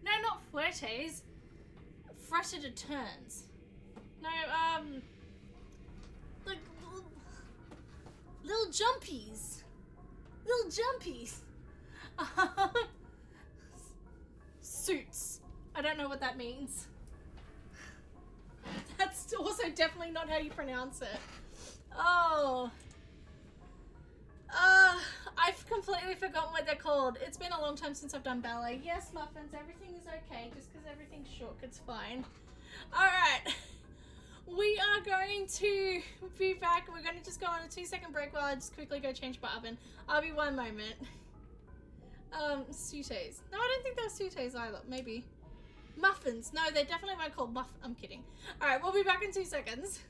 no, not fuertes, fretted turns. No, like, little jumpies. Suits. I don't know what that means. That's also definitely not how you pronounce it. Oh. I've completely forgotten what they're called. It's been a long time since I've done ballet. Yes, muffins, everything is okay. Just because everything's shook, it's fine. Alright. We are going to be back. We're going to just go on a 2-second break while I just quickly go change my oven. I'll be 1 moment. Sautés. No, I don't think they're sautés either. Maybe. Muffins. No, they definitely weren't called muffins. I'm kidding. Alright, we'll be back in 2 seconds.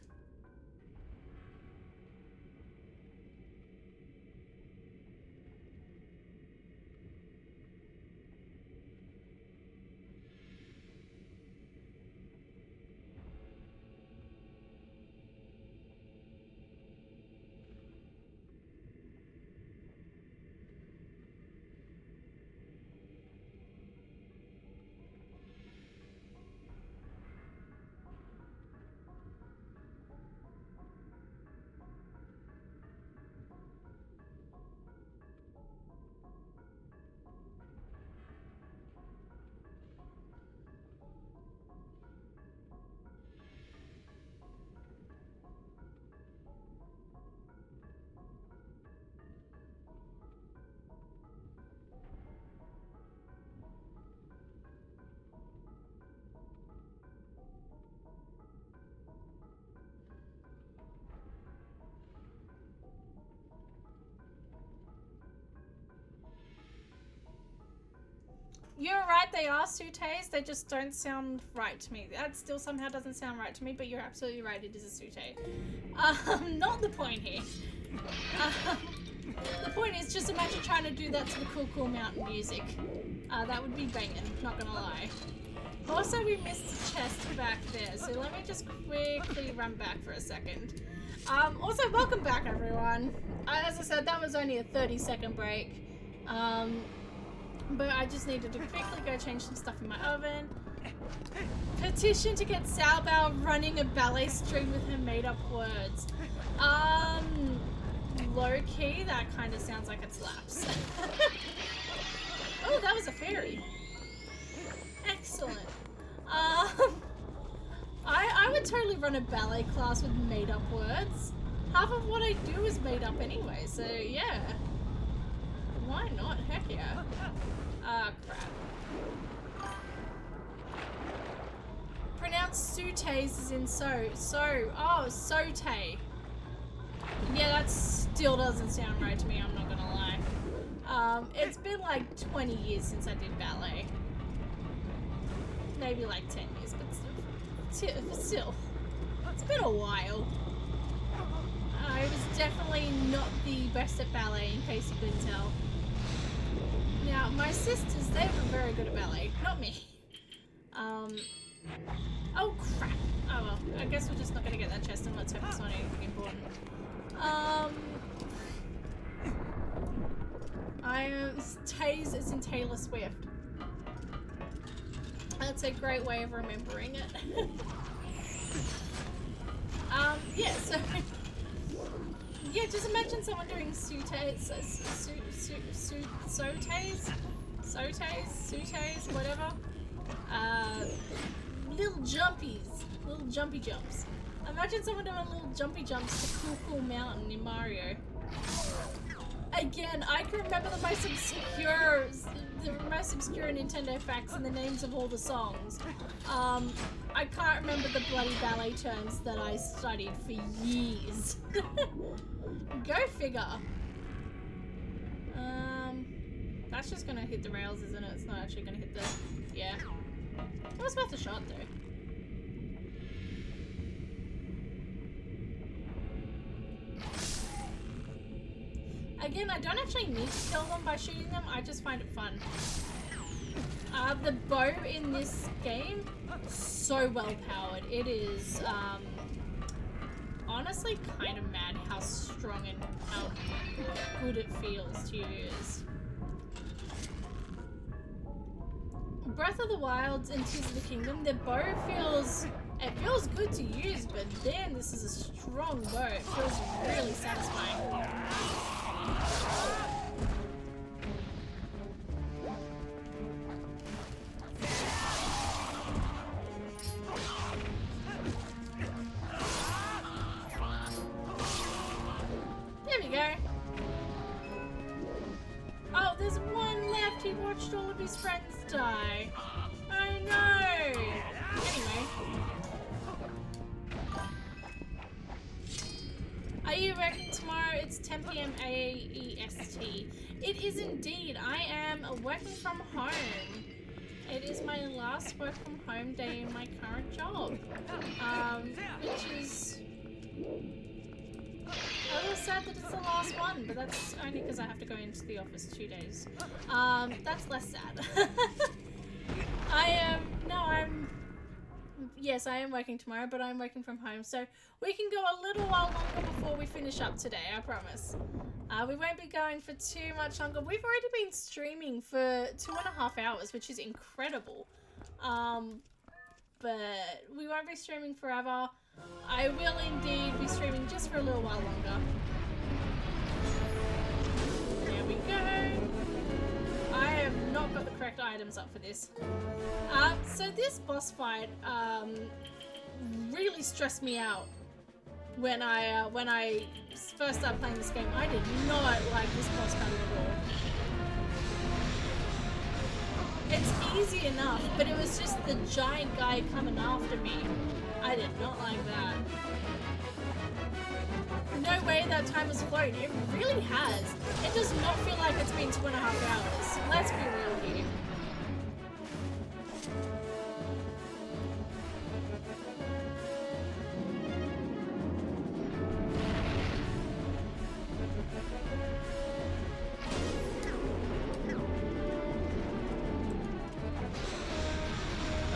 You're right, they are sautés, they just don't sound right to me. That still somehow doesn't sound right to me, but you're absolutely right, it is a sauté. Not the point here. The point is, just imagine trying to do that to the Cool Cool Mountain music. That would be banging, not gonna lie. Also, we missed the chest back there, so let me just quickly run back for a second. Also, welcome back, everyone. As I said, that was only a 30-second break. But I just needed to quickly go change some stuff in my oven. Petition to get Salbao running a ballet string with her made-up words. Low-key, that kind of sounds like it slaps. Oh, that was a fairy. Excellent. I would totally run a ballet class with made-up words. Half of what I do is made up anyway, so yeah. Why not? Heck yeah. Ah, crap. Pronounced sautés is in oh, saute. Yeah, that still doesn't sound right to me, I'm not gonna lie. It's been like 20 years since I did ballet. Maybe like 10 years, but still. It's been a while. I was definitely not the best at ballet, in case you couldn't tell. Now, my sisters, they were very good at ballet, not me. Oh crap. Oh well, I guess we're just not gonna get that chest and let's hope it's not anything important. Taze is in Taylor Swift. That's a great way of remembering it. Yeah, so... Yeah, just imagine someone doing sautés, whatever. Little jumpy jumps. Imagine someone doing little jumpy jumps to Cool Mountain in Mario. Again, I can remember the most obscure Nintendo facts and the names of all the songs. I can't remember the bloody ballet terms that I studied for years. Go figure. That's just gonna hit the rails, isn't it? It's not actually gonna hit the... Yeah. It was worth a shot, though. Again, I don't actually need to kill them by shooting them, I just find it fun. The bow in this game, so well powered. It is, honestly kind of mad how strong and how good it feels to use. Breath of the Wilds and Tears of the Kingdom, their bow feels good to use, but damn, this is a strong bow. It feels really satisfying. There we go. Oh, there's one left. He watched all of his friends die. Oh no! Anyway. Are you working tomorrow? It's 10 PM AEST. It is indeed. I am working from home. It is my last work from home day in my current job. Which is a little sad that it's the last one, but that's only because I have to go into the office 2 days. That's less sad. Yes, I am working tomorrow, but I'm working from home, so we can go a little while longer before we finish up today, I promise. We won't be going for too much longer. We've already been streaming for 2.5 hours, which is incredible. But we won't be streaming forever. I will indeed be streaming just for a little while longer. There we go. I have not got the correct items up for this. So this boss fight really stressed me out when I first started playing this game. I did not like this boss battle at all. It's easy enough, but it was just the giant guy coming after me. I did not like that. No way that time has flown. It really has. It does not feel like it's been 2.5 hours. Let's be real here.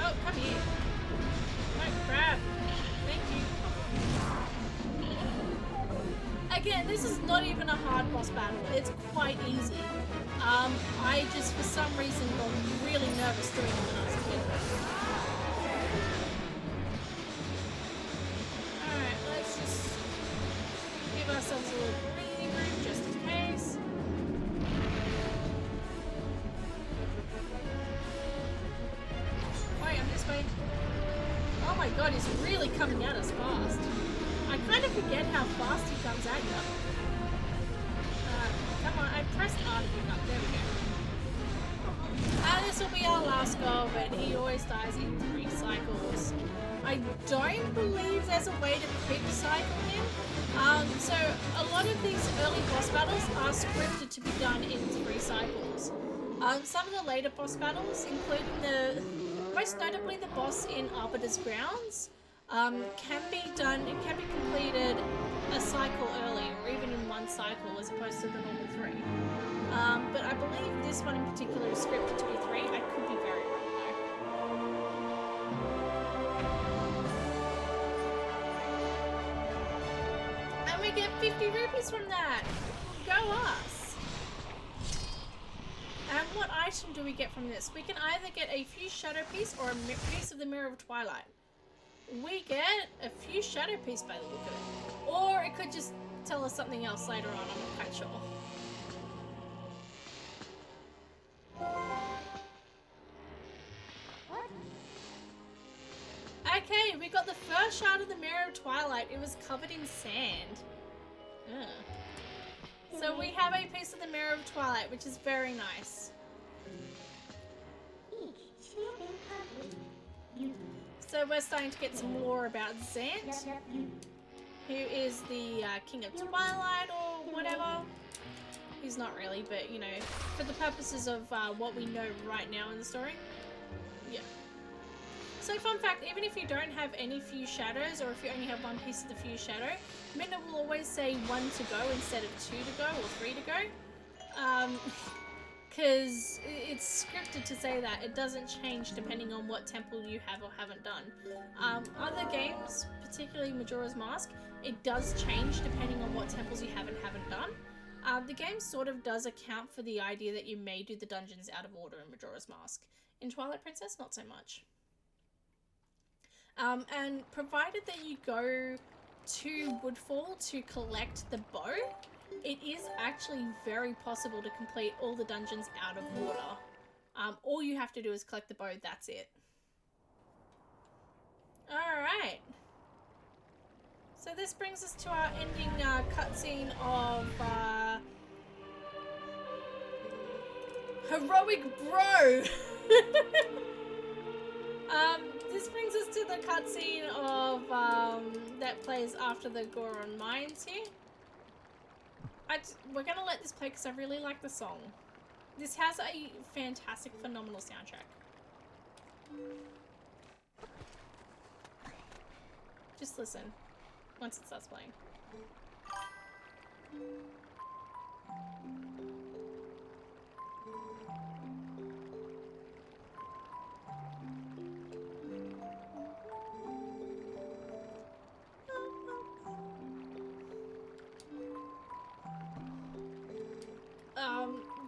Oh, come here. Oh, crap. Thank you. Again, this is not even a hard boss battle. It's quite easy. I just, for some reason, got really nervous doing it when I was a kid. Alright, let's just give ourselves a little breathing room just in case. Wait, I'm this way. Oh my god, he's really coming at us fast. I kind of forget how fast he comes at you. Come on, I pressed R to pick up. There we go. This will be our last goal, but he always dies in 3 cycles. I don't believe there's a way to quick cycle him. So a lot of these early boss battles are scripted to be done in 3 cycles. Some of the later boss battles, including most notably the boss in Arbiter's Grounds, can be completed a cycle early, or even in 1 cycle as opposed to the normal 3. But I believe this one in particular is scripted to be 3. I could be very wrong though. And we get 50 rupees from that! Go us! And what item do we get from this? We can either get a few shadow piece or a piece of the Mirror of Twilight. We get a few shadow piece by the look of it. Or it could just tell us something else later on, I'm not quite sure. Okay, we got the first a shard of the Mirror of Twilight. It was covered in sand. Ugh. So we have a piece of the Mirror of Twilight, which is very nice. So we're starting to get some lore about Zant, who is the King of Twilight or whatever. He's not really, but you know, for the purposes of what we know right now in the story. Yeah. So fun fact, even if you don't have any Fused Shadows, or if you only have one piece of the Fused Shadow, Midna will always say 1 to go instead of 2 to go, or 3 to go. Because it's scripted to say that. It doesn't change depending on what temple you have or haven't done. Other games, particularly Majora's Mask, it does change depending on what temples you have and haven't done. The game sort of does account for the idea that you may do the dungeons out of order in Majora's Mask. In Twilight Princess, not so much. And provided that you go to Woodfall to collect the bow, it is actually very possible to complete all the dungeons out of order. All you have to do is collect the bow, that's it. Alright. So this brings us to our ending cutscene of Heroic Bro! This brings us to the cutscene of that plays after the Goron Mines here. We're gonna let this play because I really like the song. This has a fantastic, phenomenal soundtrack. Just listen once it starts playing.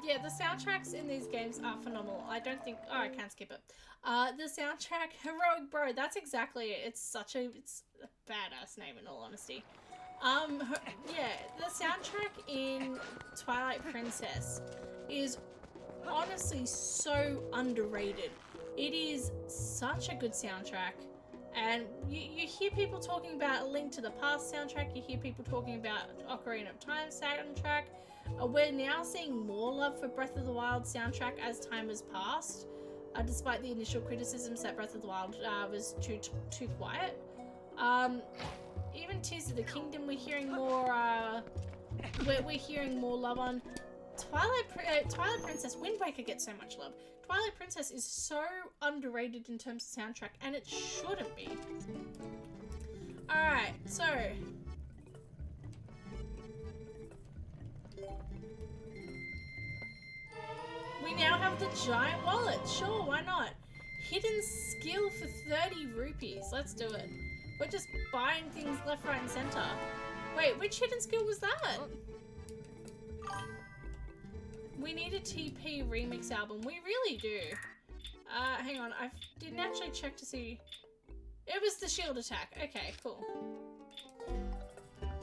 Yeah, the soundtracks in these games are phenomenal. I don't think... Oh, I can't skip it. The soundtrack, Heroic Bro, that's exactly it. It's a badass name in all honesty. Yeah, the soundtrack in Twilight Princess is honestly so underrated. It is such a good soundtrack. And you hear people talking about A Link to the Past soundtrack, you hear people talking about Ocarina of Time soundtrack. We're now seeing more love for Breath of the Wild soundtrack as time has passed, despite the initial criticisms that Breath of the Wild was too quiet. Even Tears of the Kingdom, we're hearing more. We're hearing more love on. Twilight Princess, Wind Waker gets so much love. Twilight Princess is so underrated in terms of soundtrack, and it shouldn't be. Alright, so... we now have the giant wallet. Sure, why not? Hidden skill for 30 rupees. Let's do it. We're just buying things left, right, and center. Wait, which hidden skill was that? We need a TP remix album. We really do. Hang on. I didn't actually check to see. It was the shield attack. Okay, cool.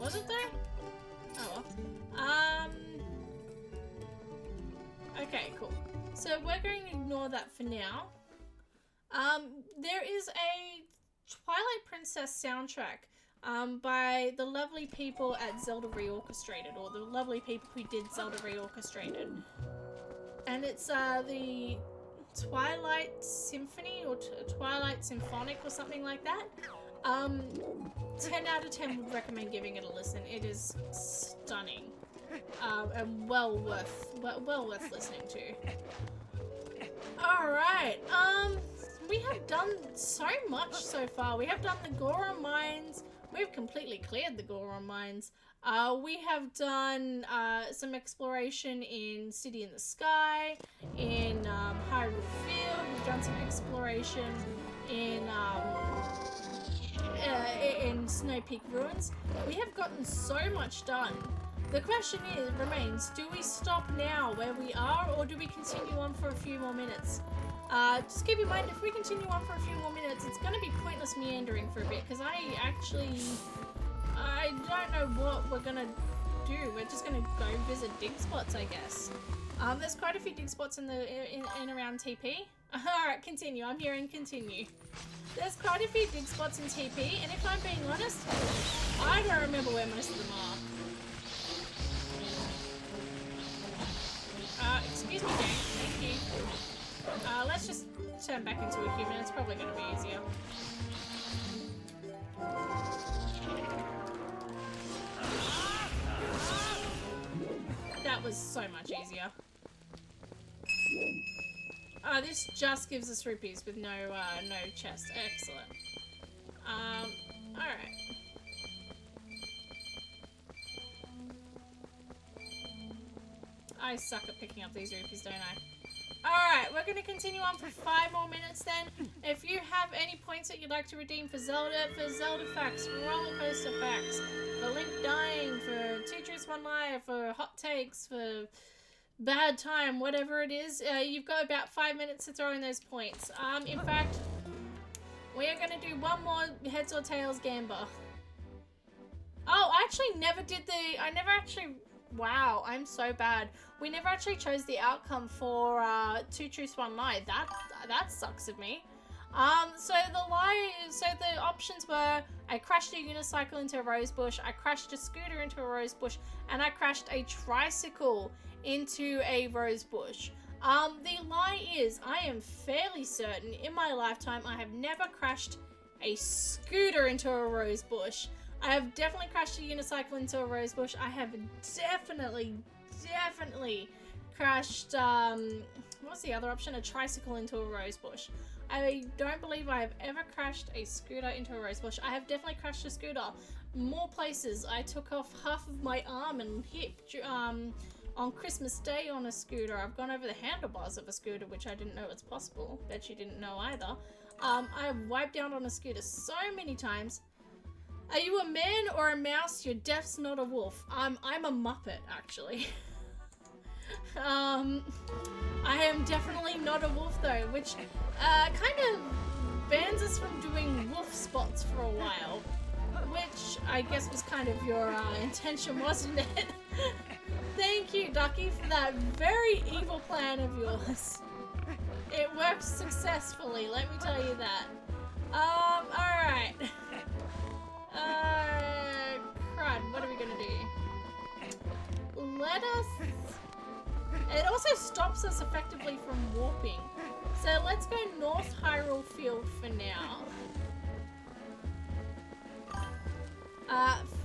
Was it though? Oh well. Okay, cool. So we're going to ignore that for now. There is a Twilight Princess soundtrack by the lovely people at Zelda Reorchestrated, or the lovely people who did Zelda Reorchestrated. And it's the Twilight Symphony, or Twilight Symphonic, or something like that. 10 out of 10 would recommend giving it a listen. It is stunning. And well worth listening to. Alright, we have done so much so far. We have done the Goron Mines. We've completely cleared the Goron Mines. We have done some exploration in City in the Sky, in Hyrule Field. We've done some exploration in Snow Peak Ruins. We have gotten so much done. The question remains, do we stop now where we are, or do we continue on for a few more minutes? Just keep in mind, if we continue on for a few more minutes, it's going to be pointless meandering for a bit, because I don't know what we're going to do. We're just going to go visit dig spots, I guess. There's quite a few dig spots in around TP. Alright, continue. I'm hearing continue. There's quite a few dig spots in TP, and if I'm being honest, I don't remember where most of them are. Excuse me, game. Thank you. Let's just turn back into a human. It's probably going to be easier. That was so much easier. This just gives us rupees with no chest. Excellent. Alright. I suck at picking up these rupees, don't I? Alright, we're going to continue on for 5 more minutes then. If you have any points that you'd like to redeem for Zelda facts, for roller coaster facts, for Link dying, for 2 Truths 1 Lie, for hot takes, for bad time, whatever it is, you've got about 5 minutes to throw in those points. In fact, we are going to do one more heads or tails gamba. Oh, I actually never did wow, I'm so bad. We never actually chose the outcome for 2 Truths 1 Lie. That sucks of me. So the options were I crashed a unicycle into a rose bush, I crashed a scooter into a rose bush, and I crashed a tricycle into a rose bush. The lie is I am fairly certain in my lifetime I have never crashed a scooter into a rose bush. I have definitely crashed a unicycle into a rose bush. I have definitely crashed, what's the other option? A tricycle into a rose bush. I don't believe I have ever crashed a scooter into a rose bush. I have definitely crashed a scooter. More places. I took off half of my arm and hip on Christmas Day on a scooter. I've gone over the handlebars of a scooter, which I didn't know was possible. Bet you didn't know either. I've wiped out on a scooter so many times. Are you a man or a mouse? You're deaf's not a wolf. I'm a Muppet, actually. I am definitely not a wolf though, which kind of bans us from doing wolf spots for a while, which I guess was kind of your intention, wasn't it? Thank you, Ducky, for that very evil plan of yours. It worked successfully, let me tell you that. Alright. Crud, what are we gonna do? Let us... It also stops us effectively from warping. So let's go North Hyrule Field for now.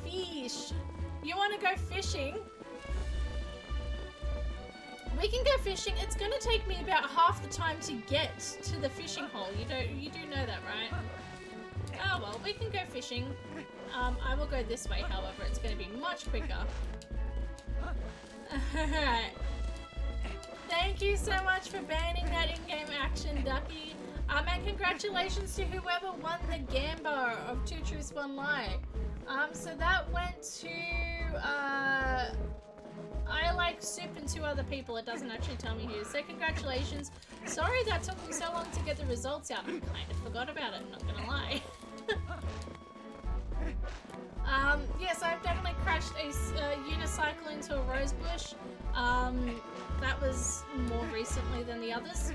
Fish. You wanna go fishing? We can go fishing. It's gonna take me about half the time to get to the fishing hole. You do know that, right? Oh well, we can go fishing. I will go this way, however, it's going to be much quicker. Alright. Thank you so much for banning that in-game action, Ducky. And congratulations to whoever won the Gamba of 2 Truths 1 Lie. So that went to, I like Soup and 2 other people. It doesn't actually tell me who. So congratulations. Sorry that took me so long to get the results out. I kind of forgot about it, I'm not gonna lie. Yes, I've definitely crashed a unicycle into a rose bush. That was more recently than the others.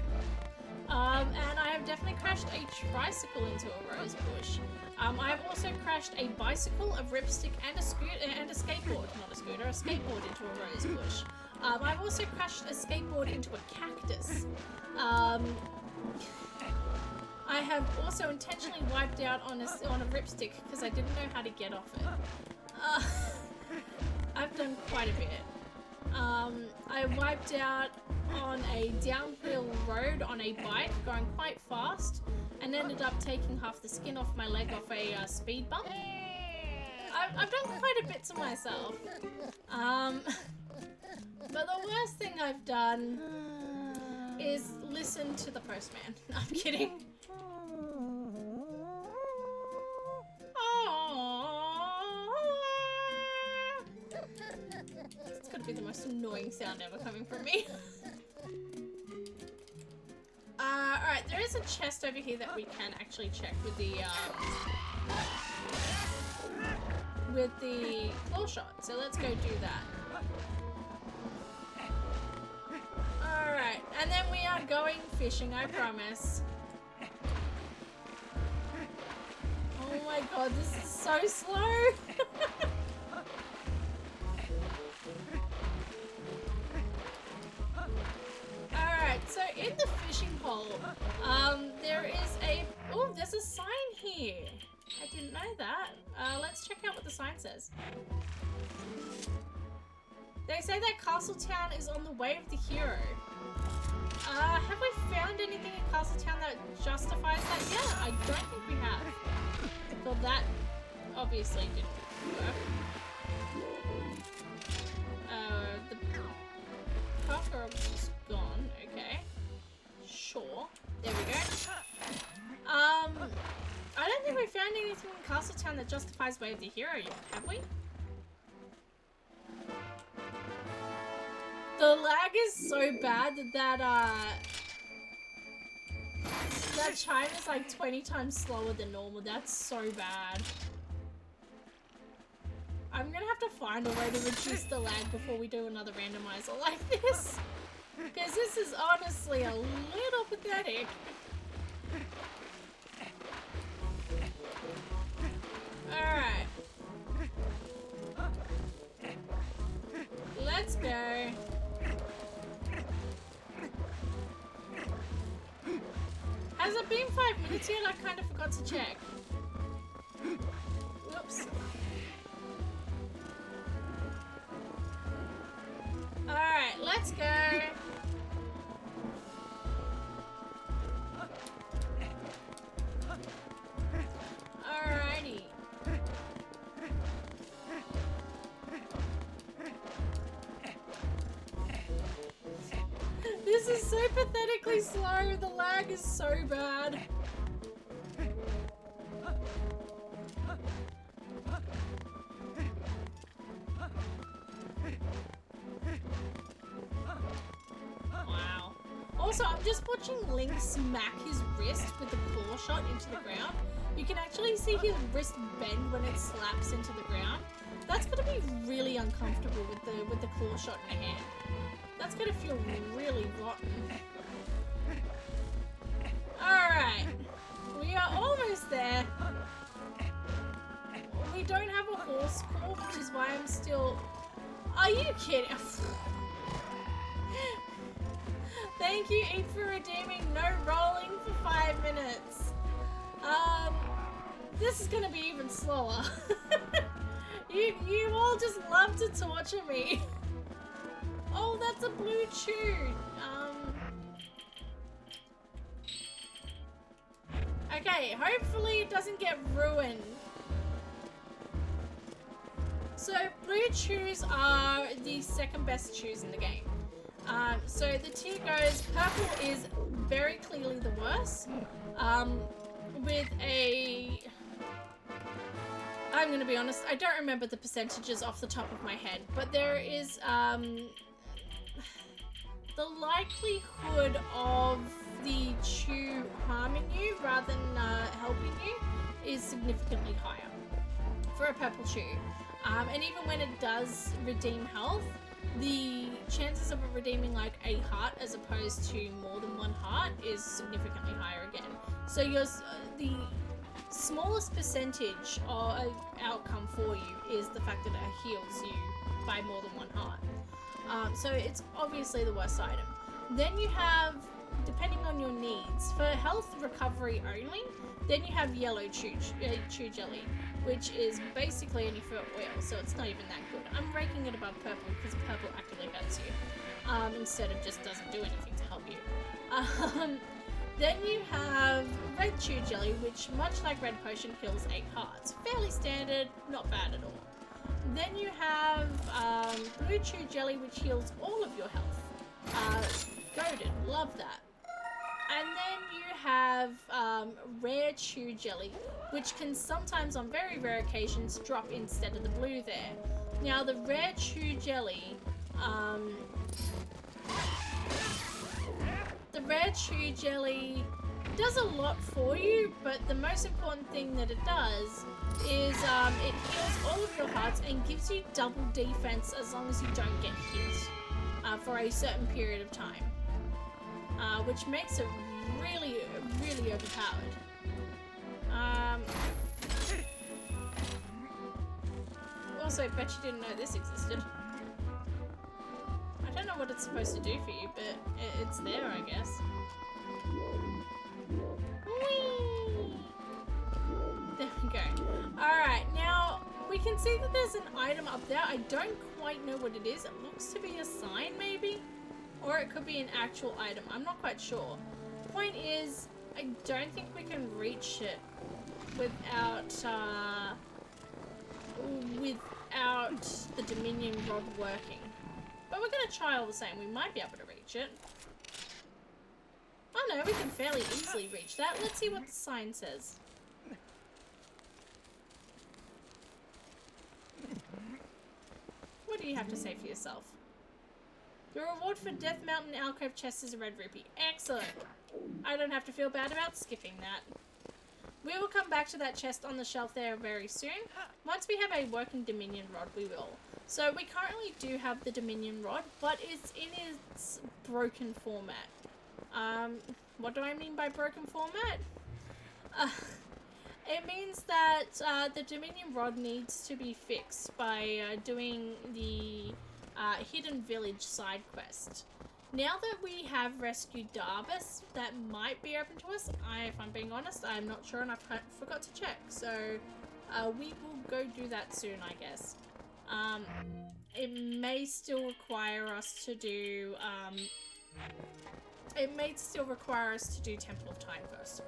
And I have definitely crashed a tricycle into a rose bush. I've also crashed a bicycle, a ripstick, and a skateboard. Not a scooter, a skateboard into a rose bush. I've also crashed a skateboard into a cactus. I have also intentionally wiped out on a ripstick because I didn't know how to get off it. I've done quite a bit. I wiped out on a downhill road on a bike going quite fast and ended up taking half the skin off my leg off a speed bump. I've done quite a bit to myself. But the worst thing I've done is listen to the postman. No, I'm kidding. It's gonna be the most annoying sound ever coming from me. Alright, there is a chest over here that we can actually check with the claw shot. So let's go do that. Alright, and then we are going fishing, I promise. Oh my god, this is so slow. Alright, so in the fishing hole, there is a... Oh, there's a sign here. I didn't know that. Let's check out what the sign says. They say that Castletown is on the way of the hero. Have we found anything in Castletown that justifies that yet? I don't think we have. Well, that obviously didn't work. The Parker is just gone. Okay. Sure. There we go. I don't think we found anything in Castletown that justifies way of the hero yet, have we? The lag is so bad that that chime is like 20 times slower than normal. That's so bad. I'm gonna have to find a way to reduce the lag before we do another randomizer like this. Because this is honestly a little pathetic. Alright. Let's go. Has it been 5 minutes yet? I kind of forgot to check. Whoops. Alright, let's go. Alrighty. This is so pathetically slow. The lag is so bad. Wow. Also, I'm just watching Link smack his wrist with the claw shot into the ground. You can actually see his wrist bend when it slaps into the ground. That's gonna be really uncomfortable with the claw shot in the hand. That's gonna feel really rotten. Alright. We are almost there. We don't have a horse core, which is why I'm still... Are you kidding? Thank you, Eat for redeeming no rolling for 5 minutes. This is gonna be even slower. You all just love to torture me. Oh, that's a blue tune. Okay, hopefully it doesn't get ruined. So blue chews are the second best chews in the game. So the tier goes, purple is very clearly the worst. With a... I'm gonna be honest, I don't remember the percentages off the top of my head, but there is, the likelihood of the chew harming you rather than helping you is significantly higher for a purple chew. And even when it does redeem health, the chances of it redeeming like a heart as opposed to more than one heart is significantly higher again. So the smallest percentage of outcome for you is the fact that it heals you by more than one heart. So it's obviously the worst item. Then you have, depending on your needs, for health recovery only, then you have yellow chew jelly, which is basically any for oil, so it's not even that good. I'm ranking it above purple because purple actively hurts you, instead of just doesn't do anything to help you. Then you have red chew jelly, which much like red potion heals 8 hearts. Fairly standard, not bad at all. Then you have blue chew jelly, which heals all of your health. Goated, love that. And then you have rare chew jelly, which can sometimes on very rare occasions drop instead of the blue there. Now the rare chew jelly, does a lot for you, but the most important thing that it does is it heals all of your hearts and gives you double defense as long as you don't get hit for a certain period of time, which makes it really, really overpowered. also bet you didn't know this existed. I don't know what it's supposed to do for you, but it's there, I guess. Whee! There we go. Alright, now we can see that there's an item up there. I don't quite know what it is. It looks to be a sign, maybe? Or it could be an actual item. I'm not quite sure. Point is, I don't think we can reach it without the Dominion rod working. But we're gonna try all the same. We might be able to reach it. Oh no, we can fairly easily reach that. Let's see what the sign says. What do you have to say for yourself? The reward for Death Mountain Alcove chest is a red rupee. Excellent. I don't have to feel bad about skipping that. We will come back to that chest on the shelf there very soon. Once we have a working Dominion rod, we will. So we currently do have the Dominion rod, but it's in its broken format. What do I mean by broken format? It means that the Dominion rod needs to be fixed by doing the Hidden Village side quest. Now that we have rescued Darbus, that might be open to us. If I'm being honest, I'm not sure and I forgot to check. So we will go do that soon, I guess. It may still require us to do Temple of Time first.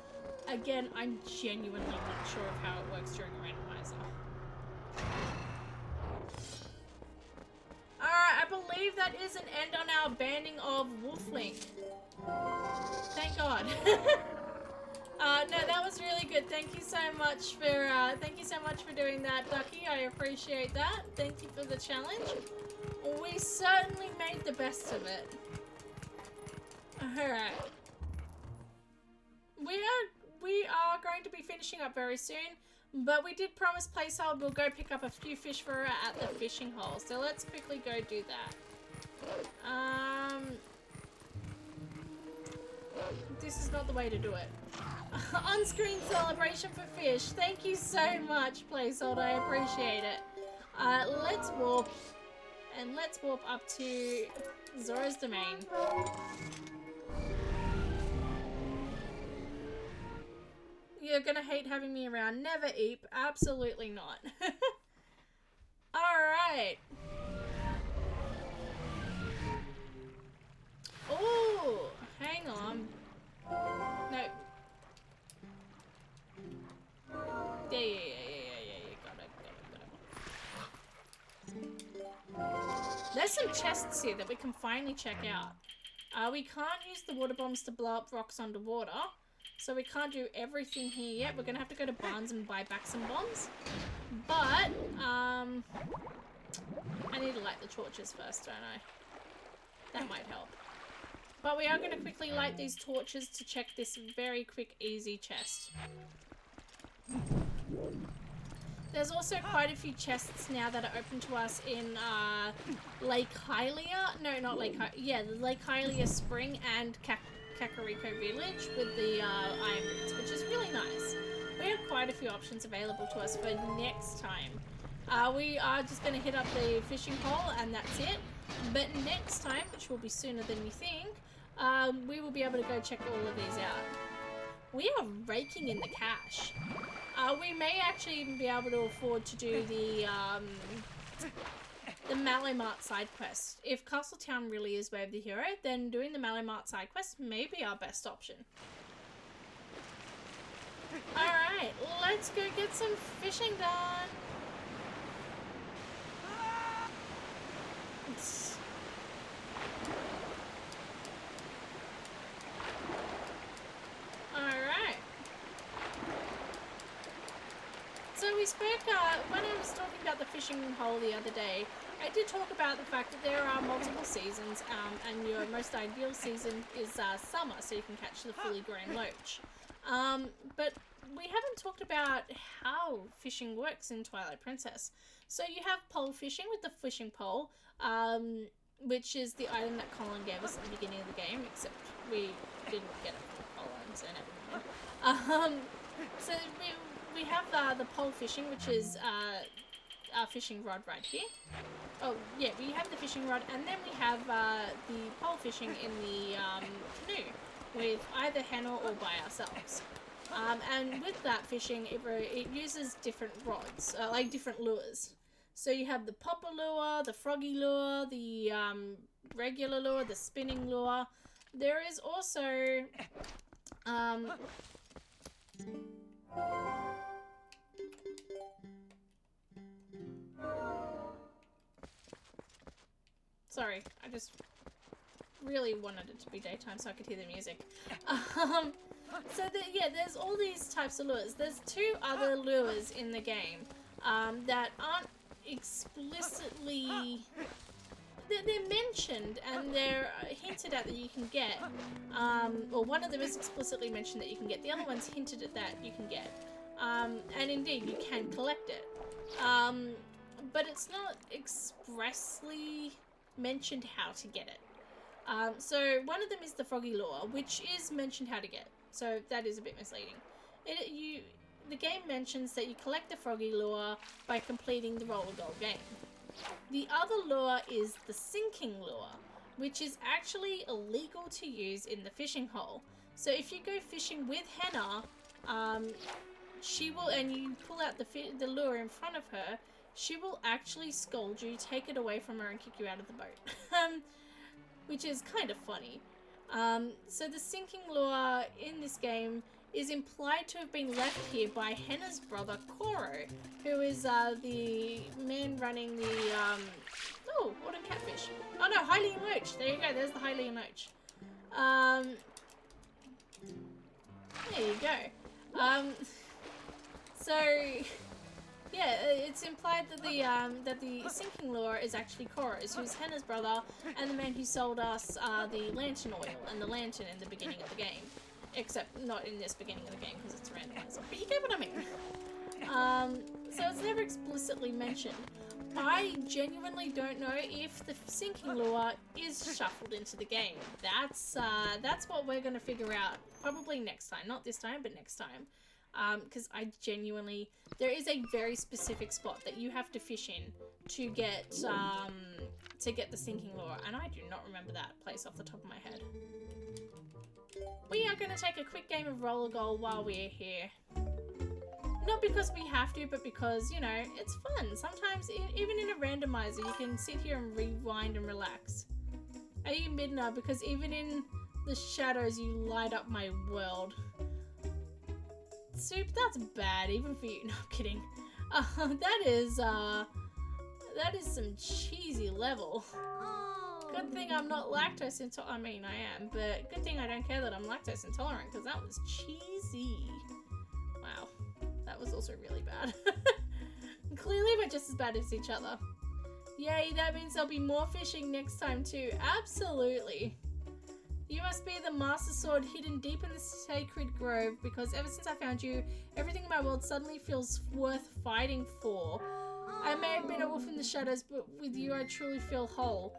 Again, I'm genuinely not sure of how it works during a randomizer. Alright, I believe that is an end on our banning of Wolflink. Thank God. No, that was really good. Thank you so much for doing that, Ducky. I appreciate that. Thank you for the challenge. We certainly made the best of it. Alright. We are going to be finishing up very soon, but we did promise Placehold we'll go pick up a few fish for her at the fishing hole. So let's quickly go do that. This is not the way to do it. On-screen celebration for fish. Thank you so much, Placehold. I appreciate it. Let's warp. And let's warp up to Zora's Domain. You're gonna hate having me around. Never, Eep. Absolutely not. Alright. Oh, hang on. No. Yeah. Got it. There's some chests here that we can finally check out. We can't use the water bombs to blow up rocks underwater. So we can't do everything here yet. We're going to have to go to Barnes and buy back some bombs. But, I need to light the torches first, don't I? That might help. But we are going to quickly light these torches to check this very quick, easy chest. There's also quite a few chests now that are open to us in Lake Hylia. No, not Lake Hylia. Yeah, Lake Hylia Spring and Kakariko Village with the iron boots, which is really nice. We have quite a few options available to us for next time. We are just going to hit up the fishing pole and that's it. But next time, which will be sooner than you think, we will be able to go check all of these out. We are raking in the cash. We may actually even be able to afford to do the Mallow Mart side quest. If Castletown really is Wave the Hero, then doing the Mallow Mart side quest may be our best option. Alright, let's go get some fishing done. Alright. So we spoke, when I was talking about the fishing hole the other day, I did talk about the fact that there are multiple seasons, and your most ideal season is summer, so you can catch the fully grown loach. But we haven't talked about how fishing works in Twilight Princess. So you have pole fishing with the fishing pole, which is the item that Colin gave us at the beginning of the game, except we didn't get it from Colin, so never mind. So we have the pole fishing, which is fishing rod right here. Oh, yeah, we have the fishing rod, and then we have the pole fishing in the canoe with either Hannah or by ourselves. And with that fishing, it uses different rods, like different lures. So you have the popper lure, the froggy lure, the regular lure, the spinning lure. There is also sorry, I just really wanted it to be daytime so I could hear the music. There's all these types of lures. There's 2 other lures in the game that aren't explicitly... They're mentioned and they're hinted at that you can get. Or one of them is explicitly mentioned that you can get. The other one's hinted at that you can get. And indeed, you can collect it. But it's not expressly mentioned how to get it. So one of them is the froggy lure, which is mentioned how to get. So that is a bit misleading. The game mentions that you collect the froggy lure by completing the roller goal game. The other lure is the sinking lure, which is actually illegal to use in the fishing hole. So if you go fishing with Hannah, she will, and you pull out the lure in front of her, she will actually scold you, take it away from her, and kick you out of the boat. Which is kind of funny. So the sinking lure in this game is implied to have been left here by Hannah's brother, Koro, who is the man running the, autumn catfish. Oh no, Hylian Loach. There you go, there's the Hylian Loach. There you go. Yeah, it's implied that the sinking lure is actually Koro's, who's Hannah's brother, and the man who sold us the lantern oil and the lantern in the beginning of the game. Except not in this beginning of the game because it's randomized. But you get what I mean. So it's never explicitly mentioned. I genuinely don't know if the sinking lure is shuffled into the game. That's what we're gonna figure out probably next time. Not this time, but next time. Because there is a very specific spot that you have to fish in to get the sinking lure, and I do not remember that place off the top of my head. We are going to take a quick game of roller goal while we're here. Not because we have to, but because, you know, it's fun. Sometimes, even in a randomizer, you can sit here and rewind and relax. Are you Midna? Because even in the shadows, you light up my world. Soup, that's bad, even for you. No, I'm kidding. That is some cheesy level. Good thing I'm not lactose intolerant. I mean, I am, but good thing I don't care that I'm lactose intolerant, because that was cheesy. Wow. That was also really bad. Clearly, we're just as bad as each other. Yay, that means there'll be more fishing next time, too. Absolutely. You must be the master sword hidden deep in the sacred grove, because ever since I found you, everything in my world suddenly feels worth fighting for. I may have been a wolf in the shadows, but with you I truly feel whole.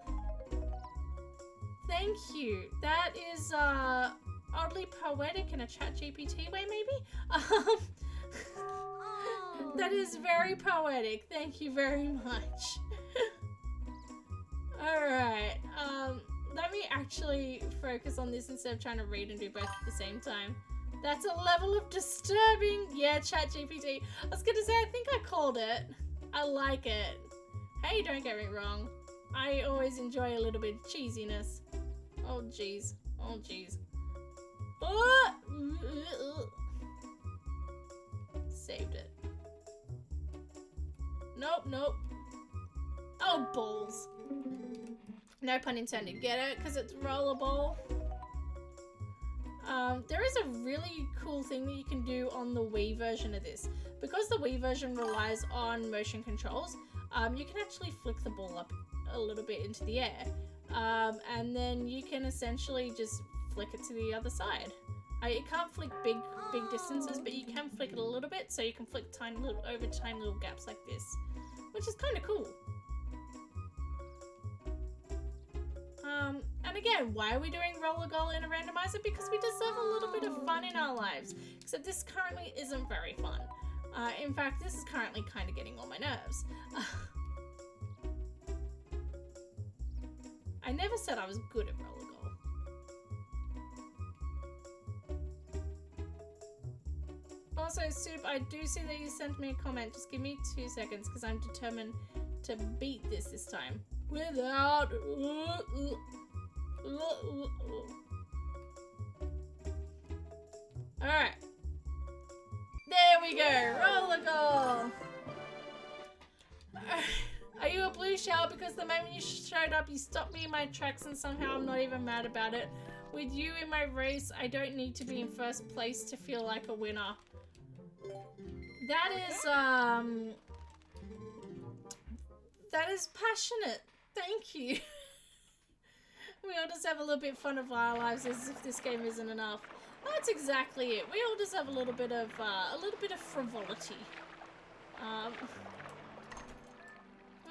Thank you. That is oddly poetic in a ChatGPT way, maybe? That is very poetic. Thank you very much. Alright, let me actually focus on this instead of trying to read and do both at the same time. That's a level of disturbing. Yeah, ChatGPT. I was gonna say, I think I called it. I like it. Hey, don't get me wrong. I always enjoy a little bit of cheesiness. Oh, jeez. Oh, jeez. Saved it. Nope, nope. Oh, balls. No pun intended. Get it? Because it's rollerball. There is a really cool thing that you can do on the Wii version of this. Because the Wii version relies on motion controls, you can actually flick the ball up a little bit into the air. And then you can essentially just flick it to the other side. You can't flick big distances, but you can flick it a little bit, so you can flick over tiny little gaps like this, which is kind of cool. And again, why are we doing roller goal in a randomizer? Because we deserve a little bit of fun in our lives. Except this currently isn't very fun. In fact, this is currently kind of getting on my nerves. I never said I was good at roller golf. Also, Soup, I do see that you sent me a comment. Just give me 2 seconds because I'm determined to beat this time. Without... Alright. There we go. Roller goal. Are you a blue shell? Because the moment you showed up, you stopped me in my tracks and somehow I'm not even mad about it. With you in my race, I don't need to be in first place to feel like a winner. That is passionate. Thank you. We all just have a little bit fun of our lives as if this game isn't enough. That's exactly it. We all just have a little bit of frivolity. We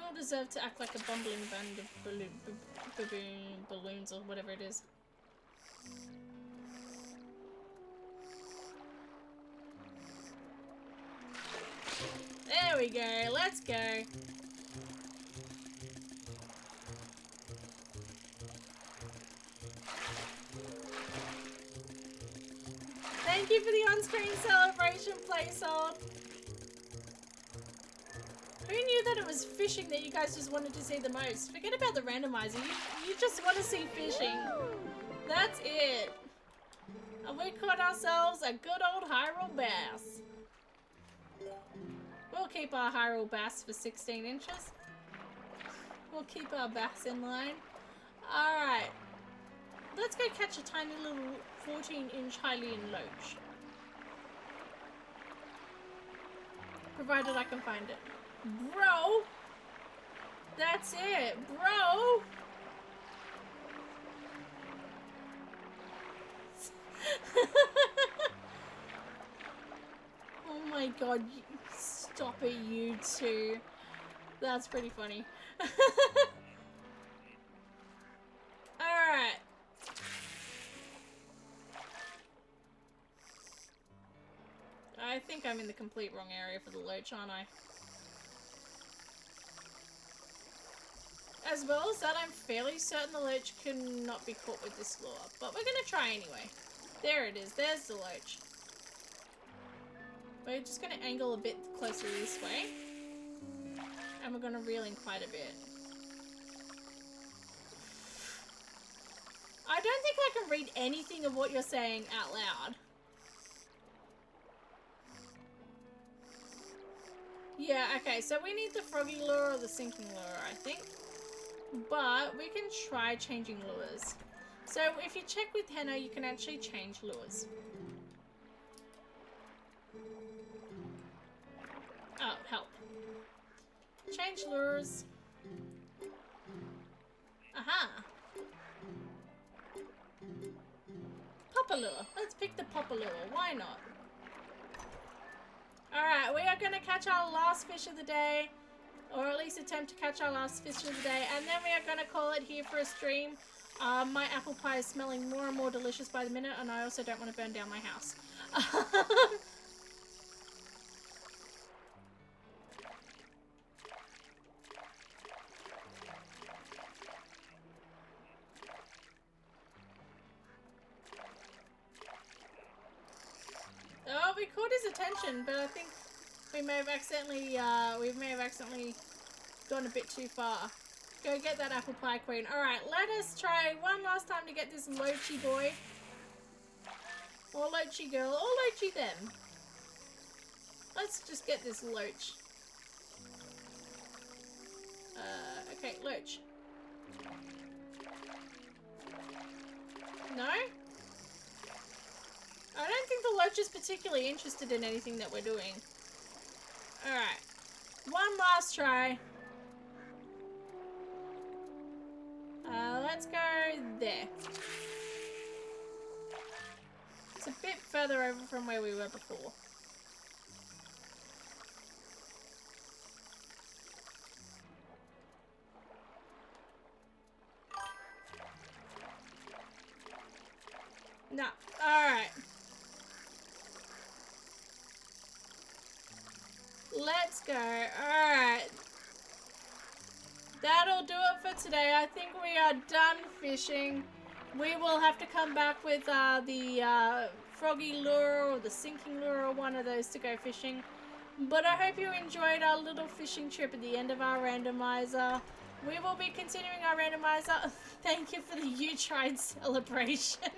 all deserve to act like a bumbling band of balloons or whatever it is. There we go. Let's go. Thank you for the on-screen celebration, Playsold. Who knew that it was fishing that you guys just wanted to see the most? Forget about the randomizer. You just want to see fishing. That's it. And we caught ourselves a good old Hyrule bass. We'll keep our Hyrule bass for 16 inches. We'll keep our bass in line. Alright. Let's go catch a tiny little 14-inch Hylian loach. Provided I can find it. Bro! That's it, bro! Oh my god, stop it, you two. That's pretty funny. Alright. I think I'm in the complete wrong area for the loach, aren't I? As well as that, I'm fairly certain the loach cannot be caught with this lure, but we're gonna try anyway. There it is, there's the loach. We're just gonna angle a bit closer this way, and we're gonna reel in quite a bit. I don't think I can read anything of what you're saying out loud. Yeah, okay, so we need the froggy lure or the sinking lure, I think. But we can try changing lures. So if you check with Henna, you can actually change lures. Oh, help. Change lures. Aha! Popper lure. Let's pick the popper lure. Why not? Alright, we are going to catch our last fish of the day. Or at least attempt to catch our last fish of the day. And then we are going to call it here for a stream. My apple pie is smelling more and more delicious by the minute. And I also don't want to burn down my house. Oh, we caught his attention, but I think we may have accidentally gone a bit too far. Go get that apple pie queen. Alright, let us try one last time to get this loachy boy. Or loachy girl, or loachy them. Let's just get this loach. Okay, loach. No? I don't think the loach is particularly interested in anything that we're doing. Alright. One last try. Let's go there. It's a bit further over from where we were before. No. Alright. Let's go. Alright. That'll do it for today. I think we are done fishing. We will have to come back with the froggy lure or the sinking lure or one of those to go fishing. But I hope you enjoyed our little fishing trip at the end of our randomizer. We will be continuing our randomizer. Thank you for the You Tried celebration.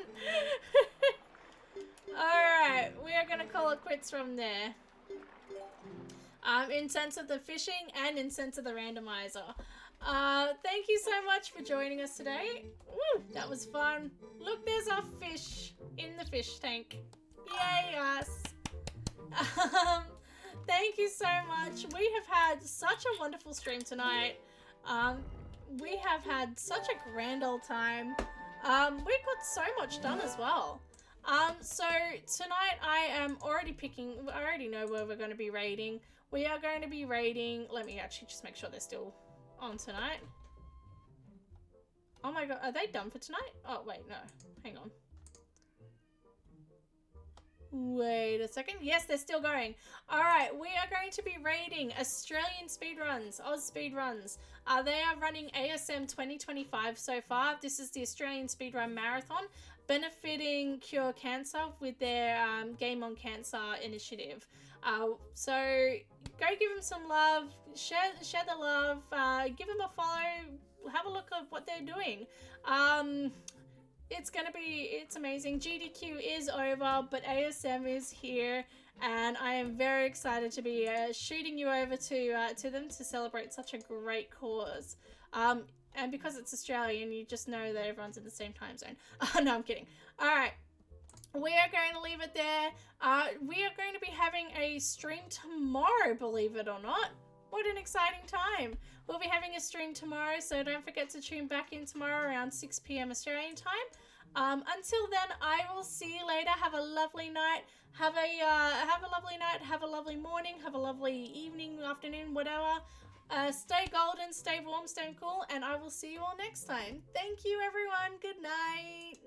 Alright, we are going to call it quits from there. In sense of the fishing and in sense of the randomizer. Thank you so much for joining us today. Woo, that was fun. Look, there's our fish in the fish tank. Yay, us. Thank you so much. We have had such a wonderful stream tonight. We have had such a grand old time. We got so much done as well. So tonight I am already I already know where we're going to be raiding. We are going to be raiding, let me actually just make sure they're still on tonight. Oh my god, are they done for tonight? Oh wait, no, hang on. Wait a second. Yes, they're still going. Alright, we are going to be raiding Australian speedruns, Oz speedruns. They are running ASM 2025 so far. This is the Australian Speedrun Marathon, benefiting Cure Cancer with their Game on Cancer initiative. So go give them some love, share the love, give them a follow, have a look at what they're doing. It's amazing. GDQ is over, but ASM is here, and I am very excited to be shooting you over to them to celebrate such a great cause. And because it's Australian, you just know that everyone's in the same time zone. No, I'm kidding. All right. We are going to leave it there. We are going to be having a stream tomorrow, believe it or not. What an exciting time. We'll be having a stream tomorrow, so don't forget to tune back in tomorrow around 6 p.m. Australian time. Until then, I will see you later. Have a lovely night. Have a lovely night. Have a lovely morning. Have a lovely evening, afternoon, whatever. Stay golden, stay warm, stay cool, and I will see you all next time. Thank you, everyone. Good night.